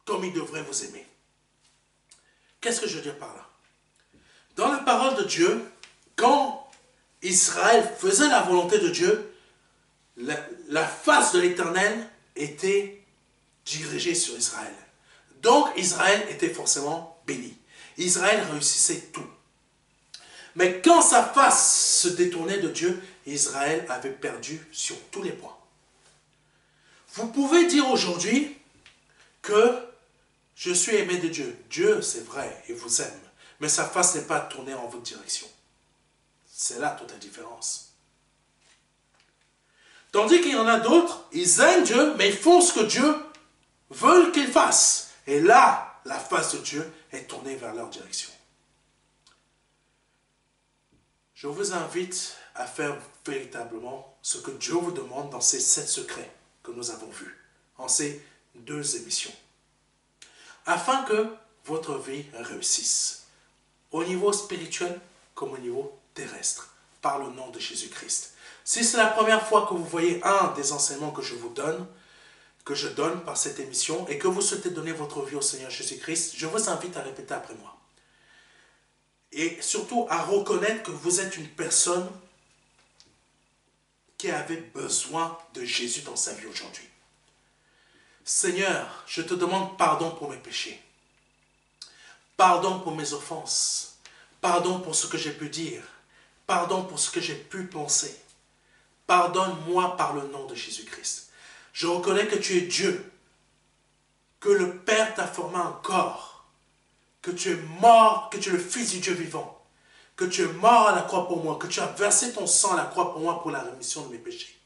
[SPEAKER 1] comme il devrait vous aimer. Qu'est-ce que je veux dire par là? Dans la parole de Dieu, quand Israël faisait la volonté de Dieu, la face de l'Éternel était dirigée sur Israël. Donc Israël était forcément béni. Israël réussissait tout. Mais quand sa face se détournait de Dieu, Israël avait perdu sur tous les points. Vous pouvez dire aujourd'hui que je suis aimé de Dieu. Dieu, c'est vrai, il vous aime. Mais sa face n'est pas tournée en votre direction. C'est là toute la différence. Tandis qu'il y en a d'autres, ils aiment Dieu, mais ils font ce que Dieu veut qu'ils fassent. Et là, la face de Dieu est tournée vers leur direction. Je vous invite à faire véritablement ce que Dieu vous demande dans ces 7 secrets que nous avons vus, en ces 2 émissions. Afin que votre vie réussisse, au niveau spirituel comme au niveau terrestre, par le nom de Jésus-Christ. Si c'est la première fois que vous voyez un des enseignements que je donne par cette émission, et que vous souhaitez donner votre vie au Seigneur Jésus-Christ, je vous invite à répéter après moi. Et surtout à reconnaître que vous êtes une personne qui avait besoin de Jésus dans sa vie aujourd'hui. Seigneur, je te demande pardon pour mes péchés. Pardon pour mes offenses. Pardon pour ce que j'ai pu dire. Pardon pour ce que j'ai pu penser. Pardonne-moi par le nom de Jésus-Christ. Je reconnais que tu es Dieu, que le Père t'a formé un corps, que tu es mort, que tu es le Fils du Dieu vivant, que tu es mort à la croix pour moi, que tu as versé ton sang à la croix pour moi pour la rémission de mes péchés.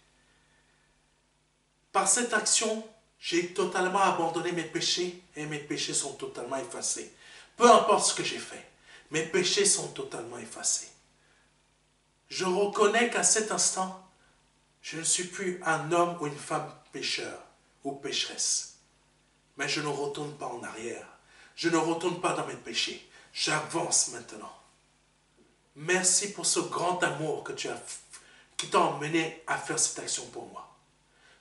[SPEAKER 1] Par cette action, j'ai totalement abandonné mes péchés et mes péchés sont totalement effacés. Peu importe ce que j'ai fait, mes péchés sont totalement effacés. Je reconnais qu'à cet instant, je ne suis plus un homme ou une femme pécheur ou pécheresse. Mais je ne retourne pas en arrière. Je ne retourne pas dans mes péchés. J'avance maintenant. Merci pour ce grand amour qui t'a emmené à faire cette action pour moi.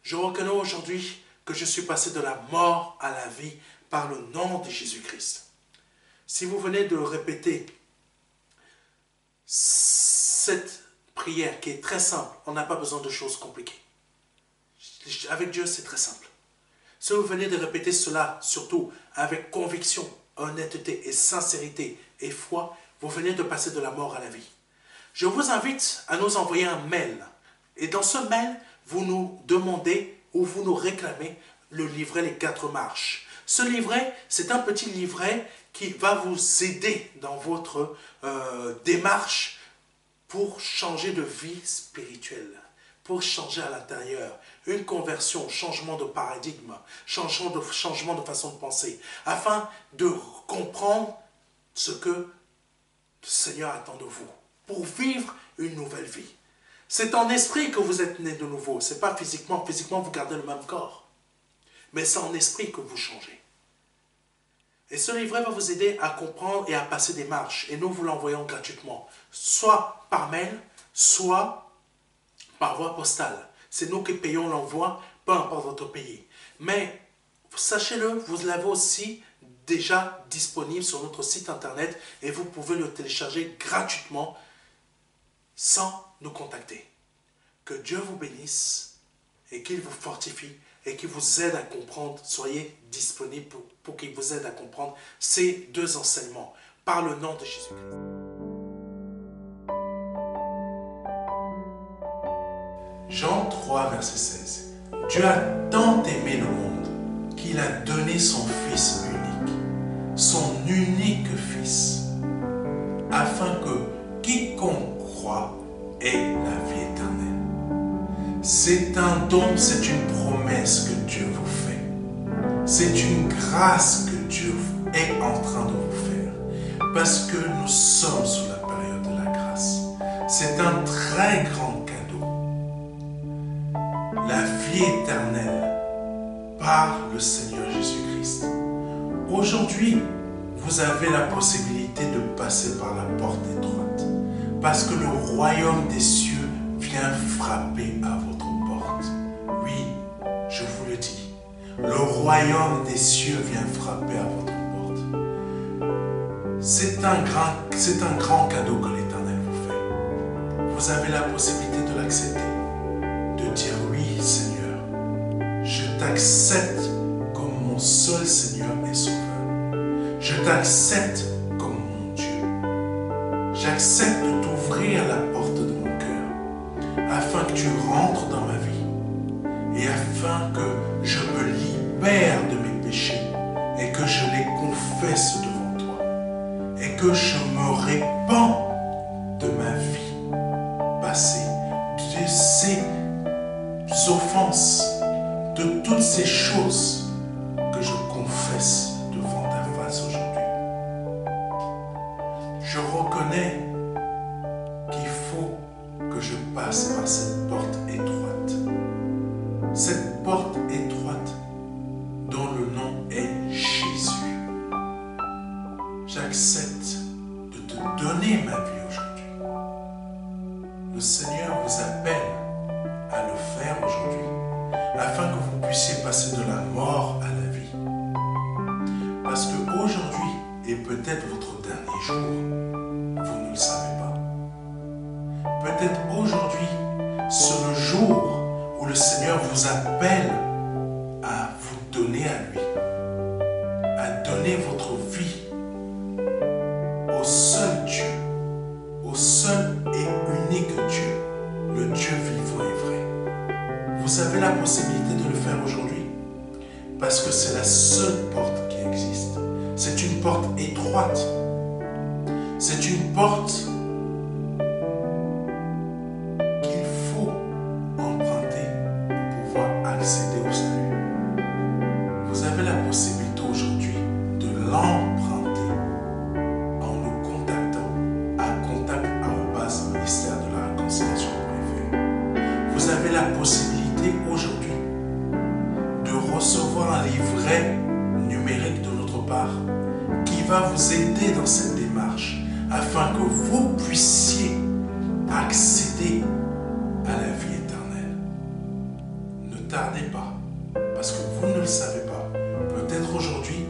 [SPEAKER 1] Je reconnais aujourd'hui que je suis passé de la mort à la vie par le nom de Jésus-Christ. Si vous venez de répéter cette prière qui est très simple, on n'a pas besoin de choses compliquées. Avec Dieu, c'est très simple. Si vous venez de répéter cela, surtout avec conviction, honnêteté et sincérité et foi, vous venez de passer de la mort à la vie. Je vous invite à nous envoyer un mail. Et dans ce mail, vous nous demandez ou vous nous réclamez le livret Les 4 marches. Ce livret, c'est un petit livret qui va vous aider dans votre démarche pour changer de vie spirituelle, pour changer à l'intérieur, une conversion, changement de paradigme, changement de façon de penser, afin de comprendre ce que le Seigneur attend de vous, pour vivre une nouvelle vie. C'est en esprit que vous êtes né de nouveau, ce n'est pas physiquement. Physiquement, vous gardez le même corps, mais c'est en esprit que vous changez. Et ce livret va vous aider à comprendre et à passer des marches. Et nous vous l'envoyons gratuitement, soit par mail, soit par voie postale. C'est nous qui payons l'envoi, peu importe votre pays. Mais sachez-le, vous l'avez aussi déjà disponible sur notre site internet et vous pouvez le télécharger gratuitement sans nous contacter. Que Dieu vous bénisse et qu'il vous fortifie et qu'il vous aide à comprendre. Soyez disponible pour qu'il vous aide à comprendre ces deux enseignements par le nom de Jésus-Christ. Jean 3, verset 16. Dieu a tant aimé le monde qu'il a donné son Fils unique Fils, afin que quiconque croit ait la vie éternelle. C'est un don, c'est une promesse que Dieu vous fait. C'est une grâce que Dieu est en train de vous faire. Parce que nous sommes sous la période de la grâce. C'est un très grand cadeau. La vie éternelle par le Seigneur Jésus-Christ. Aujourd'hui, vous avez la possibilité de passer par la porte étroite. Parce que le royaume des cieux vient frapper à votre porte. Oui, je vous le dis. Le royaume des cieux vient frapper à votre porte. C'est un grand cadeau que l'Éternel vous fait. Vous avez la possibilité de l'accepter. De dire oui, Seigneur. Je t'accepte comme mon seul Seigneur et Sauveur. Je t'accepte comme mon Dieu. J'accepte de t'ouvrir la porte de mon cœur afin que tu rentres dans ma vie et afin que je me libère de mes péchés et que je les confesse devant toi et que je me répands de ma vie passée, de ces offenses, de toutes ces choses que je confesse devant ta face aujourd'hui. Je reconnais qu'il faut que je passe par cette porte étroite. Cette porte étroite dont le nom est Jésus. J'accepte de te donner ma vie aujourd'hui. Le Seigneur vous appelle à le faire aujourd'hui afin que vous puissiez passer de la mort à la vie. donner à lui, à donner votre vie au seul Dieu, au seul et unique Dieu, le Dieu vivant et vrai. Vous avez la possibilité de le faire aujourd'hui parce que c'est la seule porte qui existe. C'est une porte étroite. C'est une porte qu'il faut emprunter pour pouvoir accéder au salut. Vous avez la possibilité aujourd'hui de l'emprunter en nous contactant à contact@ministère de la réconciliation.fr. Vous avez la possibilité aujourd'hui de recevoir un livret numérique de notre part qui va vous aider dans cette démarche afin que vous puissiez accéder à la vie éternelle. Ne tardez pas, parce que vous ne le savez pas. Peut-être aujourd'hui,